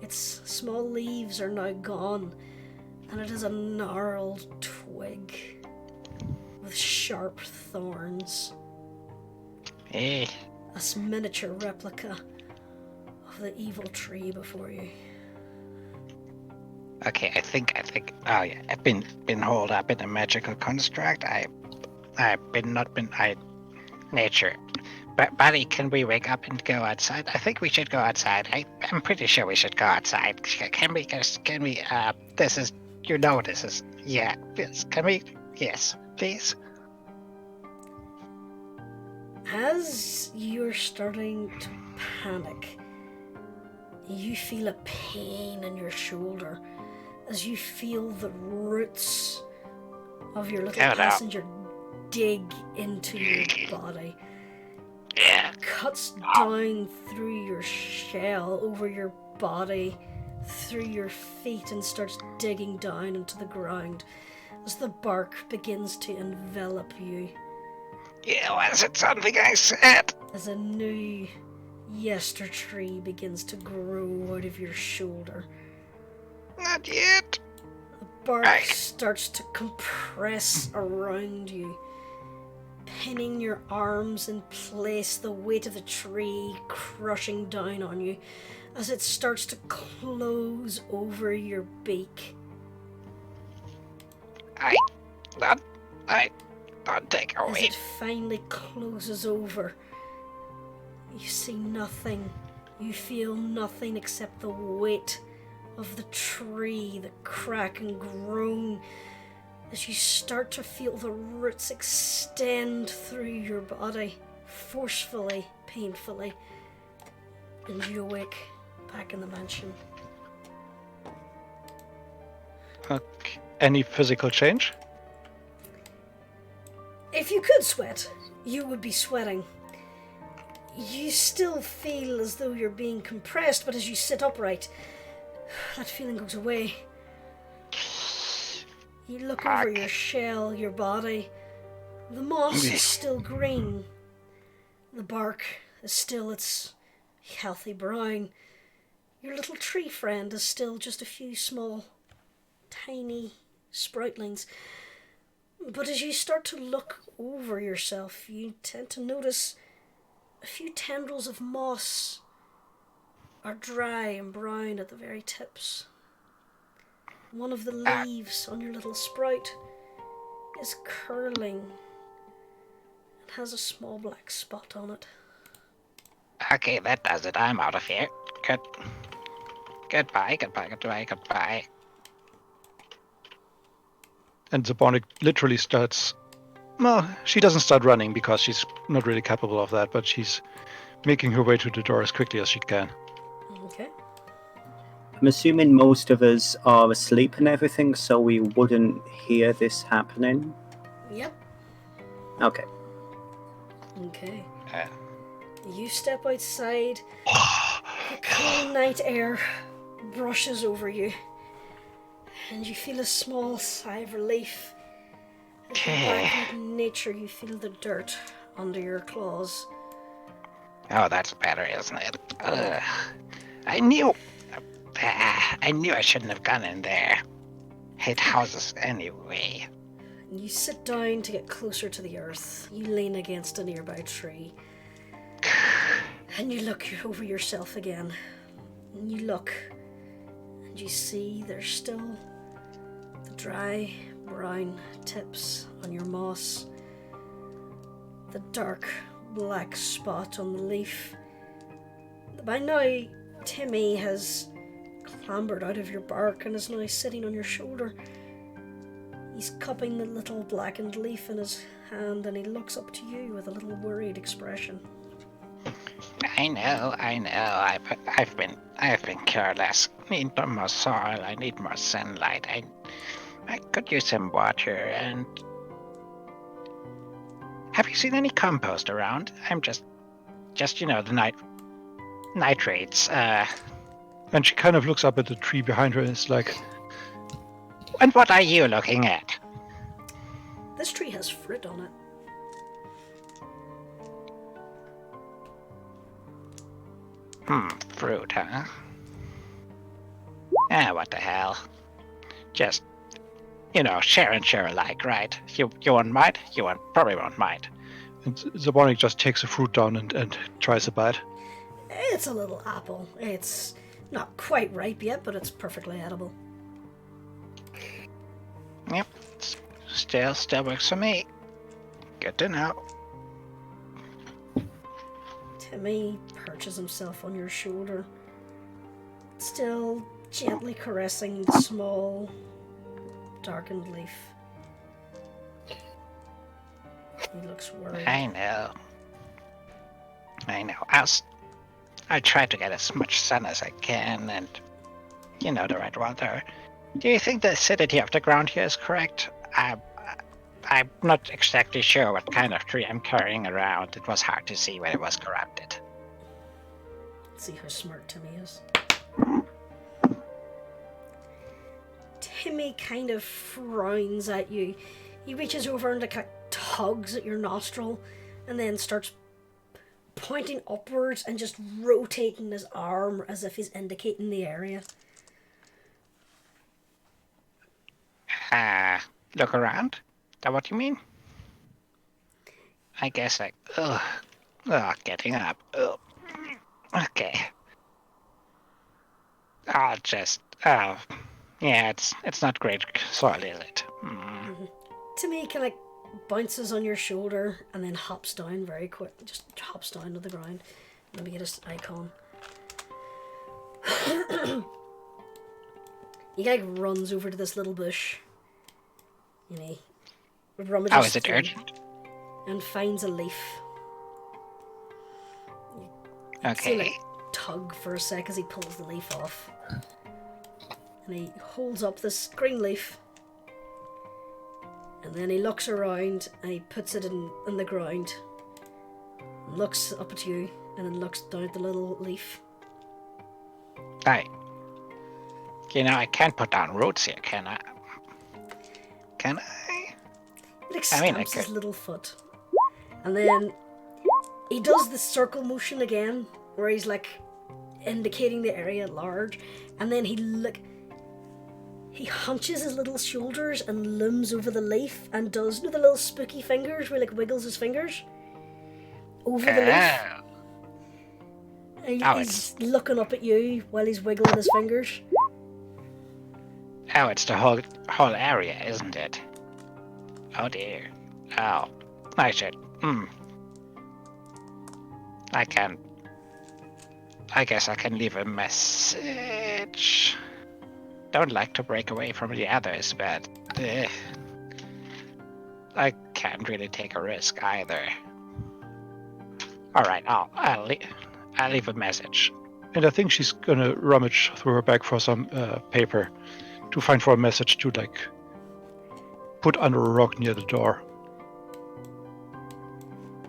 its small leaves are now gone, and it is a gnarled twig with sharp thorns. Eh. A miniature replica of the evil tree before you. Okay, I think. Oh yeah, I've been holed up in a magical construct. Nature. But buddy, can we wake up and go outside? I think we should go outside. I'm pretty sure we should go outside. Can we? This is. This is. Yeah. Yes. Can we? Yes. Please. As you're starting to panic, you feel a pain in your shoulder as you feel the roots of your little Oh, no. passenger dig into your body. Yeah. It cuts down through your shell, over your body, through your feet, and starts digging down into the ground as the bark begins to envelop you. Yeah. Was it something I said? As a new yester tree begins to grow out of your shoulder. Not yet. The bark Aye. starts to compress around you, pinning your arms in place, the weight of the tree crushing down on you as it starts to close over your beak. Don't take As away. it finally closes over, you see nothing. You feel nothing except the weight of the tree, the crack and groan, as you start to feel the roots extend through your body, forcefully, painfully, and you awake back in the mansion. Okay. Any physical change? If you could sweat, you would be sweating. You still feel as though you're being compressed, but as you sit upright, that feeling goes away. You look over your shell, your body. The moss is still green. The bark is still its healthy brown. Your little tree friend is still just a few small, tiny sproutlings. But as you start to look over yourself, you tend to notice a few tendrils of moss are dry and brown at the very tips. One of the leaves on your little sprout is curling and has a small black spot on it. Okay, that does it. I'm out of here. Goodbye. And Zabonic literally starts. Well, she doesn't start running because she's not really capable of that, but she's making her way to the door as quickly as she can. Okay. I'm assuming most of us are asleep and everything, so we wouldn't hear this happening. Yep. Okay. Okay. You step outside. The cool night air brushes over you, and you feel a small sigh of relief. As you back out in nature, you feel the dirt under your claws. Oh, that's better, isn't it? I knew I shouldn't have gone in there. Hate houses anyway. You sit down to get closer to the earth. You lean against a nearby tree. And you look over yourself again. And you look. And you see there's still the dry, brown tips on your moss. The dark, black spot on the leaf. By now, Timmy has clambered out of your bark and is now sitting on your shoulder. He's cupping the little blackened leaf in his hand, and he looks up to you with a little worried expression. I know. I've been careless. Need more soil. I need more sunlight. I could use some water. And have you seen any compost around? I'm just the nitrates. And she kind of looks up at the tree behind her and is like, And what are you looking at? This tree has fruit on it. Fruit, huh? What the hell? Just, share and share alike, right? You want mine? Probably want mine. and Zabonic just takes the fruit down and tries a bite. It's a little apple. It's not quite ripe yet, but it's perfectly edible. Yep. Still works for me. Good to know. Timmy perches himself on your shoulder, still gently caressing the small, darkened leaf. He looks worried. I know. I try to get as much sun as I can, and the right weather. Do you think the acidity of the ground here is correct? I'm not exactly sure what kind of tree I'm carrying around. It was hard to see when it was corrupted. See how smart Timmy is. Timmy kind of frowns at you. He reaches over and tugs at your nostril, and then starts pointing upwards and just rotating his arm as if he's indicating the area. Look around? Is that what you mean? I guess getting up. Ugh. Okay. It's not great soil, is it? Mm-hmm. Timmy kind of bounces on your shoulder and then hops down very quick. Just hops down to the ground. Let me get his icon. He runs over to this little bush. He rummages is it urgent? And finds a leaf. Okay. See, tug for a sec as he pulls the leaf off. And he holds up this green leaf. And then he looks around and he puts it in the ground. Looks up at you and then looks down at the little leaf. I can't put down roots here, can I? Can I? He stamps his little foot. And then he does the circle motion again, where he's indicating the area at large, and then he He hunches his little shoulders and looms over the leaf and does, the little spooky fingers where he wiggles his fingers over the leaf. And he's looking up at you while he's wiggling his fingers. Oh, it's the whole area, isn't it? Oh dear. Oh, I should. I guess I can leave a message. Don't like to break away from the others, but I can't really take a risk either. All right, I'll leave a message. And I think she's gonna rummage through her bag for some paper to find for a message to put under a rock near the door.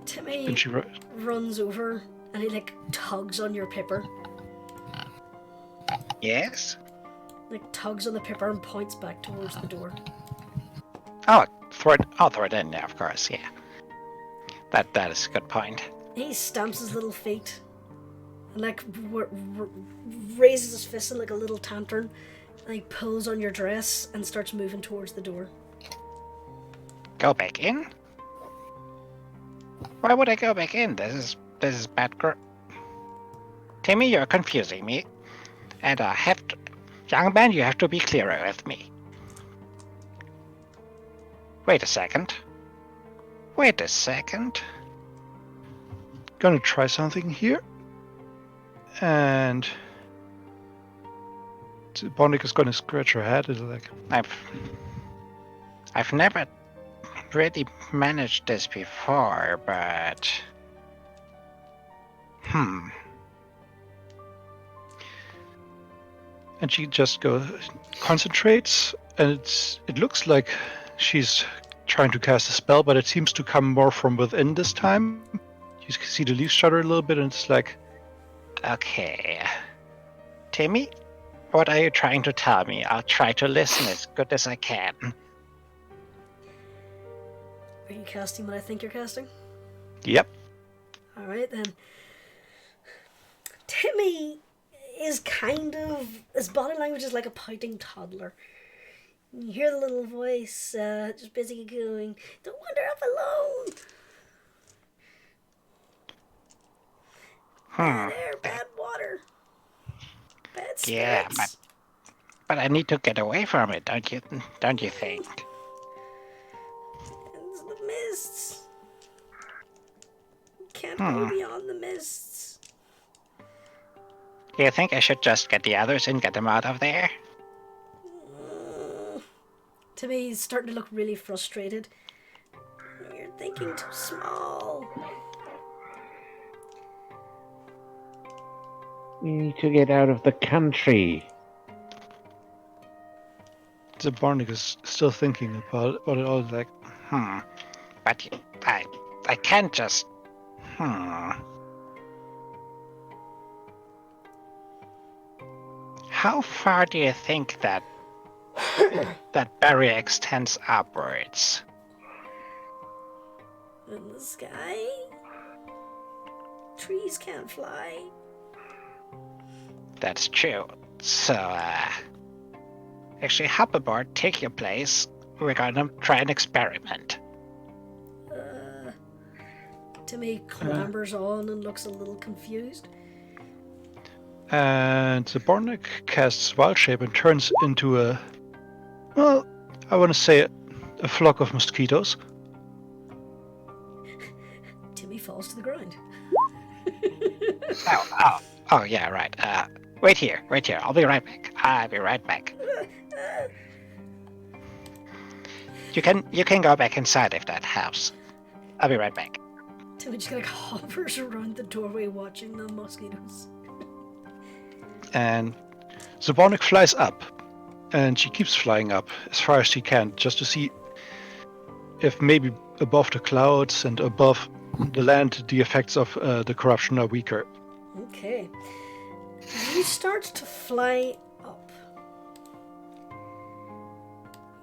Timmy And she runs over and he tugs on your paper. Yes? Tugs on the paper and points back towards the door. Oh, I'll throw it in there, of course, yeah. That is a good point. He stamps his little feet and raises his fist in a little tantrum and he pulls on your dress and starts moving towards the door. Go back in? Why would I go back in? This is bad. Timmy, you're confusing me. And young man, you have to be clearer with me. Wait a second. Gonna try something here. And Bonnick is gonna scratch her head. It's I've never really managed this before, but And she just concentrates, and it looks like she's trying to cast a spell, but it seems to come more from within this time. You can see the leaves shudder a little bit, and it's okay. Timmy, what are you trying to tell me? I'll try to listen as good as I can. Are you casting what I think you're casting? Yep. Alright then. Timmy is his body language is like a pouting toddler. You hear the little voice just busy going, "Don't wander off alone. Bad air, bad water, bad spirits." Yeah, but I need to get away from it, don't you think? It's the mists. You can't go beyond the mists. You think I should just get the others and get them out of there? Timmy, he's starting to look really frustrated. You're thinking too small. We need to get out of the country. Zabarnik is still thinking about it all. But I can't just. How far do you think that barrier extends upwards? In the sky? Trees can't fly. That's true. So, actually hop aboard, take your place. We're gonna try an experiment. Timmy clambers on and looks a little confused. And Zabarnik casts Wild Shape and turns into I want to say a flock of mosquitoes. Timmy falls to the ground. Oh, yeah, right. Wait here. I'll be right back. You can go back inside if that helps. I'll be right back. Timmy just hovers around the doorway watching the mosquitoes. And Zabarnik flies up, and she keeps flying up as far as she can, just to see if maybe above the clouds and above the land the effects of the corruption are weaker. Okay. You start to fly up.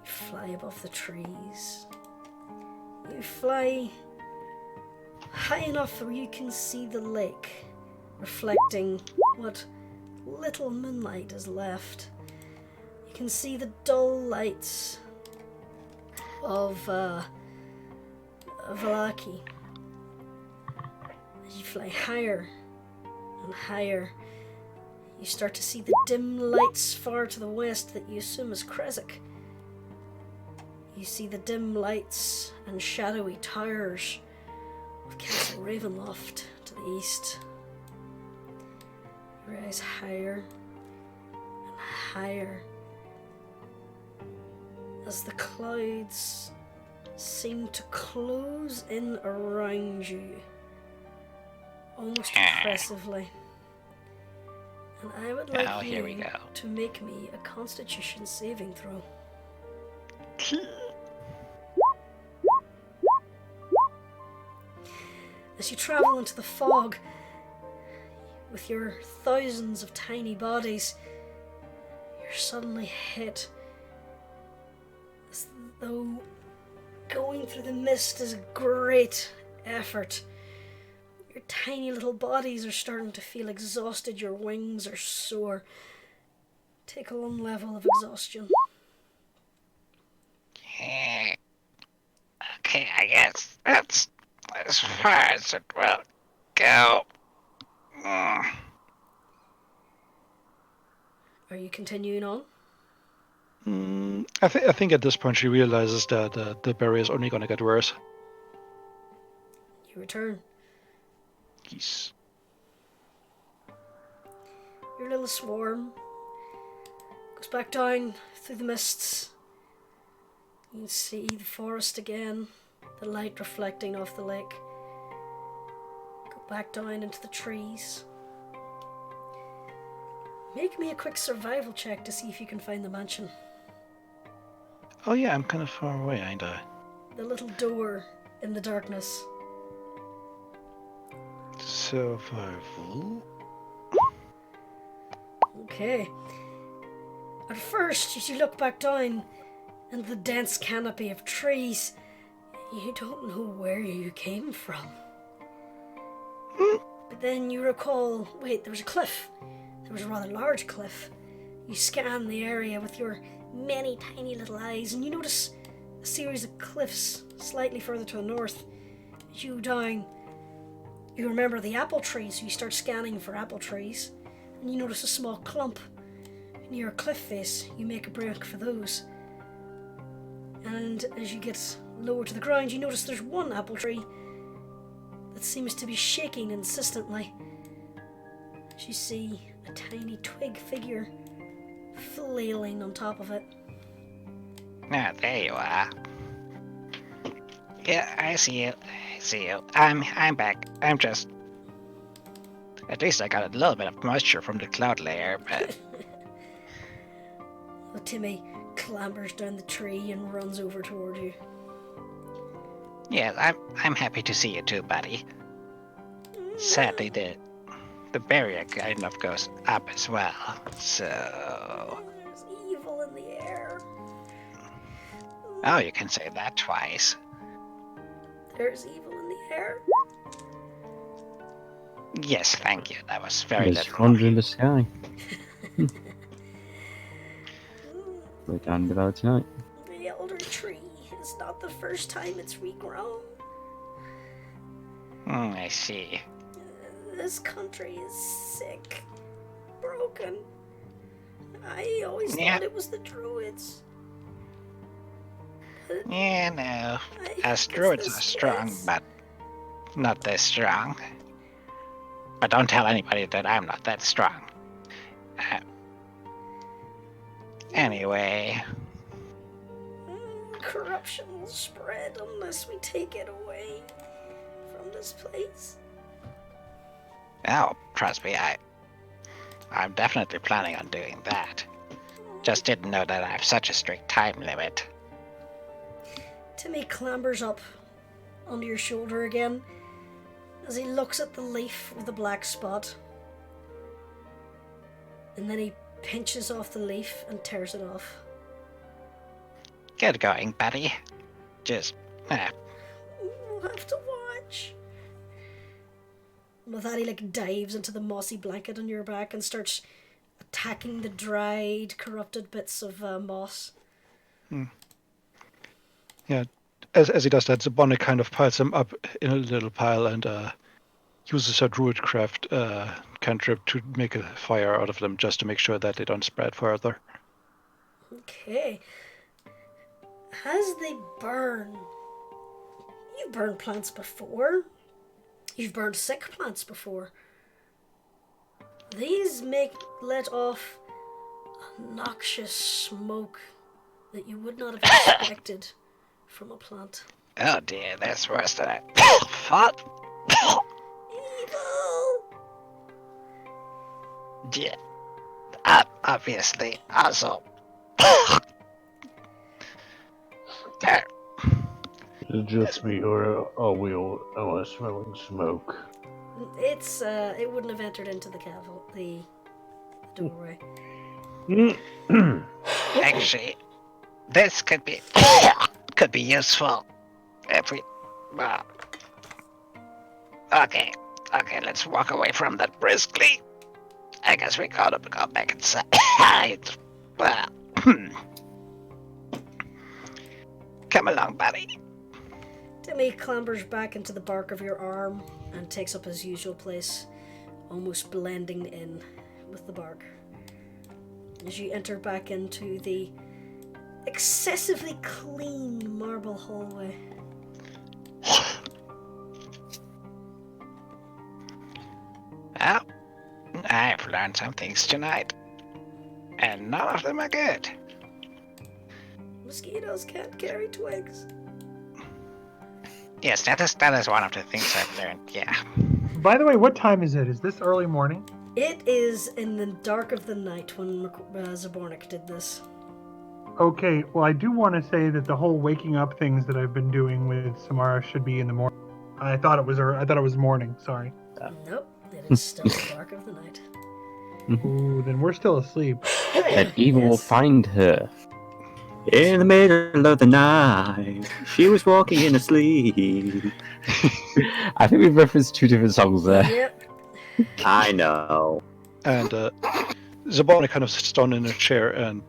You fly above the trees. You fly high enough where you can see the lake, reflecting what little moonlight is left. You You can see the dull lights of Valaki. As you fly higher and higher, you start to see the dim lights far to the west that you assume is Kresik. You see the dim lights and shadowy towers of Castle Ravenloft to the east. You rise higher and higher as the clouds seem to close in around you, almost oppressively. And I would like here we you go. to make me a Constitution saving throw. As you travel into the fog with your thousands of tiny bodies, you're suddenly hit as though going through the mist is a great effort. Your tiny little bodies are starting to feel exhausted, your wings are sore. Take a 1 level of exhaustion. Okay, I guess that's as far as it will go. Are you continuing on? I think at this point she realizes that the barrier is only going to get worse. You return. Yes. Your little swarm goes back down through the mists. You can see the forest again, the light reflecting off the lake. Go back down into the trees. Make me a quick survival check to see if you can find the mansion. Oh yeah, I'm kind of far away, ain't I? The little door in the darkness. Survival. Okay. At first, as you look back down in the dense canopy of trees, you don't know where you came from. But then you recall, wait, there was a cliff. There was a rather large cliff. You scan the area with your many tiny little eyes, and you notice a series of cliffs slightly further to the north. As you down, you remember the apple trees, so you start scanning for apple trees, and you notice a small clump near a cliff face. You make a break for those. And as you get lower to the ground, you notice there's one apple tree that seems to be shaking insistently. As you see a tiny twig figure flailing on top of it. Ah, there you are. Yeah, I see you. I see you. I'm back. I'm just... At least I got a little bit of moisture from the cloud layer, but... Well, Timmy clambers down the tree and runs over toward you. Yeah, I'm happy to see you too, buddy. Sadly, the barrier kind of goes up as well, so... There's evil in the air. Oh, you can say that twice. There's evil in the air? Yes, thank you. That was very There's little. thunder in the sky. We're down about tonight. The elder tree is not the first time it's regrown. I see. This country is sick, broken. I always Yeah. thought it was the druids. But Yeah, no. I Us think druids it's are the strong, Smiths. but not this strong. But don't tell anybody that I'm not that strong. Anyway, Corruption will spread unless we take it away from this place. oh, trust me, I'm definitely planning on doing that. Just didn't know that I have such a strict time limit. Timmy clambers up onto your shoulder again as he looks at the leaf with the black spot. And then he pinches off the leaf and tears it off. Get going, buddy. Just, We'll have to watch. With that, he dives into the mossy blanket on your back and starts attacking the dried, corrupted bits of moss. Yeah, as he does that, Zabonic kind of piles them up in a little pile and uses her druidcraft cantrip to make a fire out of them, just to make sure that they don't spread further. Okay. As they burn, you've burned plants before. You've burned sick plants before. These let off a noxious smoke that you would not have expected from a plant. Oh dear, that's worse than I thought. Evil! Yeah. Obviously, also. There. Is it just me, or are we all smelling smoke? It wouldn't have entered into the doorway. Actually, this could be useful if we. Okay, let's walk away from that briskly. I guess we gotta go back inside. Come along, buddy. Timmy clambers back into the bark of your arm and takes up his usual place, almost blending in with the bark. As you enter back into the excessively clean marble hallway. Well, I've learned some things tonight, and none of them are good. Mosquitoes can't carry twigs. Yes, that is one of the things I've learned, yeah. By the way, what time is it? Is this early morning? It is in the dark of the night when Zabornik did this. Okay, well, I do want to say that the whole waking up things that I've been doing with Samara should be in the morning. I thought it was morning. Sorry. Nope, it is still the dark of the night. Ooh, then we're still asleep. And evil will Yes. find her. In the middle of the night, she was walking in her sleep. I think we've referenced two different songs there. Yep. I know. And Zabonic kind of sits down in a chair and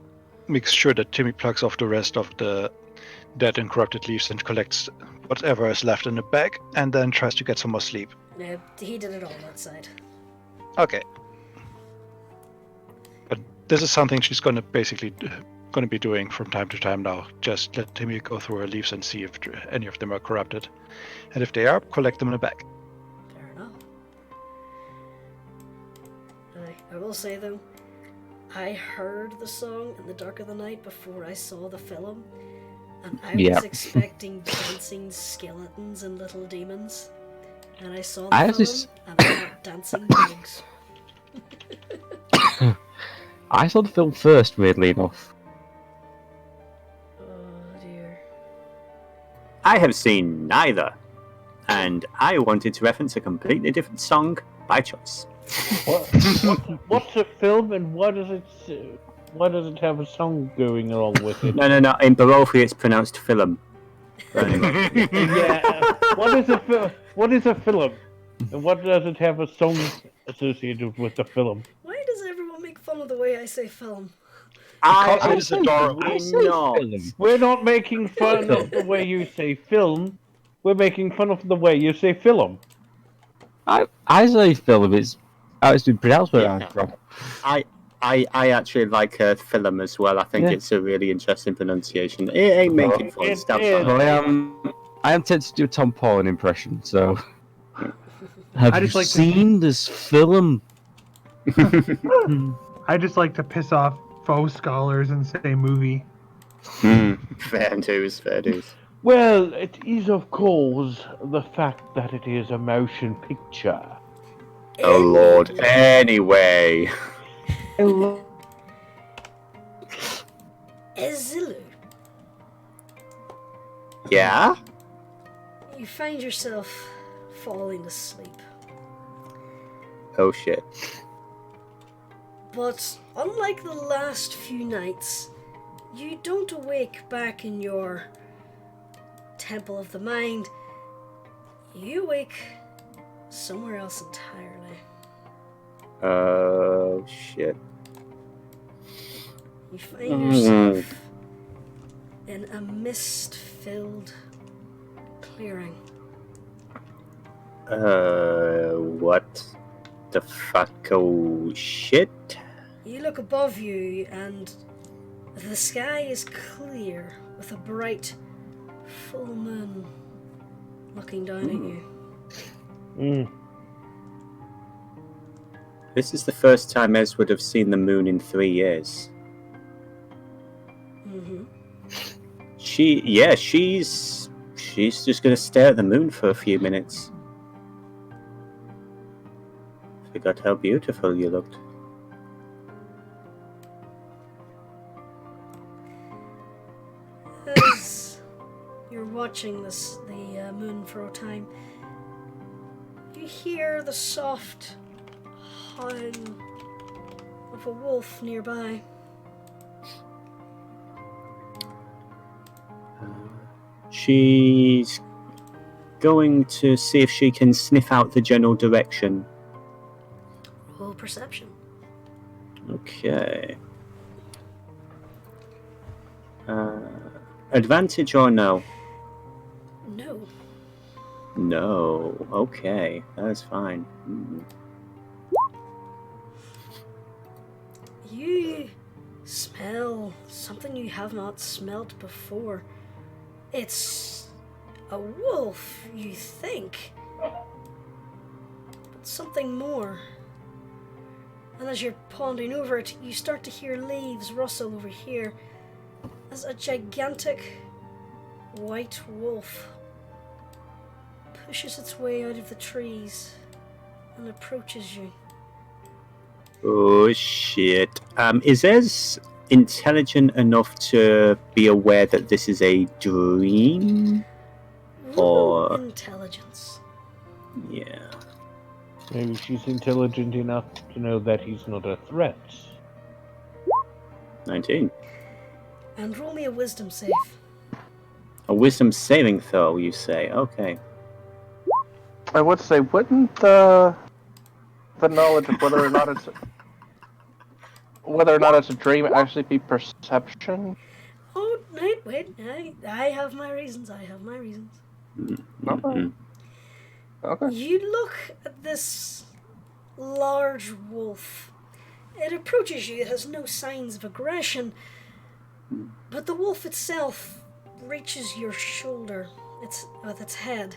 makes sure that Timmy plugs off the rest of the dead and corrupted leaves and collects whatever is left in the bag, and then tries to get some more sleep. No, he did it all outside. Okay. But this is something she's going to be doing from time to time now. Just let Timmy go through her leaves and see if any of them are corrupted. And if they are, collect them in a bag. Fair enough. I will say though, I heard the song in the dark of the night before I saw the film, and I Yeah. was expecting dancing skeletons and little demons, and I saw I the was film just- and they got dancing dogs. I saw the film first, weirdly enough. Oh dear. I have seen neither, and I wanted to reference a completely different song by choice. What's a film, and why does it have a song going along with it? No. In Barothi, it's pronounced film. But anyway. Yeah. What is a film? And what does it have a song associated with the film? Why does everyone make fun of the way I say film? Because it is adorable. We're not making fun of the way you say film. We're making fun of the way you say film. I say film. It's been pronounced where I'm from. I actually like film as well. I think Yeah. it's a really interesting pronunciation. It ain't making fun. It Stand is. for Well, I am tempted to do a Tom Pollen impression. So, have I you just like to- seen this film? I just like to piss off faux scholars and say movie. Fair dues, fair dues. Well, it is, of course, the fact that it is a motion picture. Oh lord. Anyway. Ezilu, Yeah? you find yourself falling asleep. Oh shit. But unlike the last few nights, you don't awake back in your temple of the mind. You awake somewhere else entirely. Oh shit. You find yourself in a mist-filled clearing. What the fuck? Oh, shit. You look above you, and the sky is clear with a bright full moon looking down at you. This is the first time Ez would have seen the moon in 3 years. She's just gonna stare at the moon for a few minutes. Forgot how beautiful you looked. As you're watching the moon for a time, you hear the soft howling of a wolf nearby. She's going to see if she can sniff out the general direction. Roll perception. Okay. Advantage or no? No. No. Okay, that's fine. You smell something you have not smelt before. It's a wolf, you think, but something more. And as you're pondering over it, you start to hear leaves rustle over here as a gigantic white wolf pushes its way out of the trees and approaches you. Oh shit. Is Ez intelligent enough to be aware that this is a dream? Roll Or intelligence. yeah. Maybe she's intelligent enough to know that he's not a threat. 19. And roll me a wisdom save. A wisdom saving throw, you say? Okay. I would say, wouldn't the knowledge of whether or not it's a dream actually be perception? Oh, wait, I have my reasons. Okay. Okay. You look at this large wolf. It approaches you. It has no signs of aggression, but the wolf itself reaches your shoulder. With its head.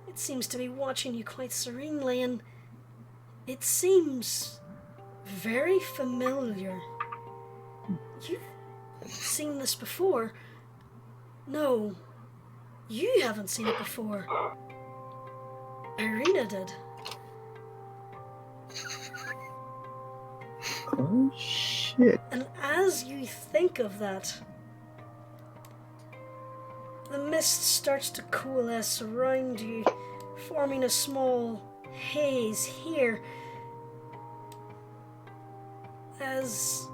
It seems to be watching you quite serenely, and it seems very familiar. You've seen this before. No, you haven't seen it before. Irina did. Oh shit. And as you think of that, the mist starts to coalesce around you, forming a small haze here. As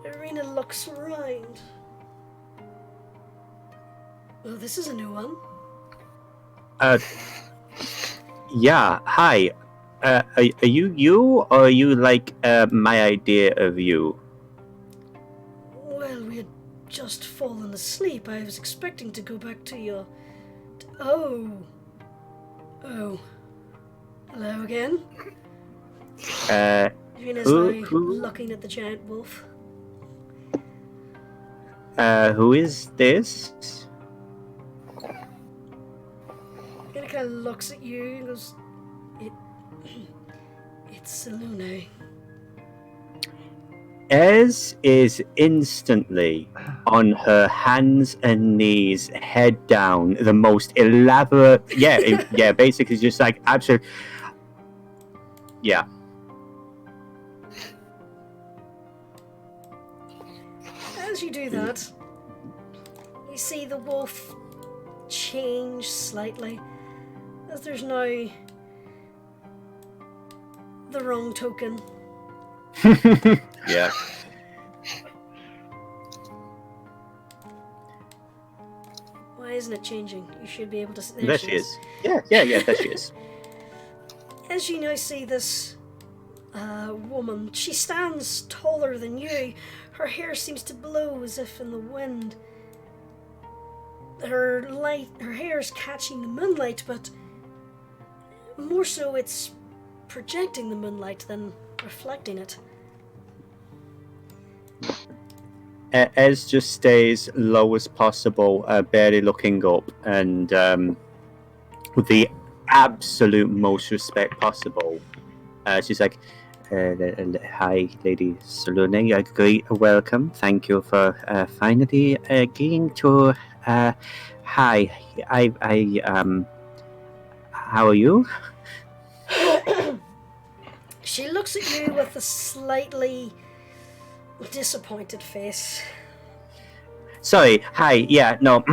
Irina looks around. Oh, this is a new one. Yeah, hi. Are you, or are you like my idea of you? Well, we had just fallen asleep. I was expecting to go back to your... Oh. Hello again? Irina's now looking at the giant wolf. Who is this? Irina kind of looks at you and goes, It's Salune. Ez is instantly on her hands and knees, head down, the most elaborate... Yeah, basically just like, absolute... Yeah. As you do that, you see the wolf change slightly, as there's now the wrong token. Yeah. Why isn't it changing? You should be able to... There she is. Yeah, there she is. As you now see this a woman. She stands taller than you. Her hair seems to blow as if in the wind. Her hair is catching the moonlight, but more so it's projecting the moonlight than reflecting it. Ez just stays low as possible, barely looking up, and with the absolute most respect possible. She's like, "Hi, Lady Salune. Great welcome. Thank you for finally getting to. Hi, how are you?" She looks at you with a slightly disappointed face. Sorry. Hi. Yeah. No.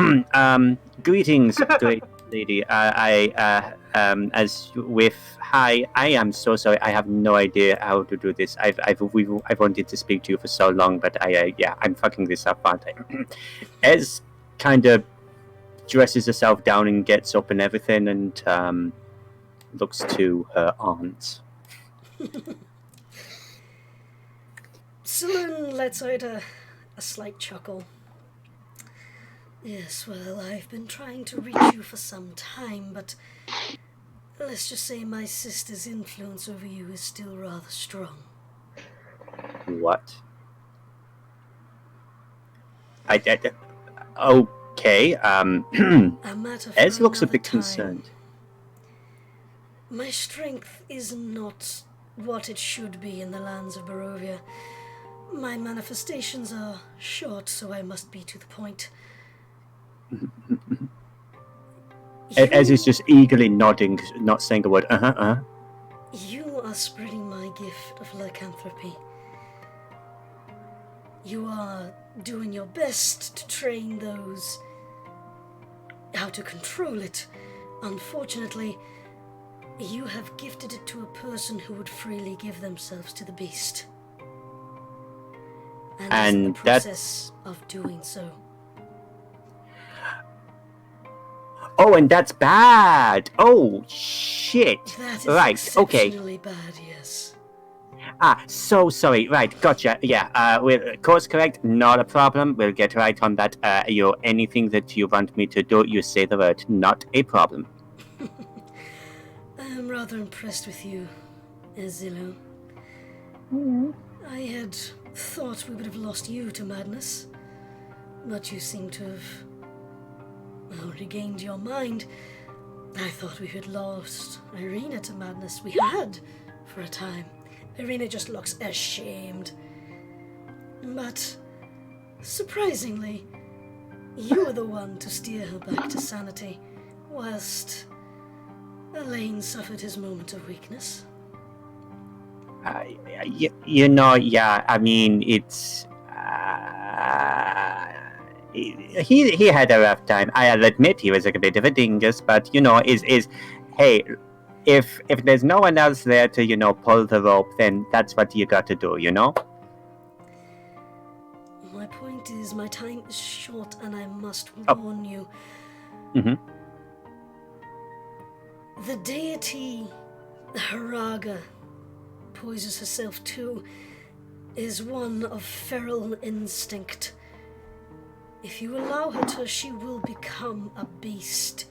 Greetings, great lady. As with hi, I am so sorry. I have no idea how to do this. I've wanted to speak to you for so long, but I'm fucking this up, aren't I? Ez kind of dresses herself down and gets up and everything, and looks to her aunt. Saloon lets out a slight chuckle. Yes, well, I've been trying to reach you for some time, but let's just say my sister's influence over you is still rather strong. What? Okay. A matter for Ez looks a another bit time. concerned. My strength is not what it should be in the lands of Barovia. My manifestations are short, so I must be to the point. Ez is just eagerly nodding, not saying a word. You are spreading my gift of lycanthropy. You are doing your best to train those how to control it. Unfortunately, you have gifted it to a person who would freely give themselves to the beast. And is in the process of doing so. Oh, and that's bad. Oh, shit. That is Right, exceptionally bad, yes. So sorry. Right, gotcha. Yeah, we'll course correct. Not a problem. We'll get right on that. Anything that you want me to do, you say the word. Not a problem. I am rather impressed with you, Devillo. I had thought we would have lost you to madness, but you seem to have regained your mind. I thought we had lost Irina to madness. We had, for a time. Irina just looks ashamed. But, surprisingly, you were the one to steer her back to sanity, whilst Elaine suffered his moment of weakness. I mean, it's... he had a rough time. I'll admit he was a bit of a dingus, but, hey, if there's no one else there to, pull the rope, then that's what you got to do, My point is, my time is short, and I must warn you. Mm-hmm. The deity Haraga poises herself too, is one of feral instinct. If you allow her to, she will become a beast,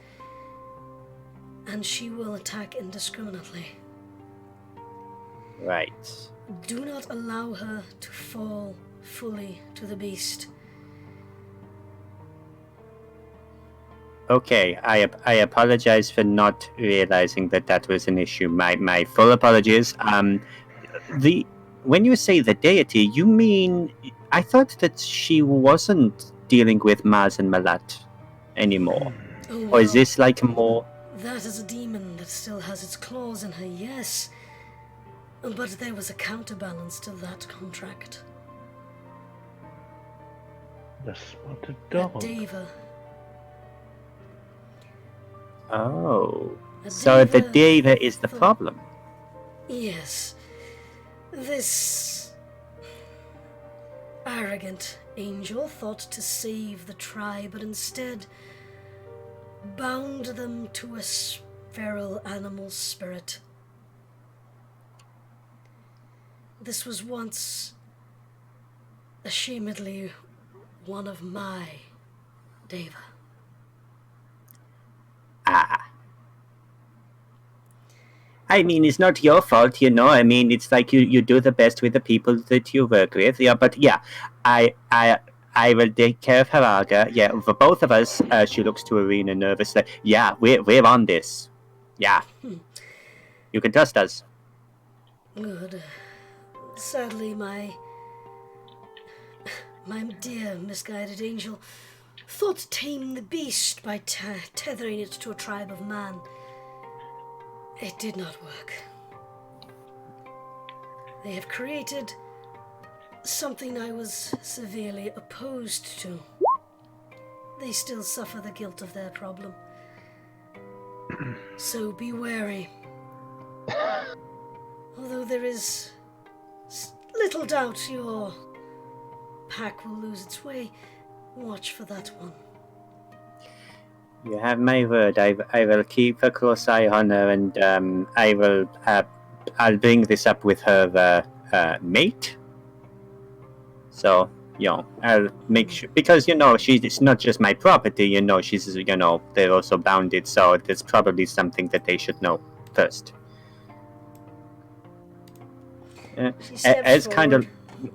and she will attack indiscriminately. Right. Do not allow her to fall fully to the beast. Okay, I apologize for not realizing that was an issue. My full apologies. When you say the deity, you mean... I thought that she wasn't dealing with Maz and Malat anymore. Oh, well, or is this like more... That is a demon that still has its claws in her, yes. But there was a counterbalance to that contract. The spotted A dog. Deva. Oh. A So the Deva Deva is the thought- problem. Yes. This arrogant angel thought to save the tribe, but instead bound them to a feral animal spirit. This was once, ashamedly, one of my Deva. Ah. I mean, it's not your fault, you know. I mean, it's like you do the best with the people that you work with. Yeah, but yeah, I will take care of Haraga. Yeah, for both of us. She looks to Arena nervously. Yeah, we're on this. Yeah, you can trust us. Good. Sadly, my dear misguided angel thought to tame the beast by tethering it to a tribe of man. It did not work. They have created something I was severely opposed to. They still suffer the guilt of their problem. So be wary. Although there is little doubt your pack will lose its way, watch for that one. You have my word. I will keep a close eye on her, and I'll bring this up with her mate. So, you know, I'll make sure, because, you know, it's not just my property, you know, she's, you know, they're also bounded, so there's probably something that they should know first. She steps As kind of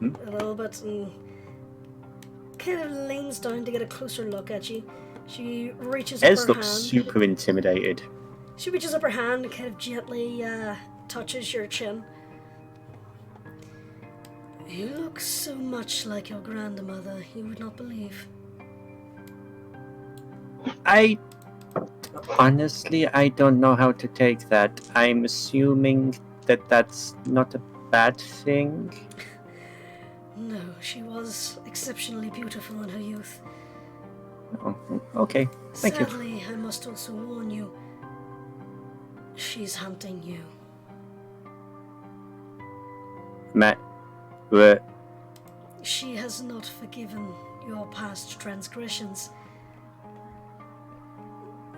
a little bit and kind of leans down to get a closer look at you. She reaches up her hand. looks super intimidated. She reaches up her hand and kind of gently touches your chin. You look so much like your grandmother, you would not believe. Honestly, I don't know how to take that. I'm assuming that that's not a bad thing. No, she was exceptionally beautiful in her youth. Oh, okay. Thank you. Sadly, I must also warn you, she's hunting you. Matt, She has not forgiven your past transgressions.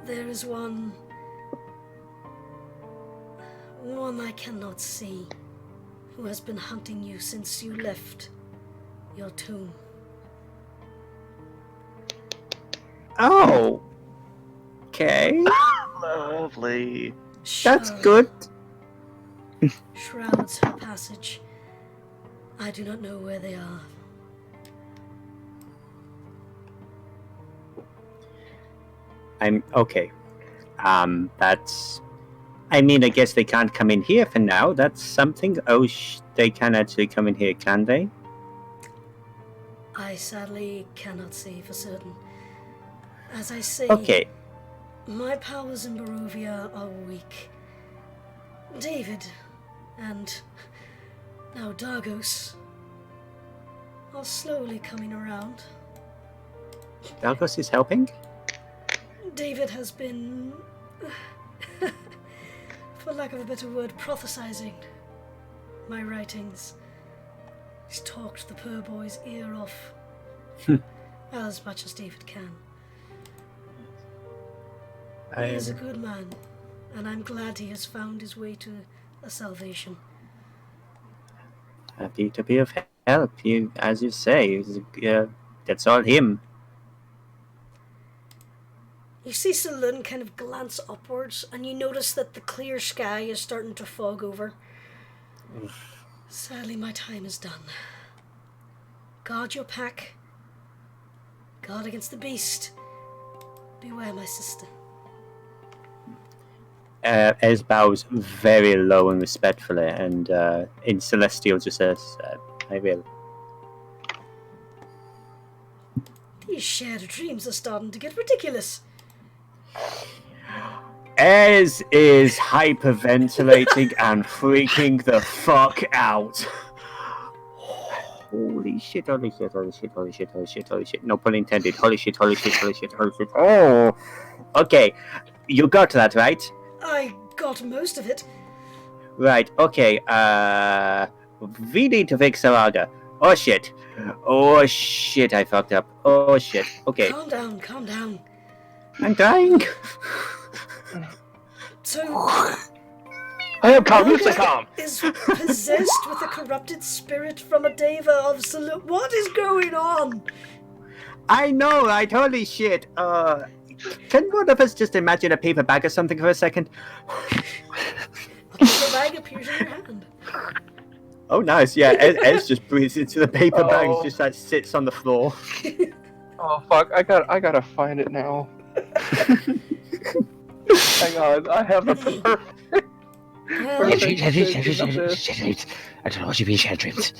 There is one I cannot see, who has been hunting you since you left your tomb. Oh. Okay. Lovely. That's good. Shrouds her passage. I do not know where they are. I'm okay. That's. I mean, I guess they can't come in here for now. That's something. Oh, they can actually come in here, can they? I sadly cannot say for certain. As I say, Okay. my powers in Barovia are weak. David and now Dargos are slowly coming around. Dalgos is helping? David has been, for lack of a better word, prophesizing my writings. He's talked the poor boy's ear off as much as David can. He is a good man, and I'm glad he has found his way to a salvation. Happy to be of help. You, as you say, that's all him. You see Saloon kind of glance upwards, and you notice that the clear sky is starting to fog over. Sadly, my time is done. Guard your pack. Guard against the beast. Beware, my sister. Ez bows very low and respectfully, and in Celestial just says, I will. These shared dreams are starting to get ridiculous. Ez is hyperventilating and freaking the fuck out. Holy shit, holy shit, holy shit, holy shit, holy shit, holy shit. No pun intended. Holy shit, holy shit, holy shit, holy shit. Oh! Okay, you got that, right? I got most of it. Right, okay, we need to fix Saraga. Oh shit. Oh shit, I fucked up. Oh shit. Okay. Calm down, calm down. I'm dying. So, I am calm. You stay calm. Is possessed with a corrupted spirit from a deva of Salute. What is going on? I know, right? Holy shit. Can one of us just imagine a paper bag or something for a second? A paper bag appears in your hand. Oh, nice. Yeah, Ez just breathes into the paper bag. Oh. It just like sits on the floor. Oh fuck! I gotta find it now. Hang on, I have a perfect. Well, I don't know what you mean, she dreams.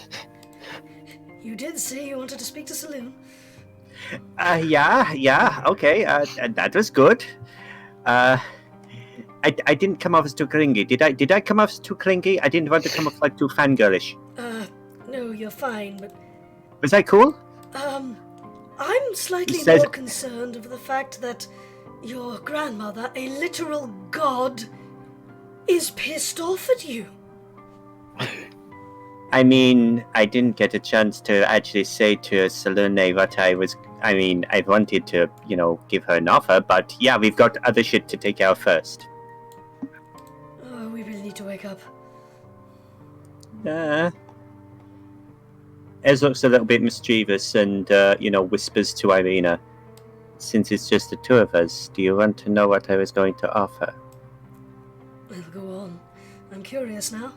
you did say you wanted to speak to Saloon. Yeah, okay, that was good. I didn't come off as too clingy. Did I come off as too clingy? I didn't want to come off like too fangirlish. No, you're fine, but Was I cool? I'm slightly Says- more concerned of the fact that your grandmother, a literal god, is pissed off at you. I mean, I didn't get a chance to actually say to Salune what I wanted to, give her an offer, but yeah, we've got other shit to take care of first. Oh, we really need to wake up. Ez looks a little bit mischievous and, whispers to Irina, "Since it's just the two of us, do you want to know what I was going to offer?" Well, go on. I'm curious now.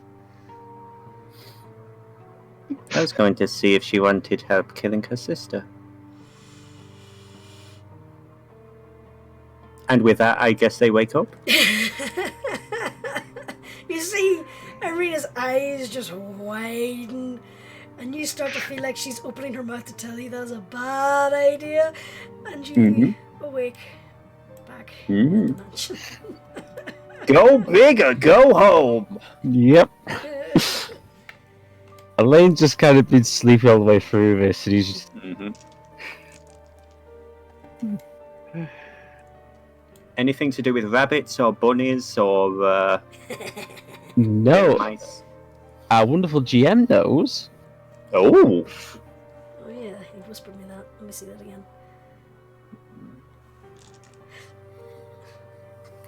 I was going to see if she wanted help killing her sister. And with that, I guess they wake up. You see, Irina's eyes just widen, and you start to feel like she's opening her mouth to tell you that's a bad idea, and you awake back in the mansion. Go big or go home! Yep. Elaine's just kind of been sleepy all the way through this, and he's just... Anything to do with rabbits or bunnies or No, mice? our wonderful GM knows. Oh! Oh yeah, he whispered me that. Let me see that again.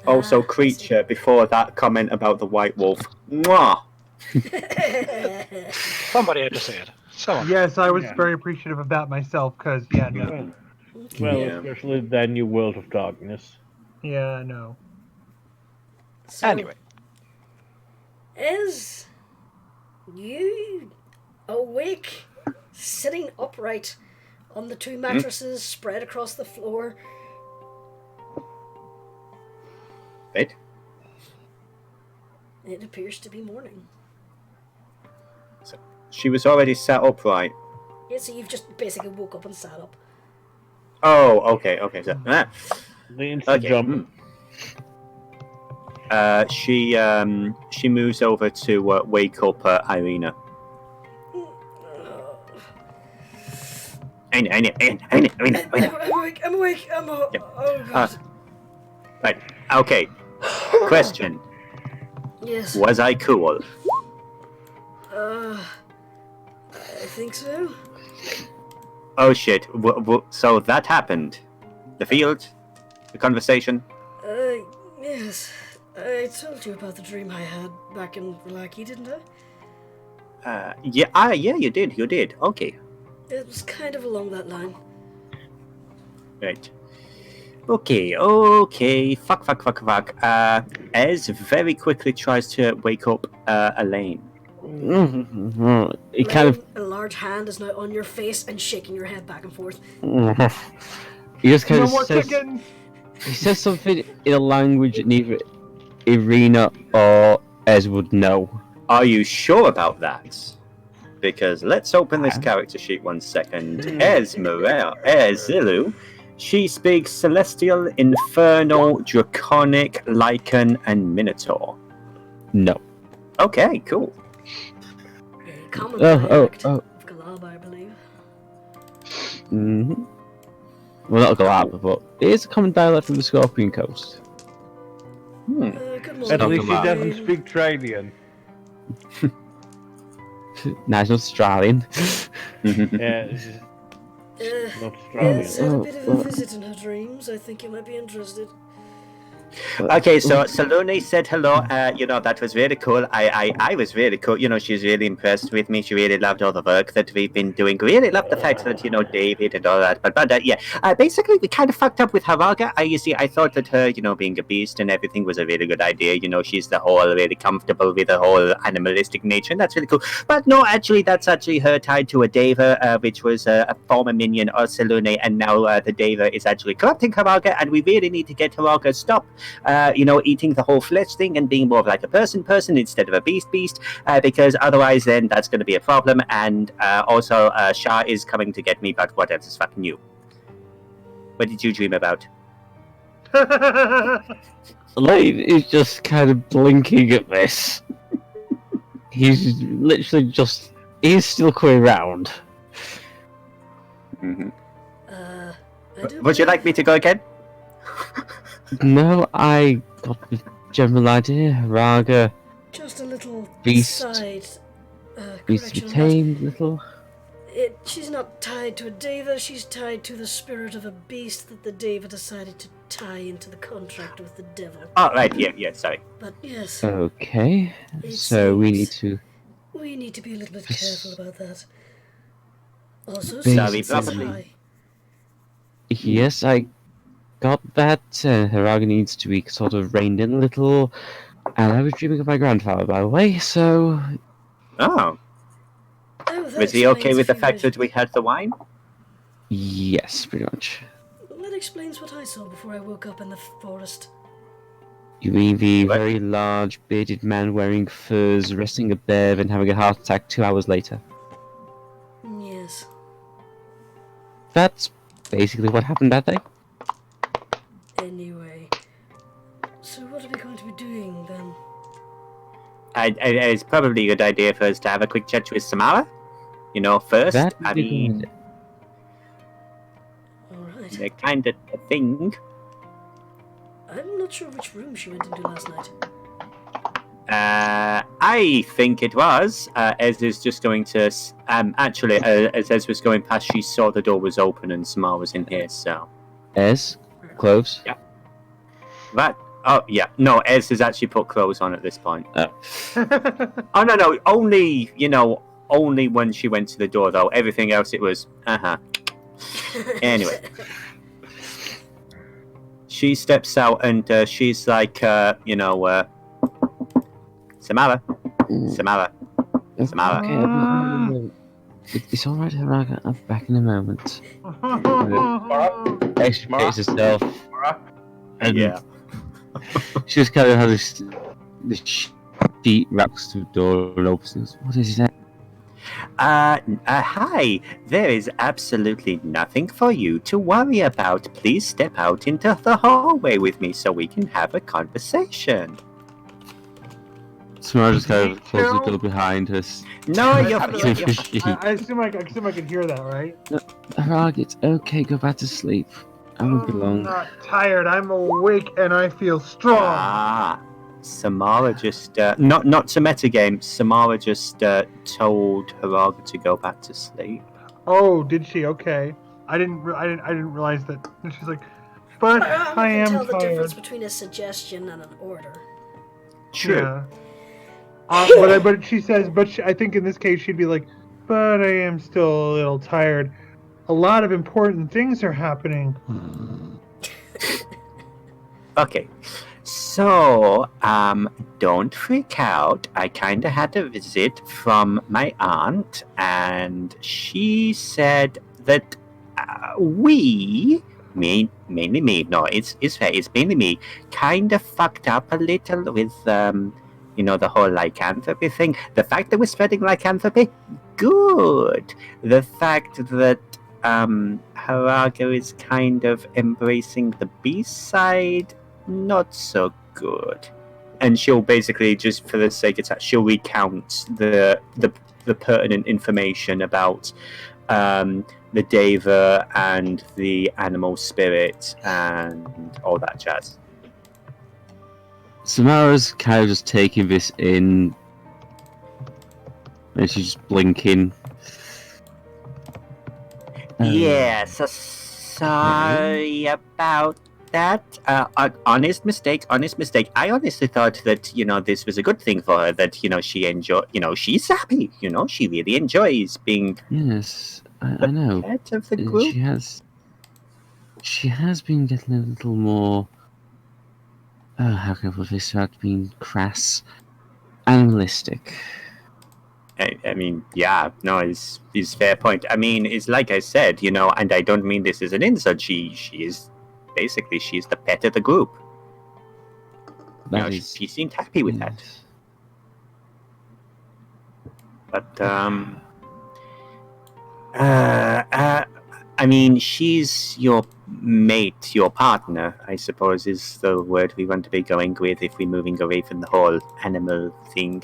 Also, creature, before that comment about the white wolf. Mwah! Somebody had to say it. Someone. Yes, I was very appreciative of that myself, because, no. Well, Yeah. especially that new world of darkness. Yeah, no. So, Anyway. as you awake, sitting upright on the two mattresses spread across the floor, Bed? it appears to be morning. She was already sat upright. Yeah, so you've just basically woke up and sat up. Oh, okay, so... The Okay. jump. She moves over to wake up Irina. Irina. I'm awake. Oh god. Right. Okay. Question: Yes. was I cool? I think so. Oh shit! So that happened. The field, the conversation. Yes. I told you about the dream I had back in Vallaki, didn't I? Yeah, you did. Okay. It was kind of along that line. Right. Okay. Fuck. Ez very quickly tries to wake up Elaine. He kind of... A large hand is now on your face and shaking your head back and forth. He just kind No of more says... chickens! He says something in a language that neither Irina or Ez would know. Are you sure about that? Because let's open this character sheet 1 second. Zilu. She speaks Celestial, Infernal, Draconic, Lycan, and Minotaur. No. Okay, cool. A common Oh. dialect of Galaba, I believe. Mm-hmm. Well, not Galapa, but it is a common dialect from the Scorpion Coast. Good morning. At least he about- doesn't speak Tradian. Nah, it's not Australian. Yeah, it's just not Yes, Australian. had a bit of a visit in her dreams. I think you might be interested. Okay, so Salone said hello. That was really cool. I was really cool. She's really impressed with me. She really loved all the work that we've been doing. Really loved the fact that, David and all that. But basically, we kind of fucked up with Haraga. I thought that her, being a beast and everything was a really good idea. She's the whole really comfortable with the whole animalistic nature, and that's really cool. But no, actually, that's actually her tied to a Deva, which was a former minion of Salone, and now the Deva is actually corrupting Haraga, and we really need to get Haraga to stop eating the whole flesh thing and being more of like a person instead of a beast, because otherwise then that's going to be a problem. And also Shah is coming to get me, but what else is fucking you? What did you dream about? Lane is just kind of blinking at this. He's literally he's still coming round. Mm-hmm. Would you like me to go again? No, I got the general idea. Haraga Just a little Beast. side needs to be correction. tamed, little. She's not tied to a Deva, she's tied to the spirit of a beast that the Deva decided to tie into the contract with the devil. Oh, right, yeah, sorry. But yes, Okay, It so we need seems- to. we need to be a little bit careful about that. Also, Sorry, since it's probably. high. Yes, I got that. Haraga needs to be sort of reined in a little. And I was dreaming of my grandfather, by the way, so. Oh, Oh, that was he okay explains with the a few fact bit. that we had the wine? Yes, pretty much. That explains what I saw before I woke up in the forest. You mean the What? very large, bearded man wearing furs, wrestling a bear, and having a heart attack 2 hours later? Yes. That's basically what happened that day. Anyway. So what are we going to be doing then? It's probably a good idea for us to have a quick chat with Samara. First. That I would be mean, good. Alright. the kind of thing. I'm not sure which room she went into last night. I think it was. Ez is just going to. Actually, as Ez was going past, she saw the door was open and Samara was in here. So Ez, clothes. Yeah. that. Oh yeah, no. Ez has actually put clothes on at this point. Oh no, only only when she went to the door though. Everything else it was. Anyway. She steps out and she's like, Samara. Samara. Samara. Okay, I'll be back in a moment. It's alright, Haraga. I'll be back in a moment. Extricates herself. And Yeah. she just kind of has this sheet wraps to the door and opens it. What is it? Hi. There is absolutely nothing for you to worry about. Please step out into the hallway with me so we can have a conversation. Samara just kind of closes the door behind us. No, you're I assume I can hear that, right? Haraga, it's okay. Go back to sleep. I won't be I'm long. not tired. I'm awake and I feel strong. Samara just not to metagame. Samara just told Haraga to go back to sleep. Oh, did she? Okay. I didn't realize that. And she's like, but I can am tell the difference tired. between a suggestion and an order. Yeah. But she says, I think in this case she'd be like, but I am still a little tired. A lot of important things are happening. Okay. So, don't freak out. I kind of had a visit from my aunt, and she said that mainly me, no, it's fair, it's mainly me, kind of fucked up a little with, the whole lycanthropy thing. The fact that we're spreading lycanthropy, good. The fact that, Haraga is kind of embracing the beast side, not so good. And she'll basically, just for the sake of that, she'll recount the pertinent information about the Deva and the animal spirit and all that jazz. Samara's kind of just taking this in, and she's just blinking. Yeah, so sorry about that. Honest mistake. I honestly thought that, this was a good thing for her, that, she she's happy, she really enjoys being Yes, I the know. pet of the And group. She has been getting a little more. Oh, how can I put this without being crass? Animalistic. I mean, yeah, no, it's fair point. I mean, it's like I said, and I don't mean this as an insult. She is basically, she's the pet of the group. That is. She seemed happy with that. Yes. But I mean, she's your mate, your partner, I suppose, is the word we want to be going with if we're moving away from the whole animal thing.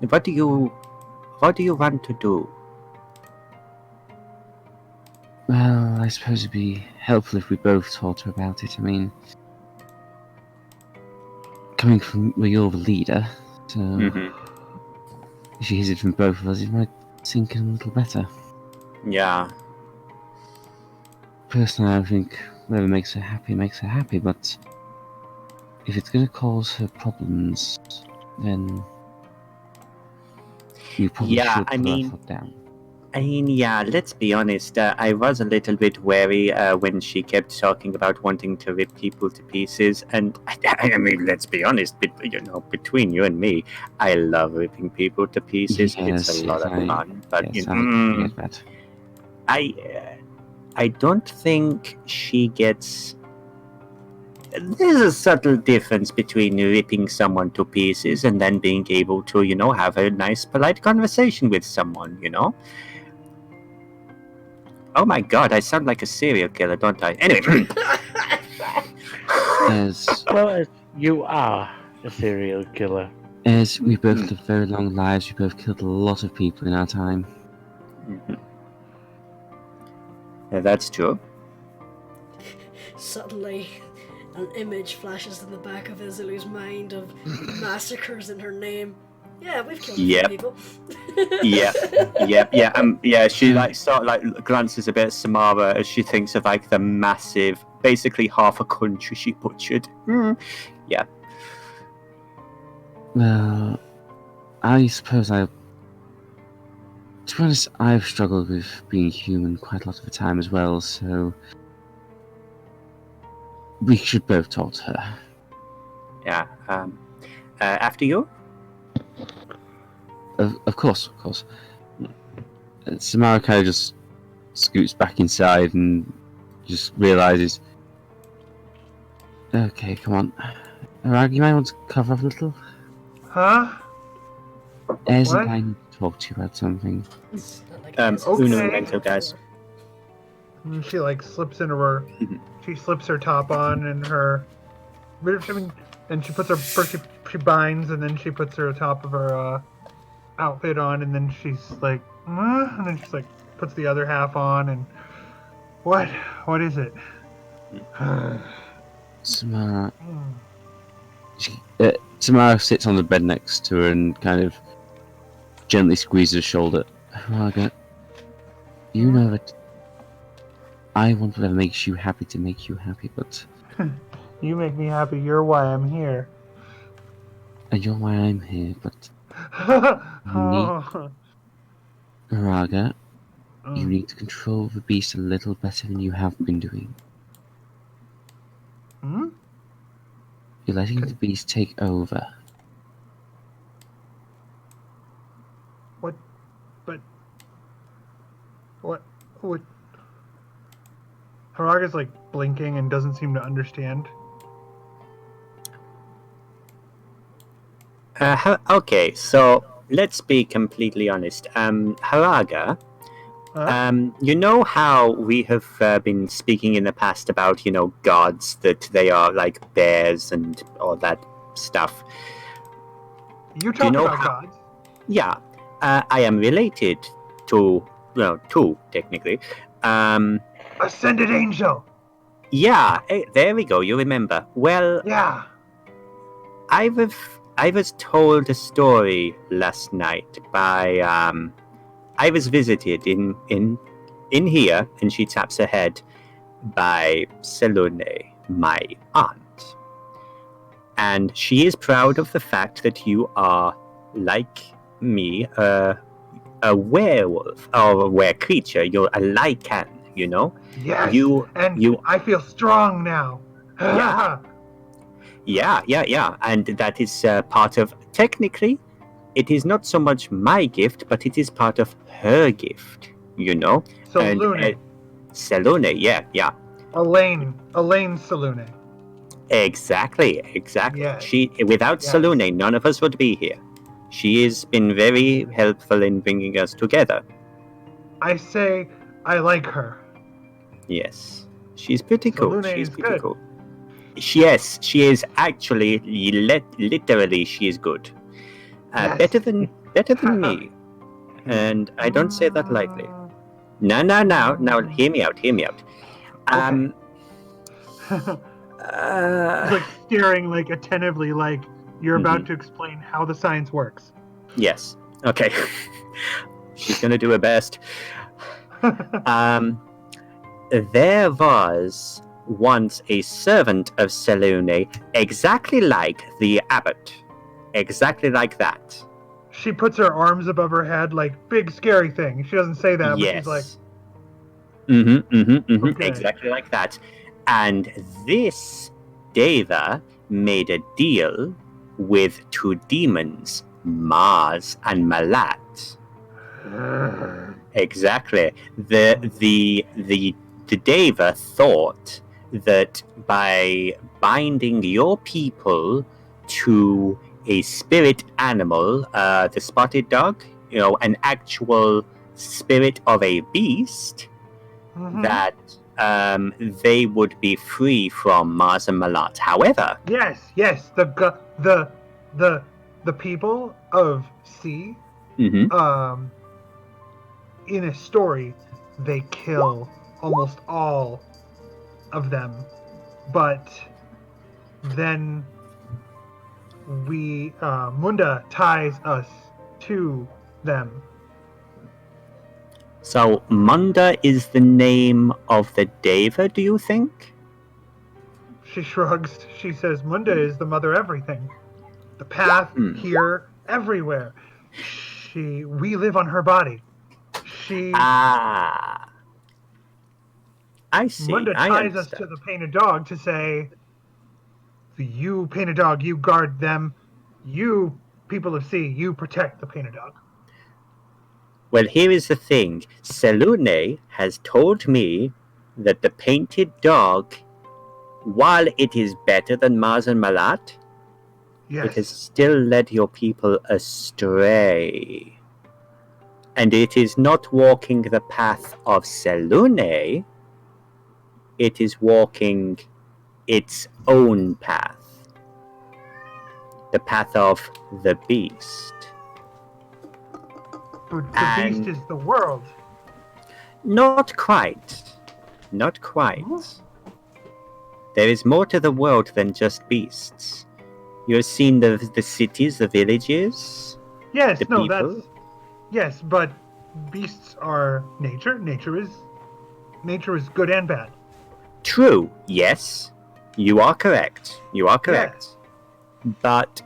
What do you want to do? Well, I suppose it'd be helpful if we both talked her about it. I mean, coming from where you're the leader, so if she hears it from both of us, it might sink in a little better. Yeah. Personally, I think whatever makes her happy, but if it's going to cause her problems, then you probably should put her foot down. I mean, yeah, let's be honest. I was a little bit wary when she kept talking about wanting to rip people to pieces. And I mean, let's be honest, between you and me, I love ripping people to pieces. Yes, it's a lot of fun. But yes, I get that. I don't think she gets. There's a subtle difference between ripping someone to pieces and then being able to, have a nice, polite conversation with someone, Oh my god, I sound like a serial killer, don't I? Anyway. Well, you are a serial killer. As we both lived very long lives, we both killed a lot of people in our time. Yeah, that's true. Suddenly, an image flashes in the back of Izulu's mind of massacres in her name. Yeah, we've killed a few people. Yeah. She glances a bit at Samara as she thinks of the massive, basically half a country she butchered. Yeah. Well, I suppose to be honest, I've struggled with being human quite a lot of the time as well, so we should both talk to her. Yeah. After you? Of course. Samara kind of just scoots back inside and just realizes, okay, come on. Alright, you might want to cover up a little. Huh? Ez and I need to talk to you about something. Uno Momento, guys. And she slips into her. She slips her top on and her. And she puts her. First she binds, and then she puts her top of her outfit on, and then she's and then she's puts the other half on, and what is it? Samara. Samara sits on the bed next to her and kind of gently squeezes her shoulder. Margaret, you know that I want whatever makes you happy to make you happy, but you make me happy. You're why I'm here. And you're why I'm here, but Raga, you need to control the beast a little better than you have been doing. You're letting the beast take over. What? Haraga's blinking and doesn't seem to understand. Okay, so let's be completely honest. Haraga, you know how we have been speaking in the past about, gods, that they are like bears and all that stuff. You're talking about gods? Yeah, I am related to, two, technically. Ascended angel! Yeah, there we go, you remember. Well, yeah. I was told a story last night by, I was visited in here, and she taps her head, by Selune. my aunt. And she is proud of the fact that you are, like me, a werewolf, or a were creature. You're a lycan, you know? Yes, You, and you, I feel strong now. yeah. And that is part of, technically, it is not so much my gift, but it is part of her gift, you know? So And Lune, Selune, yeah. Elaine Salune. Exactly. Yes. She, without Yes. Selune, none of us would be here. She has been very helpful in bringing us together. I say I like her. Yes, she's pretty cool. Selune She's is pretty good. cool. Yes, she is actually, literally, she is good. Yes. Better than me. And I don't say that lightly. No. Now, hear me out. Okay. He's like staring like attentively, like you're about to explain how the science works. Yes. Okay. She's gonna do her best. There was once a servant of Selune, exactly like the abbot. Exactly like that. She puts her arms above her head like big scary thing. She doesn't say that, but she's like, Okay. Exactly like that. And this Deva made a deal with two demons, Mars and Malat. Exactly. The Deva thought that by binding your people to a spirit animal, the spotted dog, you know, an actual spirit of a beast, that they would be free from Mars and Malat. However, yes, the people of C, in a story, they kill almost all of them, but then we Munda ties us to them. so Munda is the name of the Deva, do you think? She shrugs. She says, Munda is the mother everything. The path, here, everywhere. We live on her body. I see. Munda I ties us understand. to the painted dog to say, you painted dog, you guard them. You, people of sea, you protect the painted dog. Well, here is the thing. Selune has told me that the painted dog, while it is better than Mars and Malat, it has still led your people astray. And it is not walking the path of Selune, it is walking its own path. The path of the beast. But the beast is the world. Not quite. There is more to the world than just beasts. You have seen the cities, the villages, Yes, the no, people. that's... Yes, but beasts are nature. Nature is good and bad. True, yes. You are correct. Yes. But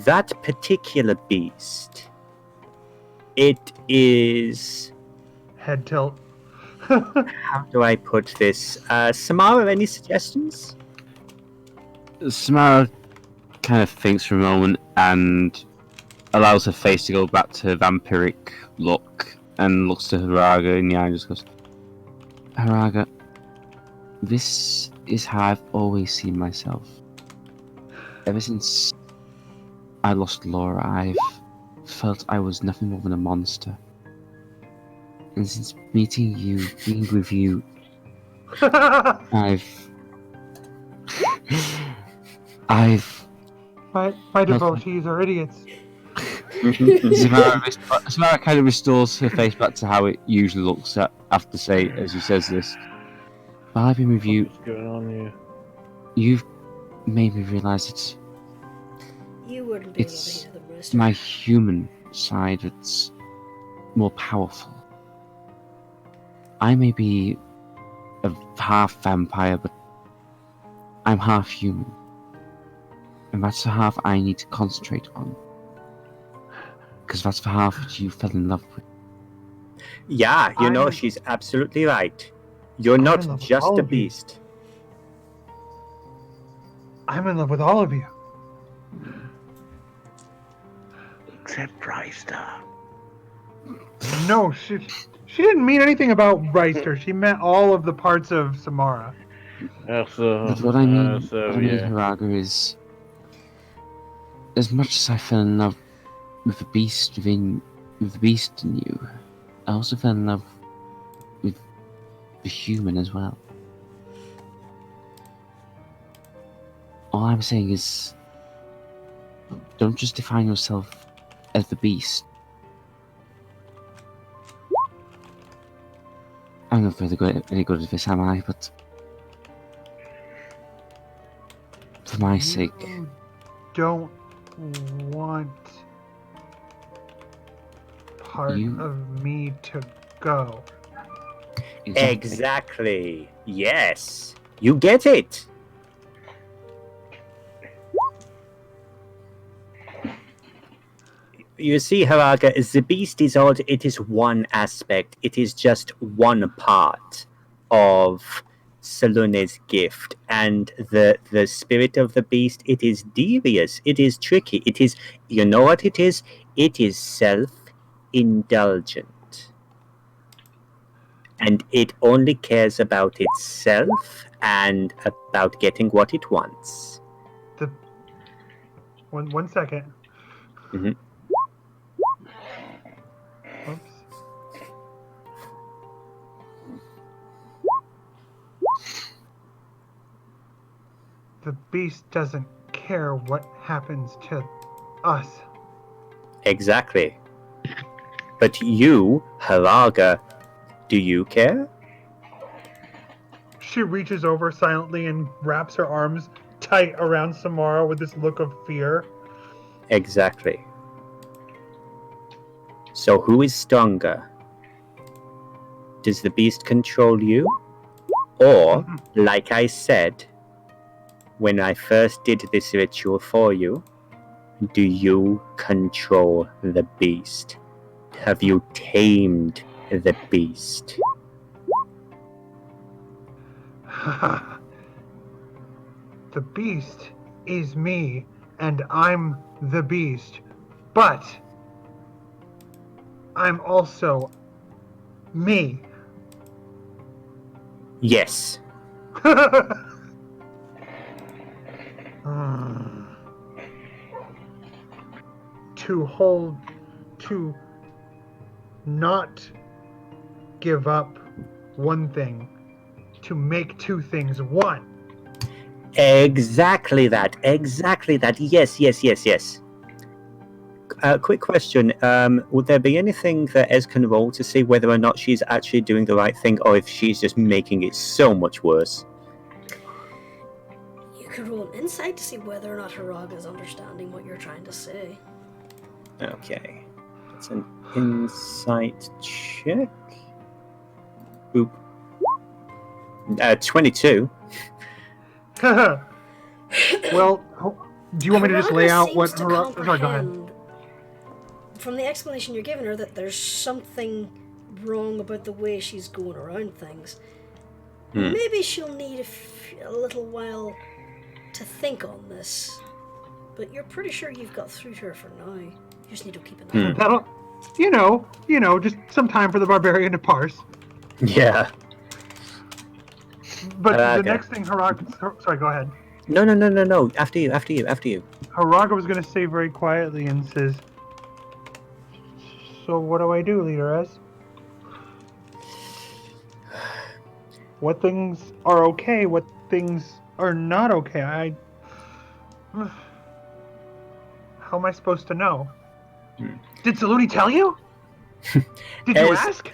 that particular beast, it is... Head tilt. How do I put this? Samara, any suggestions? Samara kind of thinks for a moment and allows her face to go back to her vampiric look and looks to Haraga in the eye and just goes, Haraga, this is how I've always seen myself. Ever since I lost Laura, I've felt I was nothing more than a monster. And since meeting you, being with you, My devotees are idiots. Samara kind of restores her face back to how it usually looks after as he says this. While I've been with you, What's going on here? You've made me realise You wouldn't be able to it's hear the rest. my human side that's more powerful. I may be a half vampire, but I'm half human. And that's the half I need to concentrate on. Because that's the half that you fell in love with. Yeah, she's absolutely right. You're I'm in not love with just all a of you. beast. I'm in love with all of you. Except Ryster. No, she didn't mean anything about Reister. She meant all of the parts of Samara. But what I mean, yeah. Haraga, is as much as I fell in love with the beast in you, I also fell in love with the human as well. All I'm saying is, don't just define yourself as the beast. I'm not very good at this, am I? But for my sake, You don't want part of me to go. Exactly. Yes. You get it. You see, Haraga, the beast is odd. It is one aspect. It is just one part of Salune's gift. And the spirit of the beast, it is devious. It is tricky. It is, you know what it is? It is self-indulgent. And it only cares about itself and about getting what it wants. One second. Mhm. Oops. The beast doesn't care what happens to us. Exactly. But you, Haraga, do you care? She reaches over silently and wraps her arms tight around Samara with this look of fear. Exactly. So who is stronger? Does the beast control you? Or, like I said, when I first did this ritual for you, do you control the beast? Have you tamed the beast? The beast is me, and I'm the beast. But I'm also me. Yes. To not give up one thing, to make two things one. Exactly that. Yes. Quick question. Would there be anything that Ez can roll to see whether or not she's actually doing the right thing, or if she's just making it so much worse? You could roll an insight to see whether or not Haraga is understanding what you're trying to say. Okay. That's an insight check. Boop. 22. Well, do you want me to just lay out what Haraga Haraga... Sorry, go ahead. From the explanation you're giving her, that there's something wrong about the way she's going around things. Maybe she'll need a little while to think on this, but you're pretty sure you've got through to her for now. You just need to keep an eye on it. That'll, just some time for the barbarian to parse. Yeah. But Haraga. The next thing Haraga... Sorry, go ahead. No. After you. Haraga was going to say very quietly and says, "So what do I do, Leader Ez? What things are okay? What things are not okay? How am I supposed to know? Did Saluni tell you? Did you ask?"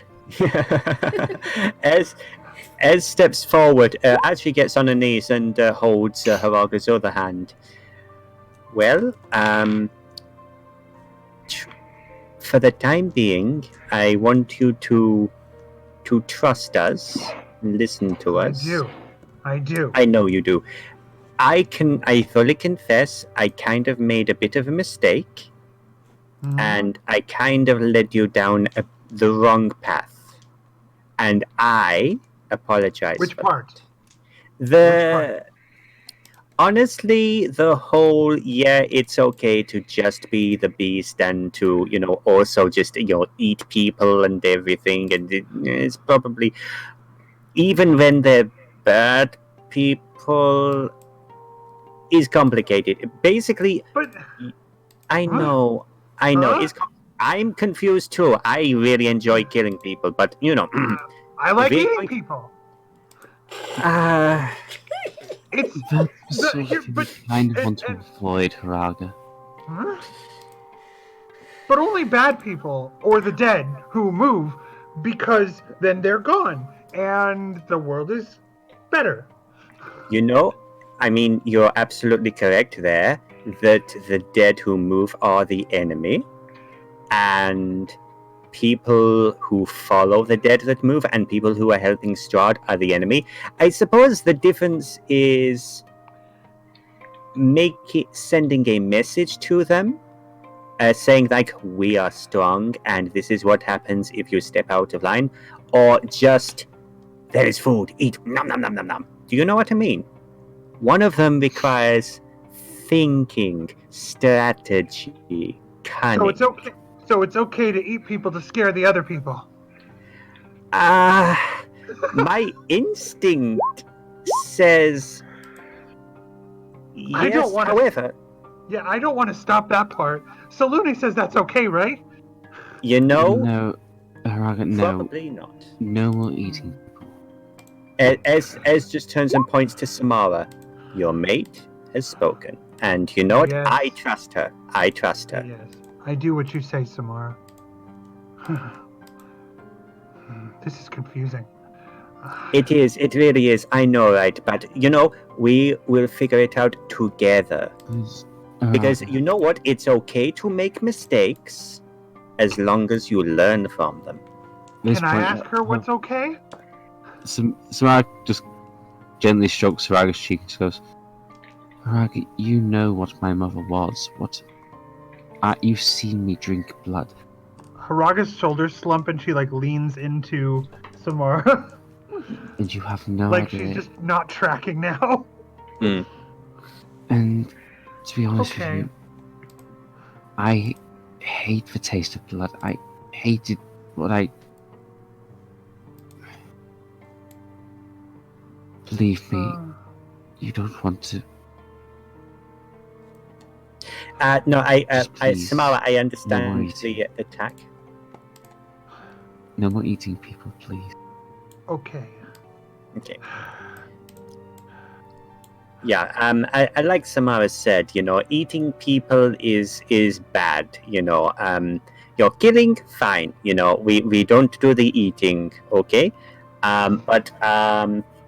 Ez steps forward, actually gets on her knees and holds Haraga's other hand. Well, for the time being, I want you to trust us, listen to us. I do. I know you do. I fully confess I kind of made a bit of a mistake, and I kind of led you down the wrong path, and I apologize. Which for part? that. Which part? Honestly, the whole it's okay to just be the beast and to also just eat people and everything, and it's probably even when they're bad people is complicated. Basically, But I Huh? know. Huh? I'm confused too. I really enjoy killing people, but I like we're eating going- people. uh, It's That's the sort of here, thing but we kind of and- want to and- avoid, Haraga. Huh? But only bad people or the dead who move, because then they're gone and the world is better. I mean, you're absolutely correct there. That the dead who move are the enemy, and people who follow the dead that move and people who are helping Strahd are the enemy. I suppose the difference is sending a message to them, saying like, we are strong and this is what happens if you step out of line, or just, there is food, eat, nom nom nom nom nom. Do you know what I mean? One of them requires thinking, strategy, cunning. So it's okay to eat people to scare the other people. My instinct says yes. I don't wanna- However, Yeah, I don't want to stop that part. Salune says that's okay, right? No, Haraga, no. probably not. No more eating people. Ez just turns and points to Samara. Your mate has spoken, and you know what? Yes. I trust her. I trust her. Yes, I do what you say, Samara. This is confusing. It is. It really is. I know, right? But we will figure it out together. Please, Because Haraga, you know what? It's okay to make mistakes as long as you learn from them. this Can I point, ask her what's okay? Samara just gently strokes Haraga's cheek and just goes, Haraga, you know what my mother was. You've seen me drink blood. Haraga's shoulders slump and she leans into Samara. And you have no Like idea. she's just not tracking now. And to be honest with Okay. you, I hate the taste of blood. I hated what I... Believe me, you don't want to... No, Just please, Samara, I no understand more the attack. No more eating people, please. Okay. Okay. Yeah, I like Samara said, eating people is bad, you're killing, fine, we don't do the eating, okay? But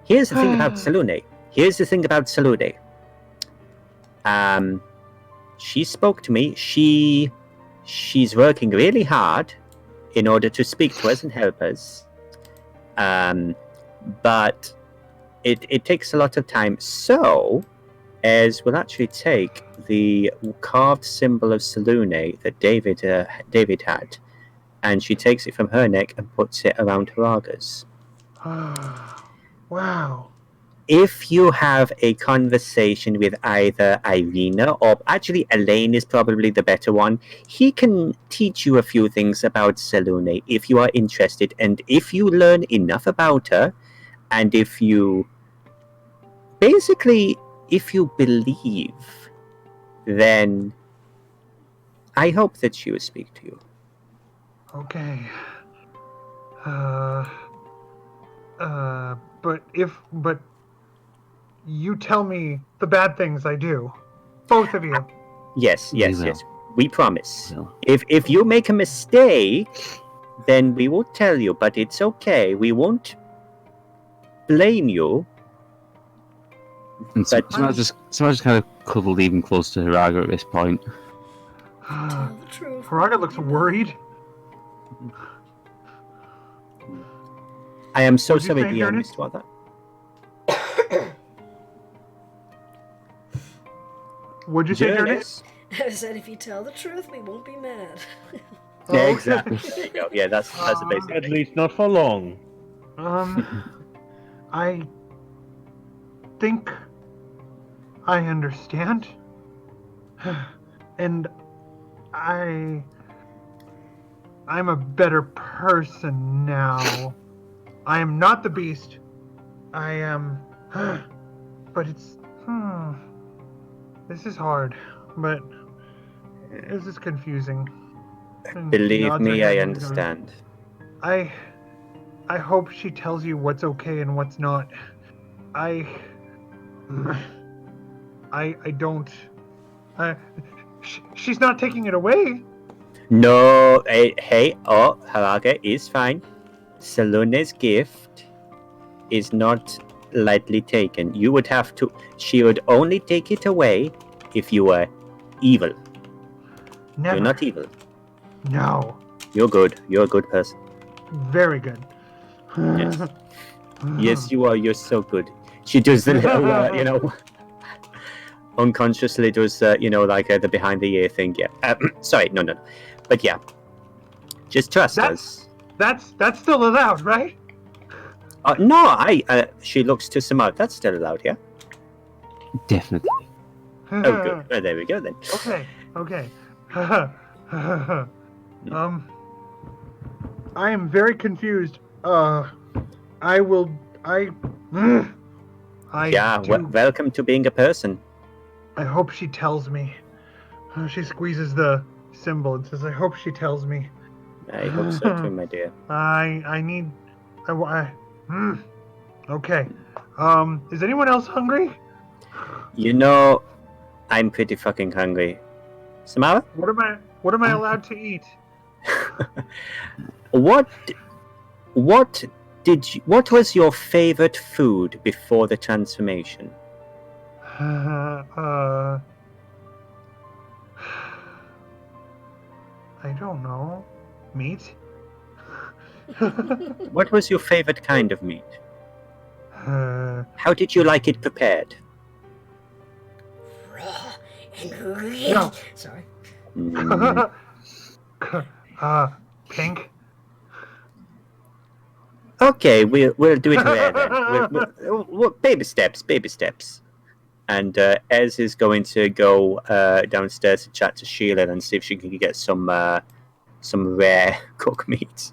here's the thing about Salune. She spoke to me. She's working really hard in order to speak to us and help us. But it takes a lot of time. So, as we'll actually take the carved symbol of Salune that David had, and she takes it from her neck and puts it around Haraga's. Wow. If you have a conversation with either Irina or actually Elaine is probably the better one, he can teach you a few things about Salune if you are interested, and if you learn enough about her, and if you believe, then I hope that she will speak to you. Okay. But you tell me the bad things I do. Both of you. Yes. We promise. Will. If you make a mistake, then we will tell you, but it's okay. We won't blame you. And But- Samara just kind of cuddled even close to Haraga at this point. Tell the truth. Haraga looks worried. I am so What'd you sorry, say, dear Jurnis? Mr. Wather. What'd you say, Jurnis? I said, if you tell the truth, we won't be mad. Yeah, Oh, exactly. There you go. Yeah, that's the basic At thing. least not for long. I think I understand. And I'm a better person now. I am not the beast. I am... But it's... This is hard. But... This is confusing. And Believe nods her me, head I and goes, understand. I hope she tells you what's okay and what's not. I don't... she's not taking it away. No, hey, Harage is fine. Salone's gift is not lightly taken. You would have to... She would only take it away if you were evil. Never. You're not evil. No. You're good. You're a good person. Very good. Yes. Yes, you are. You're so good. She does the little, unconsciously does, like the behind the ear thing. Yeah. Sorry, no. But yeah, just trust us. That's still allowed, right? No, she looks to Samar. That's still allowed, yeah? Definitely. Oh, good. Well, there we go then. Okay. I am very confused. Welcome to being a person. I hope she tells me. She squeezes the symbol and says, I hope she tells me. I hope so too, my dear. Okay. Is anyone else hungry? I'm pretty fucking hungry. Samara? What am I allowed to eat? What was your favorite food before the transformation? I don't know. Meat? What was your favorite kind of meat? How did you like it prepared? Raw and No. Sorry. Pink? Okay, we'll do it rare then. We'll baby steps. And Ez is going to go downstairs to chat to Sheila and see if she can get some rare cooked meat.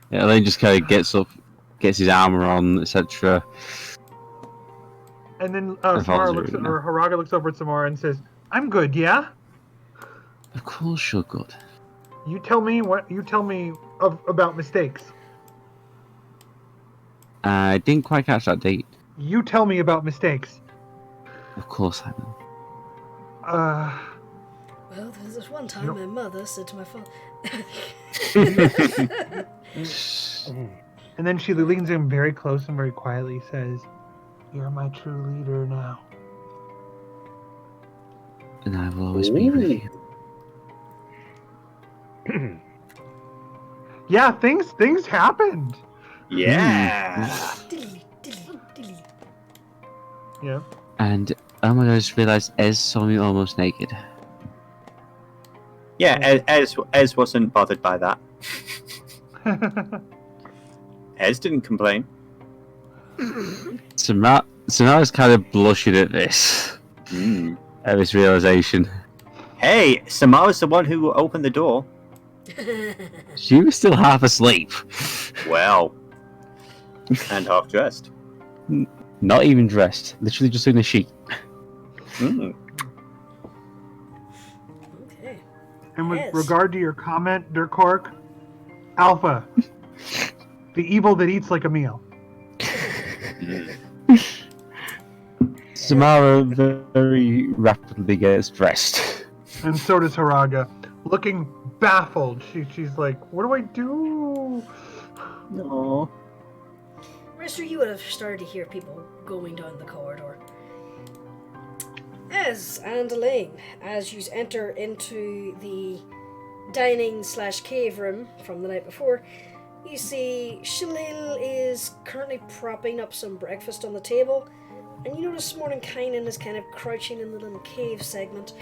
Yeah, then just kind of gets up, gets his armor on, etc. And then Haraga looks over at Samara and says, I'm good, yeah? Of course you're good. You tell me about mistakes. I didn't quite catch that date. You tell me about mistakes. Of course I will. Well, there's this one time my mother said to my father... And then she leans in very close and very quietly says, You're my true leader now. And I will always be with you. Yeah, things happened. Yeah. Yeah. And oh my god, I just realised Ez saw me almost naked. Yeah, Ez wasn't bothered by that. Ez didn't complain. Samara's kind of blushing at this. At this realisation. Hey, Samara's the one who opened the door. She was still half asleep. Well, and half dressed. Not even dressed. Literally just in a sheet. Mm. Okay. And with regard to your comment, Dirkork, Alpha, the evil that eats like a meal. Samara very rapidly gets dressed. And so does Haraga. Looking baffled. She's like, what do I do? No. Mister, you would have started to hear people going down the corridor. Ez and Elaine, as you enter into the dining/cave room from the night before, you see Shalil is currently propping up some breakfast on the table, And you notice Mordenkainen is kind of crouching in the little cave segment.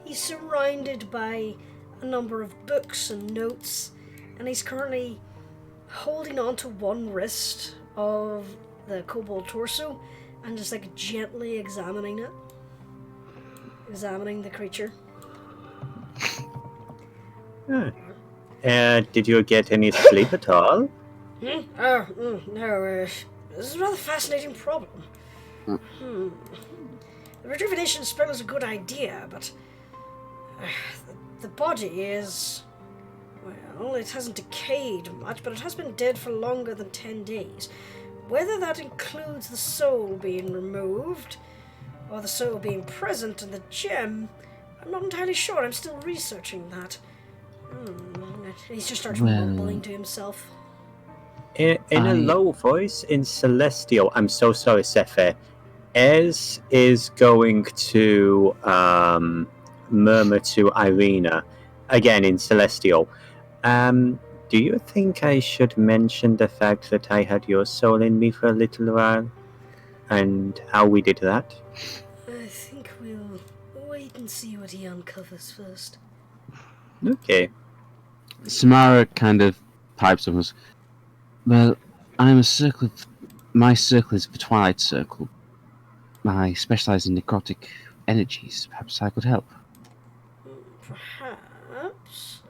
He's surrounded by a number of books and notes, and he's currently holding on to one wrist of the kobold torso and just like gently examining it. Examining the creature. Did you get any sleep at all? No, this is a rather fascinating problem. The rejuvenation spell is a good idea, but the body is... Well, it hasn't decayed much, but it has been dead for longer than 10 days. Whether that includes the soul being removed, or the soul being present in the gem, I'm not entirely sure. I'm still researching that. He just starts mumbling to himself. In a low voice, in Celestial, I'm so sorry, Sephe, Ez is going to murmur to Irina, again in Celestial. Do you think I should mention the fact that I had your soul in me for a little while? And how we did that? I think we'll wait and see what he uncovers first. Okay. Samara kind of pipes up and goes, well, I'm a circle. My circle is the Twilight Circle. I specialize in necrotic energies. Perhaps I could help. Perhaps.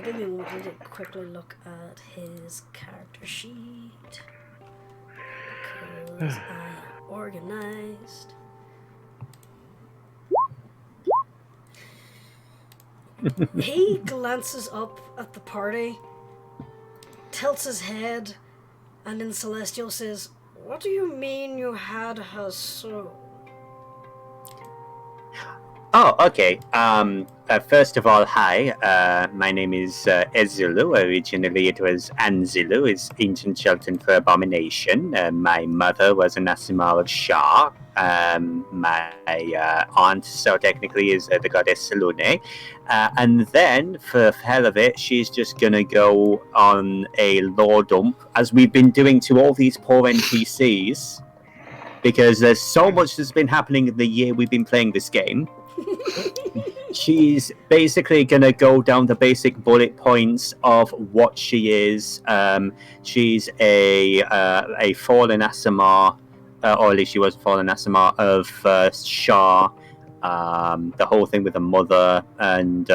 Give me a moment to quickly look at his character sheet. Because I am organized. He glances up at the party, tilts his head, and in Celestial says, "What do you mean you had her soul?" Oh, okay. First of all, hi. My name is Ezulu. Originally, it was Anzilu, is ancient Shelton for abomination. My mother was an Asimar of Shah. My aunt, so technically, is the goddess Selune. And then, for hell of it, she's just gonna go on a lore dump, as we've been doing to all these poor NPCs, because there's so much that's been happening in the year we've been playing this game. She's basically gonna go down the basic bullet points of what she is. She's a fallen Asimar, or at least she was a fallen Asimar of Shah. The whole thing with the mother, and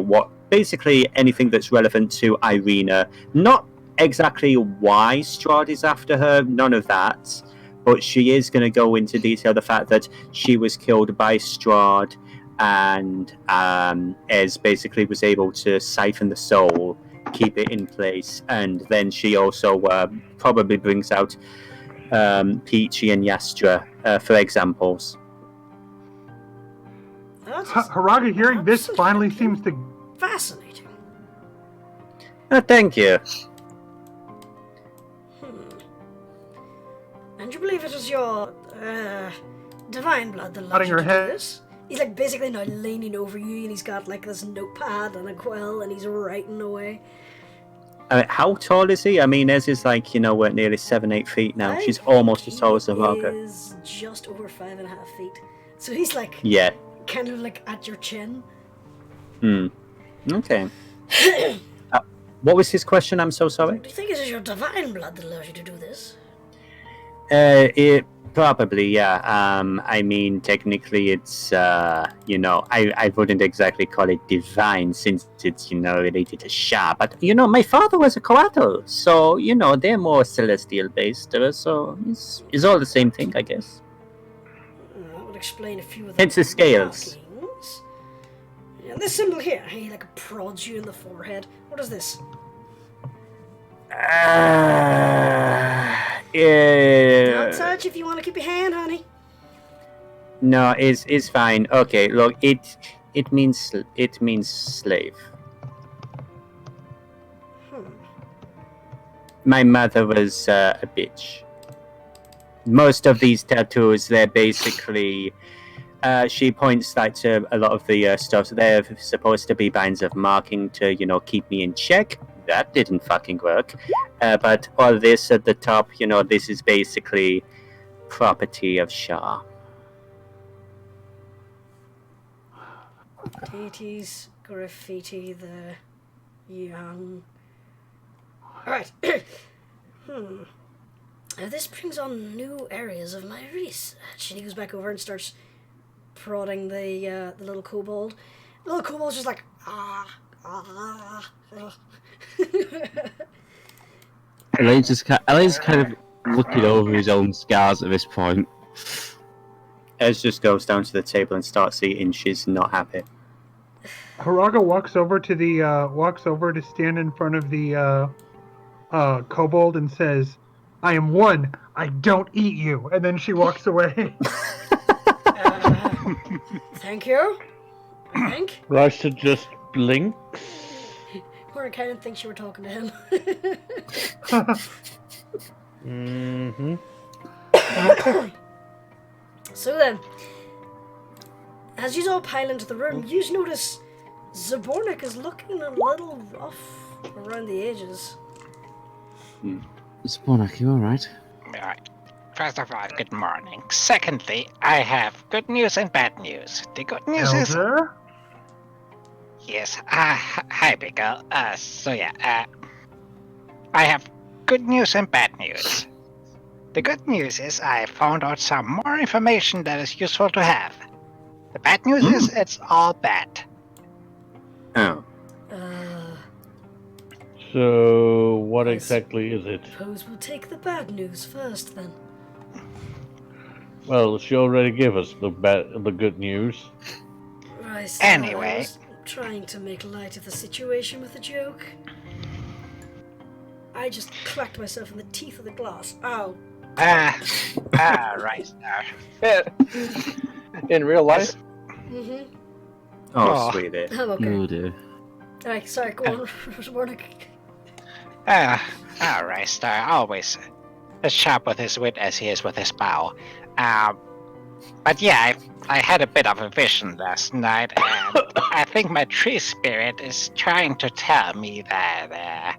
what basically anything that's relevant to Irina. Not exactly why Strahd is after her, none of that. But she is going to go into detail the fact that she was killed by Strahd, and Ez basically was able to siphon the soul, keep it in place, and then she also probably brings out Peachy and Yastra for examples. Haraga hearing this finally seems to... Fascinating. Thank you. And you believe it was your divine blood that led Nodding you her to head. do this? He's like basically now leaning over you, and he's got like this notepad and a quill, and he's writing away. How tall is he? I mean, Ez is like, we're nearly 7-8 feet now. She's almost as tall as Haraga. He is just over 5.5 feet. So he's like, Yeah. kind of like at your chin. Okay. What was his question? I'm so sorry. Do you think it is your divine blood that allows you to do this? It probably, yeah. I mean, technically, it's I wouldn't exactly call it divine since it's related to Shah. But my father was a Coatl, so they're more celestial based. So it's all the same thing, I guess. That would explain a few of the It's the scales. markings. Yeah, this symbol here, he like prods you in the forehead. What is this? Don't touch if you want to keep your hand, honey. No, it's fine. Okay, look, it means slave. My mother was a bitch. Most of these tattoos, they're basically. She points to a lot of the stuff. So they're supposed to be bands of marking to keep me in check. That didn't fucking work. But all this at the top, this is basically property of Shah. Katie's graffiti the young. Alright. This brings on new areas of my research. And he goes back over and starts prodding the little kobold. The little kobold's just like, Elaine's kind of looking over his own scars at this point. Ez just goes down to the table and starts eating. She's not happy. Haraga walks over to stand in front of the kobold and says, "I am one. I don't eat you." And then she walks away. Thank you. I think. Ryster just blinks. Or I kind of think you were talking to him. Mm-hmm. So then, as you all pile into the room, you notice Zabornik is looking a little rough around the edges. Spanak, you alright? Alright. First of all, good morning. Secondly, I have good news and bad news. The good news is... Elder? Yes. Hi, Big Girl. I have good news and bad news. The good news is I found out some more information that is useful to have. The bad news is it's all bad. Oh. So, what exactly is it? Suppose we'll take the bad news first, then. Well, she already gave us the good news. Right. Anyway. I was trying to make light of the situation with a joke. I just cracked myself in the teeth of the glass. Ow. Right. In real life? Mm-hmm. Oh, sweetie. I'm okay. Oh dear. Alright, sorry, go on, Zabornik. Alright, Star. Always as sharp with his wit as he is with his bow. But yeah, I had a bit of a vision last night, and I think my tree spirit is trying to tell me that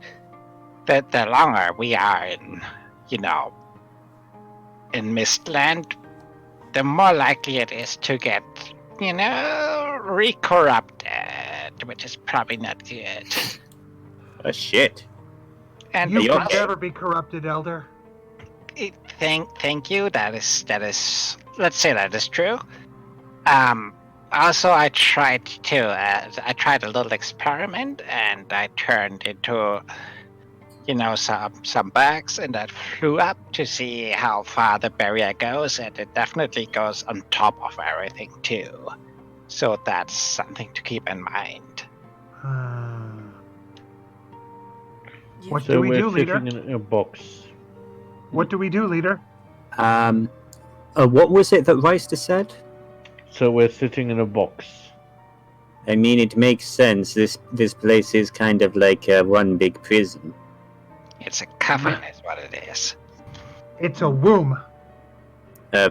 the longer we are in Mistland, the more likely it is to get, re-corrupted, which is probably not good. Oh, shit. And You You're can never be corrupted, Elder. Thank you. That is. Let's say that is true. Also, I tried a little experiment, and I turned into, some bugs, and I flew up to see how far the barrier goes, and it definitely goes on top of everything too. So that's something to keep in mind. What So do we we're do, leader? sitting in a box. What do we do, leader? What was it that Reister said? So we're sitting in a box. I mean, it makes sense. This place is kind of like one big prison. It's a coven, is what it is. It's a womb.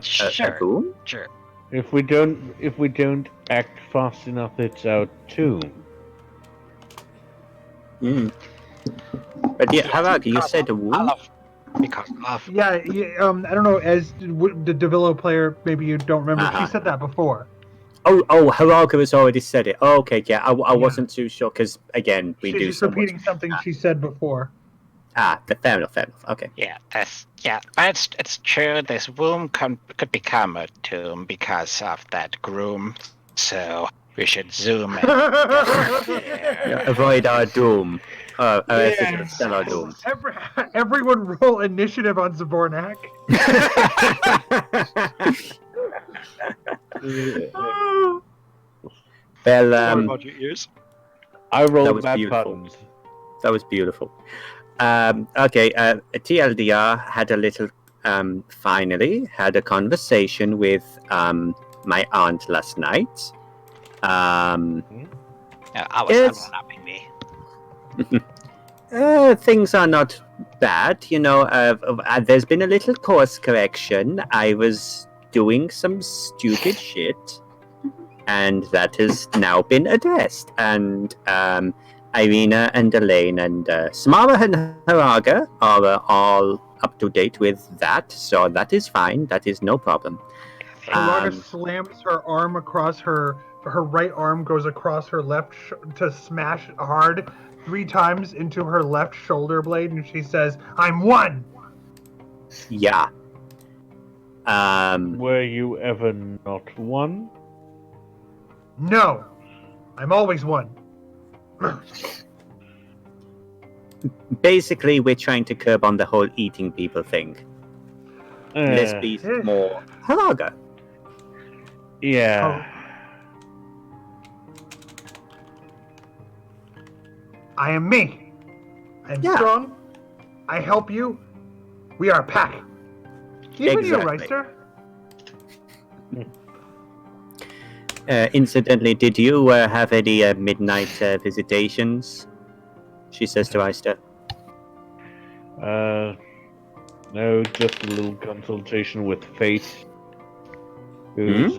Sure. A room? Sure. If we don't act fast enough, it's our tomb. But yeah, Harag, you said a womb? Because of Yeah, I don't know, as the Devillo player, maybe you don't remember, Uh-huh. she said that before. Oh, Haraga has already said it. Oh, okay, yeah, I wasn't too sure, because, again, we She's do just so much. repeating something she said before. Fair enough, okay. but it's true. This womb could become a tomb because of that groom. So we should zoom in. Avoid our doom. Yeah. Stellar doom. Everyone roll initiative on Zabornak. Well, What about your ears? I That rolled was bad beautiful. buttons. that was beautiful. Okay, TLDR had a little, finally, had a conversation with my aunt last night. I was Yes. unwrapping me. Things are not bad, there's been a little course correction. I was doing some stupid shit, and that has now been addressed. And Irina and Elaine and Samara and Haraga are all up to date with that, so that is fine. That is no problem. Haraga slams her arm across her right arm goes across her left to smash hard 3 times into her left shoulder blade, and she says, "I'm one." Yeah. Were you ever not one? No, I'm always one. Basically, we're trying to curb on the whole eating people thing. Let's be more Haraga. Yeah. I am me. I am Yeah. strong. I help you. We are a pack. Even you, Exactly. Reister. Incidentally, did you have any midnight visitations? She says to Reister. No, just a little consultation with Fate. Who's,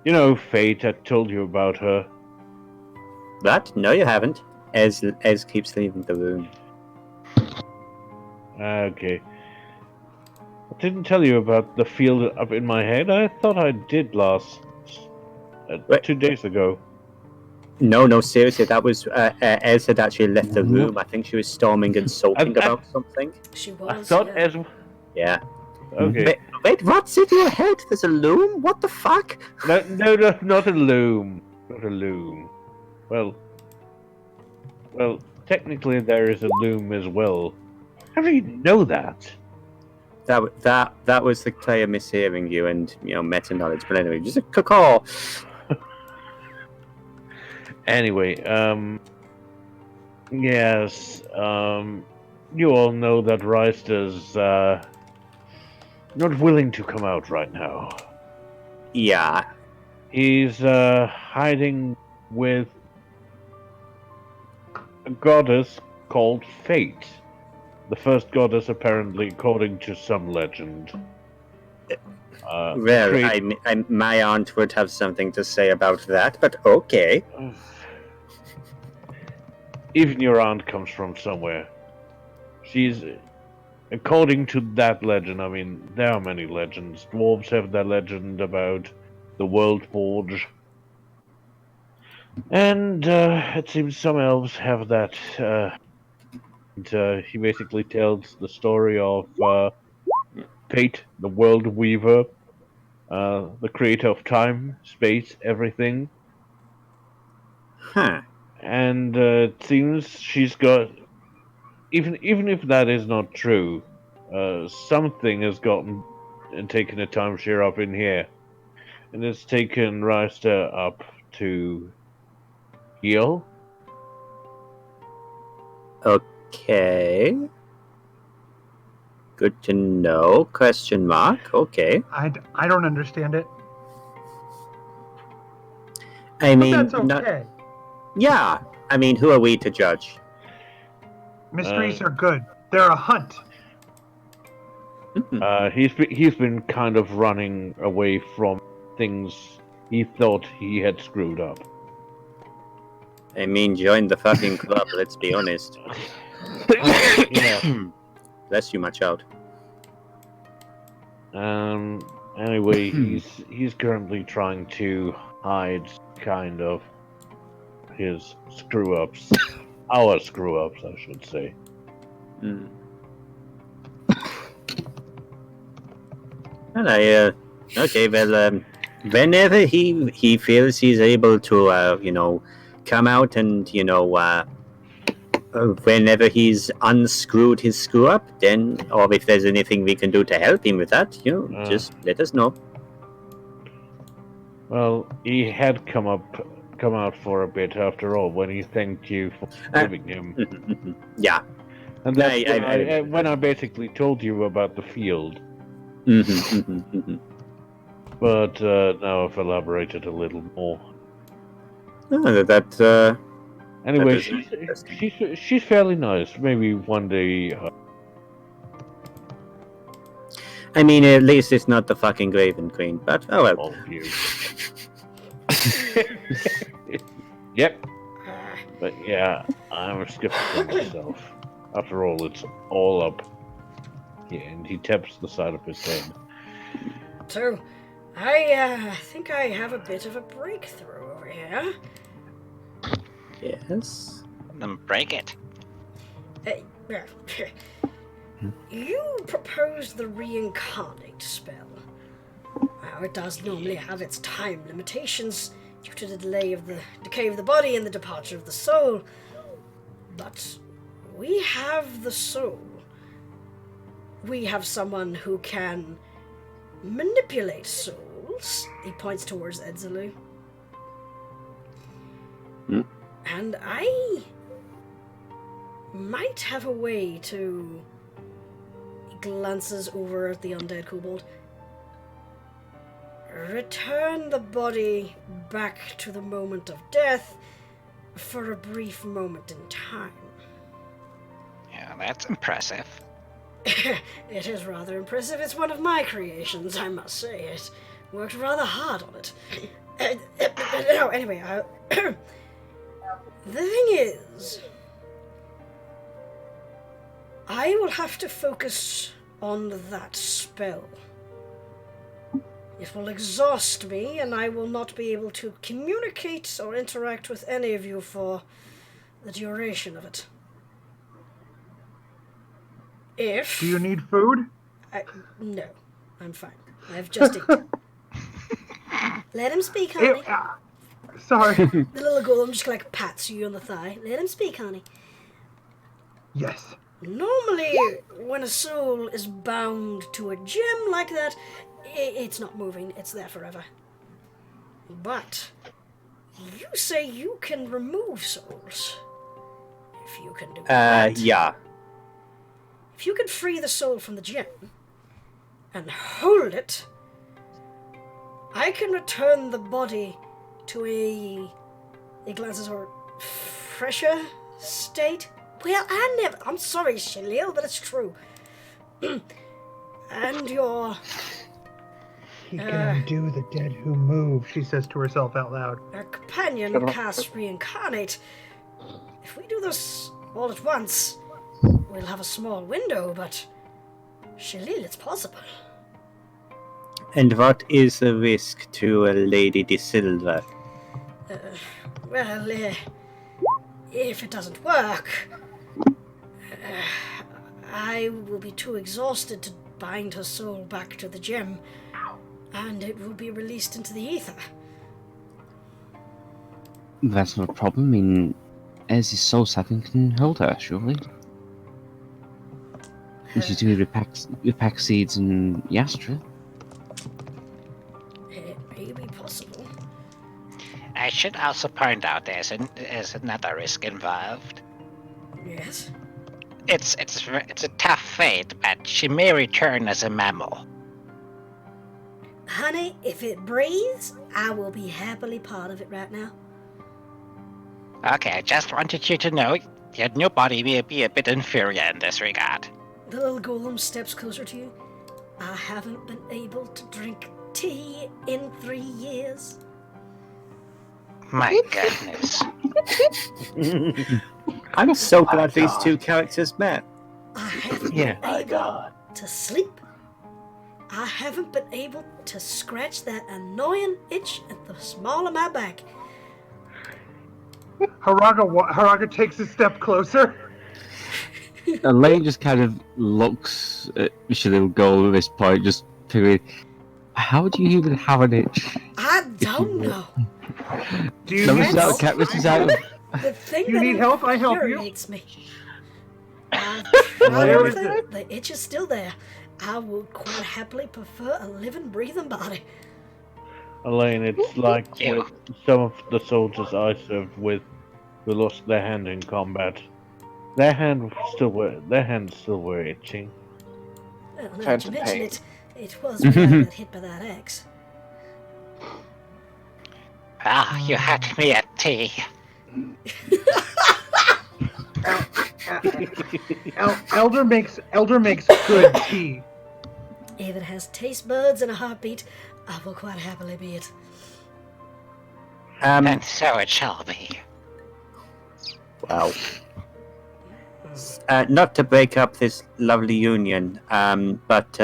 you know, Fate, I told you about her. What? No, you haven't. Ez keeps leaving the room. Okay. I didn't tell you about the field up in my head. I thought I did last... 2 days ago. No, seriously, that was Ez had actually left the room. I think she was storming and sulking about something. She was. I thought yeah. Yeah. Okay. Wait, what's in your head? There's a loom? What the fuck? No, not a loom. Not a loom. Well, technically there is a loom as well. How do you know that? That was the player mishearing you and meta knowledge. But anyway, just a caw. Anyway, yes, you all know that Reister's not willing to come out right now. Yeah. He's hiding with a goddess called Fate. The first goddess, apparently, according to some legend. My aunt would have something to say about that, but okay. Even your aunt comes from somewhere. She's, according to that legend, I mean, there are many legends. Dwarves have that legend about the World Forge. And it seems some elves have that. He basically tells the story of Fate, the World Weaver, the creator of time, space, everything. Huh. And it seems she's got, even if that is not true, something has gotten and taken a timeshare up in here, and it's taken Reister up to heal. Okay. Good to know. Question mark. Okay. I don't understand it. I mean, But that's okay. Yeah. I mean, who are we to judge? Mysteries are good. They're a hunt. He's been kind of running away from things he thought he had screwed up. I mean, join the fucking club, let's be honest. Yeah. Bless you, my child. Anyway, he's currently trying to hide kind of his screw-ups. Our screw-ups, I should say. Well, okay, well, whenever he feels he's able to, come out and, whenever he's unscrewed his screw up, then, or if there's anything we can do to help him with that, just let us know. Well, he had come out for a bit after all when he thanked you for giving him. Yeah. And that's when I basically told you about the field. But now I've elaborated a little more. Anyway, she's fairly nice. Maybe one day. I mean, at least it's not the fucking Raven Queen, but oh well. Oh, you. Yep. But yeah, I'm skeptical myself. After all, it's all up Yeah, and he taps the side of his head. So, I think I have a bit of a breakthrough over here. Yes. Then break it. You proposed the reincarnate spell. Now, it does normally have its time limitations due to the decay of the body and the departure of the soul. But we have the soul. We have someone who can manipulate souls. He points towards Edzelu. And I might have a way to... He glances over at the undead kobold. Return the body back to the moment of death for a brief moment in time. Yeah, that's impressive. It is rather impressive. It's one of my creations, I must say. It worked rather hard on it. No, anyway, the thing is, I will have to focus on that spell. It will exhaust me, and I will not be able to communicate or interact with any of you for the duration of it. If... Do you need food? No, I'm fine. I've just eaten. Let him speak, honey. Sorry. The little golem just like pats you on the thigh. Let him speak, honey. Yes. Normally, when a soul is bound to a gem like that, it's not moving. It's there forever. But you say you can remove souls. If you can do that. Yeah. If you can free the soul from the gem and hold it, I can return the body to a glances over fresher state. Well, I'm sorry, Shalil, but it's true. And your... He can undo the dead who move, she says to herself out loud. Our companion casts reincarnate. If we do this all at once, we'll have a small window, but Shalil, it's possible. And what is the risk to a Lady de Silva? Well, if it doesn't work, I will be too exhausted to bind her soul back to the gem, and it will be released into the ether. That's not a problem. I mean, as his soul sapping can hold her, surely. And she's doing repack seeds and Yastra. It may be possible. I should also point out there's another risk involved. Yes. It's a tough fate, but she may return as a mammal. Honey, if it breathes, I will be happily part of it right now. Okay, I just wanted you to know your new body may be a bit inferior in this regard. The little golem steps closer to you. I haven't been able to drink tea in 3 years. My goodness. I'm so glad these two characters met. I haven't Yeah. been able to sleep. I haven't been able to scratch that annoying itch at the small of my back. Haraga takes a step closer. Elaine just kind of looks at Shalil Gold at this point, just figuring, how do you even have an itch? I don't know. Do you No, need this is out help? of cat. This is out of. The thing Do you that need help? I help you. infuriates me. I've tried Where is everything. The itch is still there. I would quite happily prefer a living, breathing body. Elaine, it's like Yeah. with some of the soldiers I served with who lost their hand in combat. Their hands still were itching. Well, now that Phantom you mention pain. it was when I got hit by that axe. Ah, you had me at tea. Elder makes good tea. If it has taste buds and a heartbeat, I will quite happily be it. And so it shall be. Wow. not to break up this lovely union, but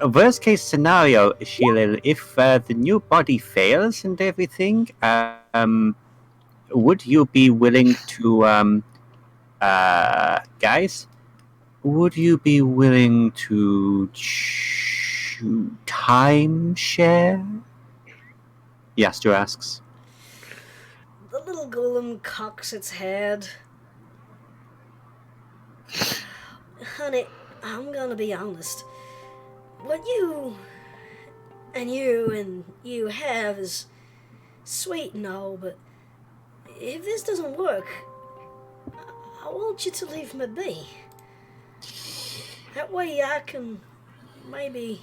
worst case scenario, Sheila, if the new body fails and everything, would you be willing to, guys? Would you be willing to timeshare? Yaster asks. The little golem cocks its head. Honey, I'm gonna be honest. What you and you have is sweet and all, but if this doesn't work, I want you to leave me be. That way I can maybe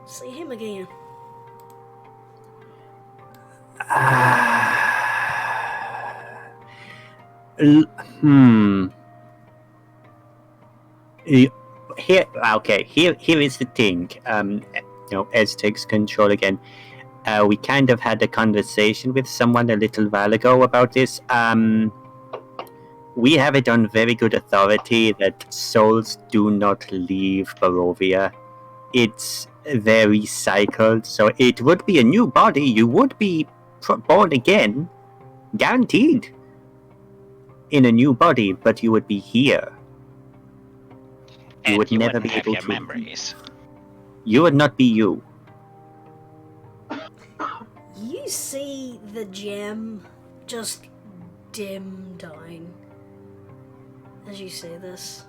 see him again. Here is the thing. Ez takes control again. We kind of had a conversation with someone a little while ago about this. We have it on very good authority that souls do not leave Barovia. It's very cycled, so it would be a new body. You would be born again, guaranteed, in a new body, but you would be here. And would you never wouldn't be have able your to. memories. You would not be you. You see the gem just dim down as you say this.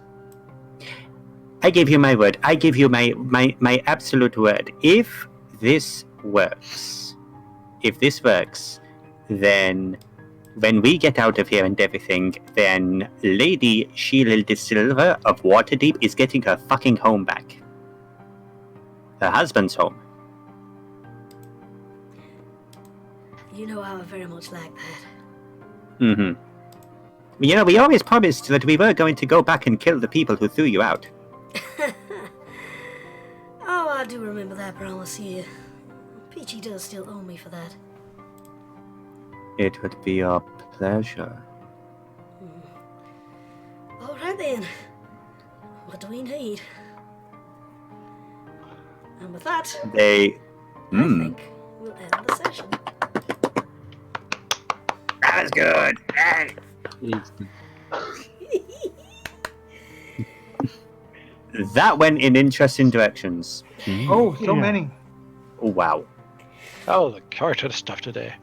I give you my word. I give you my absolute word. If this works, then when we get out of here and everything, then Lady Sheila de Silva of Waterdeep is getting her fucking home back. Her husband's home. You know I very much like that. Mm-hmm. You know, we always promised that we were going to go back and kill the people who threw you out. Oh, I do remember that promise, yeah. Peachy does still owe me for that. It would be a pleasure. Alright then. What do we need? And with that, They... I think we'll end the session. That was good. That went in interesting directions. Oh, so many. Oh, wow. Oh, the character stuff today.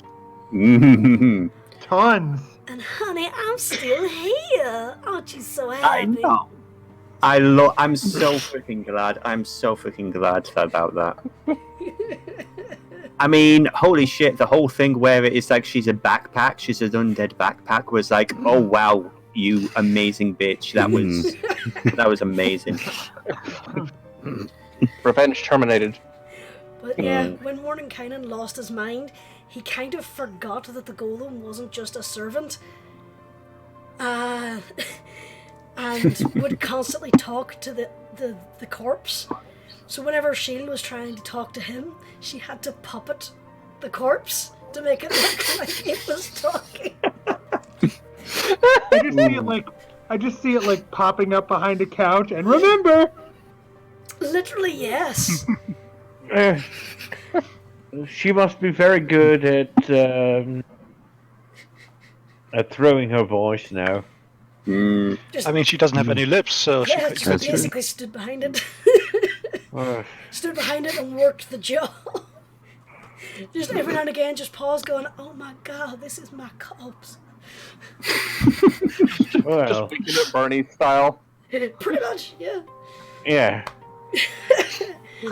Tons. And honey, I'm still here. Aren't you so happy? I know. I'm so freaking glad. I'm so freaking glad about that. I mean, holy shit, the whole thing where it is like she's a backpack, she's an undead backpack was like, oh wow, you amazing bitch. That was amazing. Revenge terminated. But yeah, when Mordenkainen lost his mind, he kind of forgot that the golem wasn't just a servant. And would constantly talk to the corpse. So whenever Shield was trying to talk to him, she had to puppet the corpse to make it look like it was talking. I just see it like popping up behind a couch, and remember! Literally, yes. She must be very good at throwing her voice now. Just, I mean, she doesn't have any lips, so yeah, she just basically stood behind it. Stood behind it and worked the jaw. Just every now and again, just pause, going, "Oh my god, this is my corpse." Well, Just picking it Bernie style. Pretty much, yeah. yeah.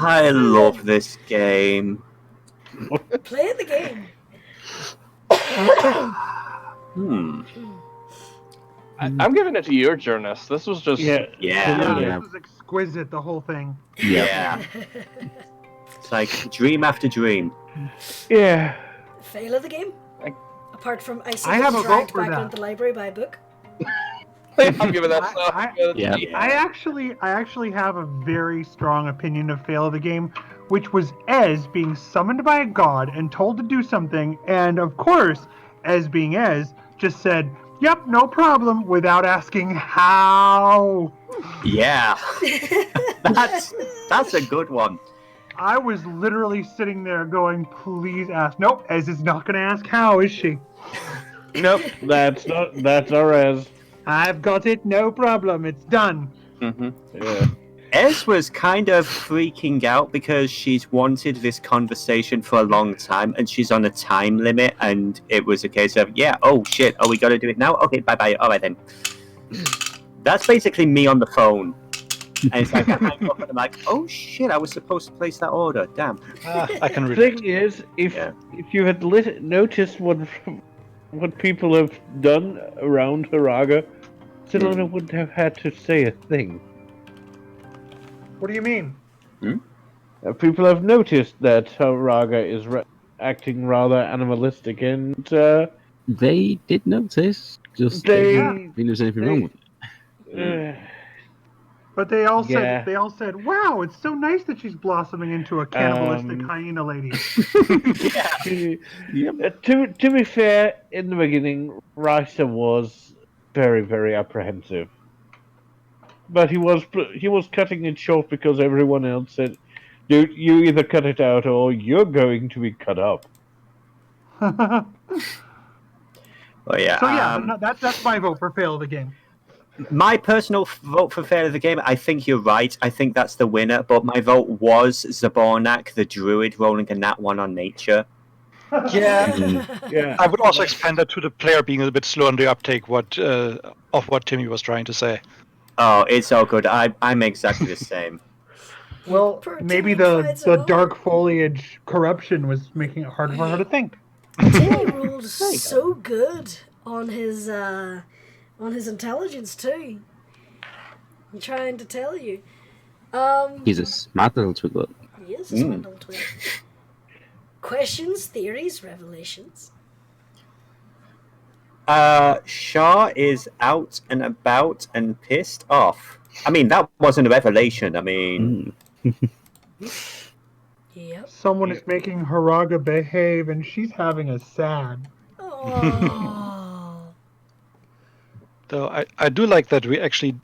I love this game. Play the game. I'm giving it to your Jurnis. This was just Yeah. This was exquisite, the whole thing. Yeah. It's like dream after dream. Yeah. Fail of the game. Apart from I have Icewind a vote dragged for back that. into the library by a book. I'm giving that stuff. I actually have a very strong opinion of fail of the game, which was Ez being summoned by a god and told to do something, and of course, Ez being Ez, just said, Yep, no problem. Without asking how. Yeah, that's a good one. I was literally sitting there going, please ask. Nope, Ez is not going to ask how, is she? Nope, that's our Ez. I've got it, no problem. It's done. Yeah. Ez was kind of freaking out because she's wanted this conversation for a long time and she's on a time limit, and it was a case of, yeah, oh shit, we gotta do it now? Okay, bye-bye, alright then. That's basically me on the phone. And it's like, I hang up and I'm like, oh shit, I was supposed to place that order, damn. I can The relate. thing is, if you had noticed what people have done around Haraga, Selena wouldn't have had to say a thing. What do you mean? People have noticed that Haraga is acting rather animalistic, and They did notice. Just They- didn't think there's anything wrong with it. But they all Yeah. said, wow, it's so nice that she's blossoming into a cannibalistic hyena lady. To be fair, in the beginning, Risa was very, very apprehensive. But he was cutting it short because everyone else said, "Dude, you either cut it out or you're going to be cut up." Oh yeah. So yeah, that's my vote for fail of the game. My personal vote for fail of the game, I think you're right. I think that's the winner, but my vote was Zabornak, the druid, rolling a nat 1 on nature. Yeah. Yeah. I would also expand that to the player being a bit slow on the uptake of what Timmy was trying to say. Oh, it's all good. I'm exactly the same. Well, Poor maybe Timmy fights the it all. dark foliage corruption was making it hard for her to think. Timmy rolled so good on his intelligence too. I'm trying to tell you. He's a smart little twiglet. He is a swindle twin. Questions, theories, revelations. Shah is out and about and pissed off. I mean, that wasn't a revelation. I mean, Yep. Someone is making Haraga behave, and she's having a sad. Oh. Though I do like that we actually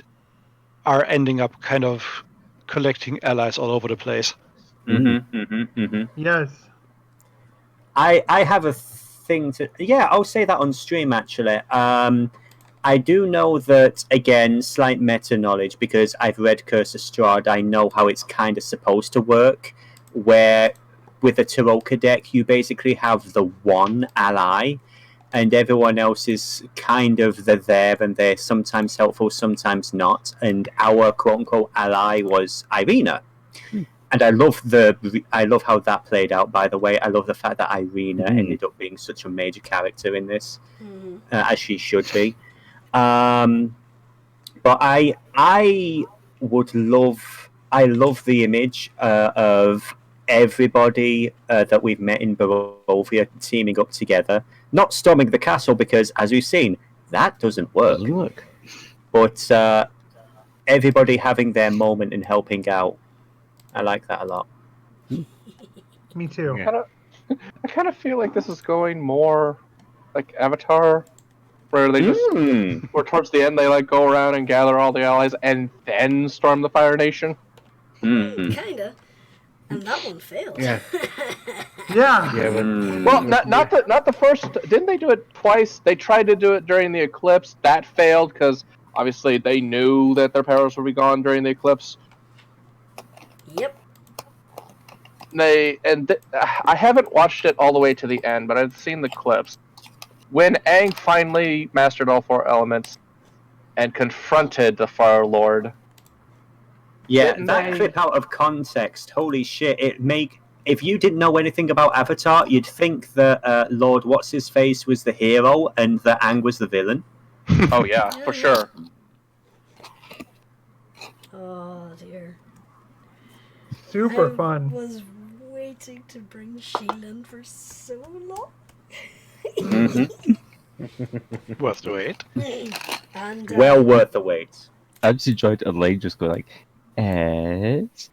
are ending up kind of collecting allies all over the place. Yes. I have a thing to. Yeah, I'll say that on stream actually. I do know that, again, slight meta knowledge, because I've read Curse of Strahd. I know how it's kind of supposed to work, where with a Taroka deck, you basically have the one ally, and everyone else is kind of there, and they're sometimes helpful, sometimes not. And our quote-unquote ally was Irina. And I love how that played out, by the way. I love the fact that Irina ended up being such a major character in this, as she should be. But I love the image of everybody that we've met in Barovia teaming up together, not storming the castle, because as we've seen, that doesn't work. But everybody having their moment and helping out, I like that a lot. Me too. I kind of feel like this is going more like Avatar, where they just, or towards the end, they like go around and gather all the allies and then storm the Fire Nation. Kinda. And that one failed. Yeah. Yeah. Well, not the first. Didn't they do it twice? They tried to do it during the eclipse. That failed because obviously they knew that their powers would be gone during the eclipse. Yep. I haven't watched it all the way to the end, but I've seen the clips. When Aang finally mastered all four elements and confronted the Fire Lord. Yeah, that clip out of context, holy shit, if you didn't know anything about Avatar, you'd think that Lord What's-His-Face was the hero and that Aang was the villain. Oh yeah, for sure. Oh dear. Super I fun. was waiting to bring Sheelan for so long. Worth the wait. And Well worth the wait. I just enjoyed Elaine just go like, Ez?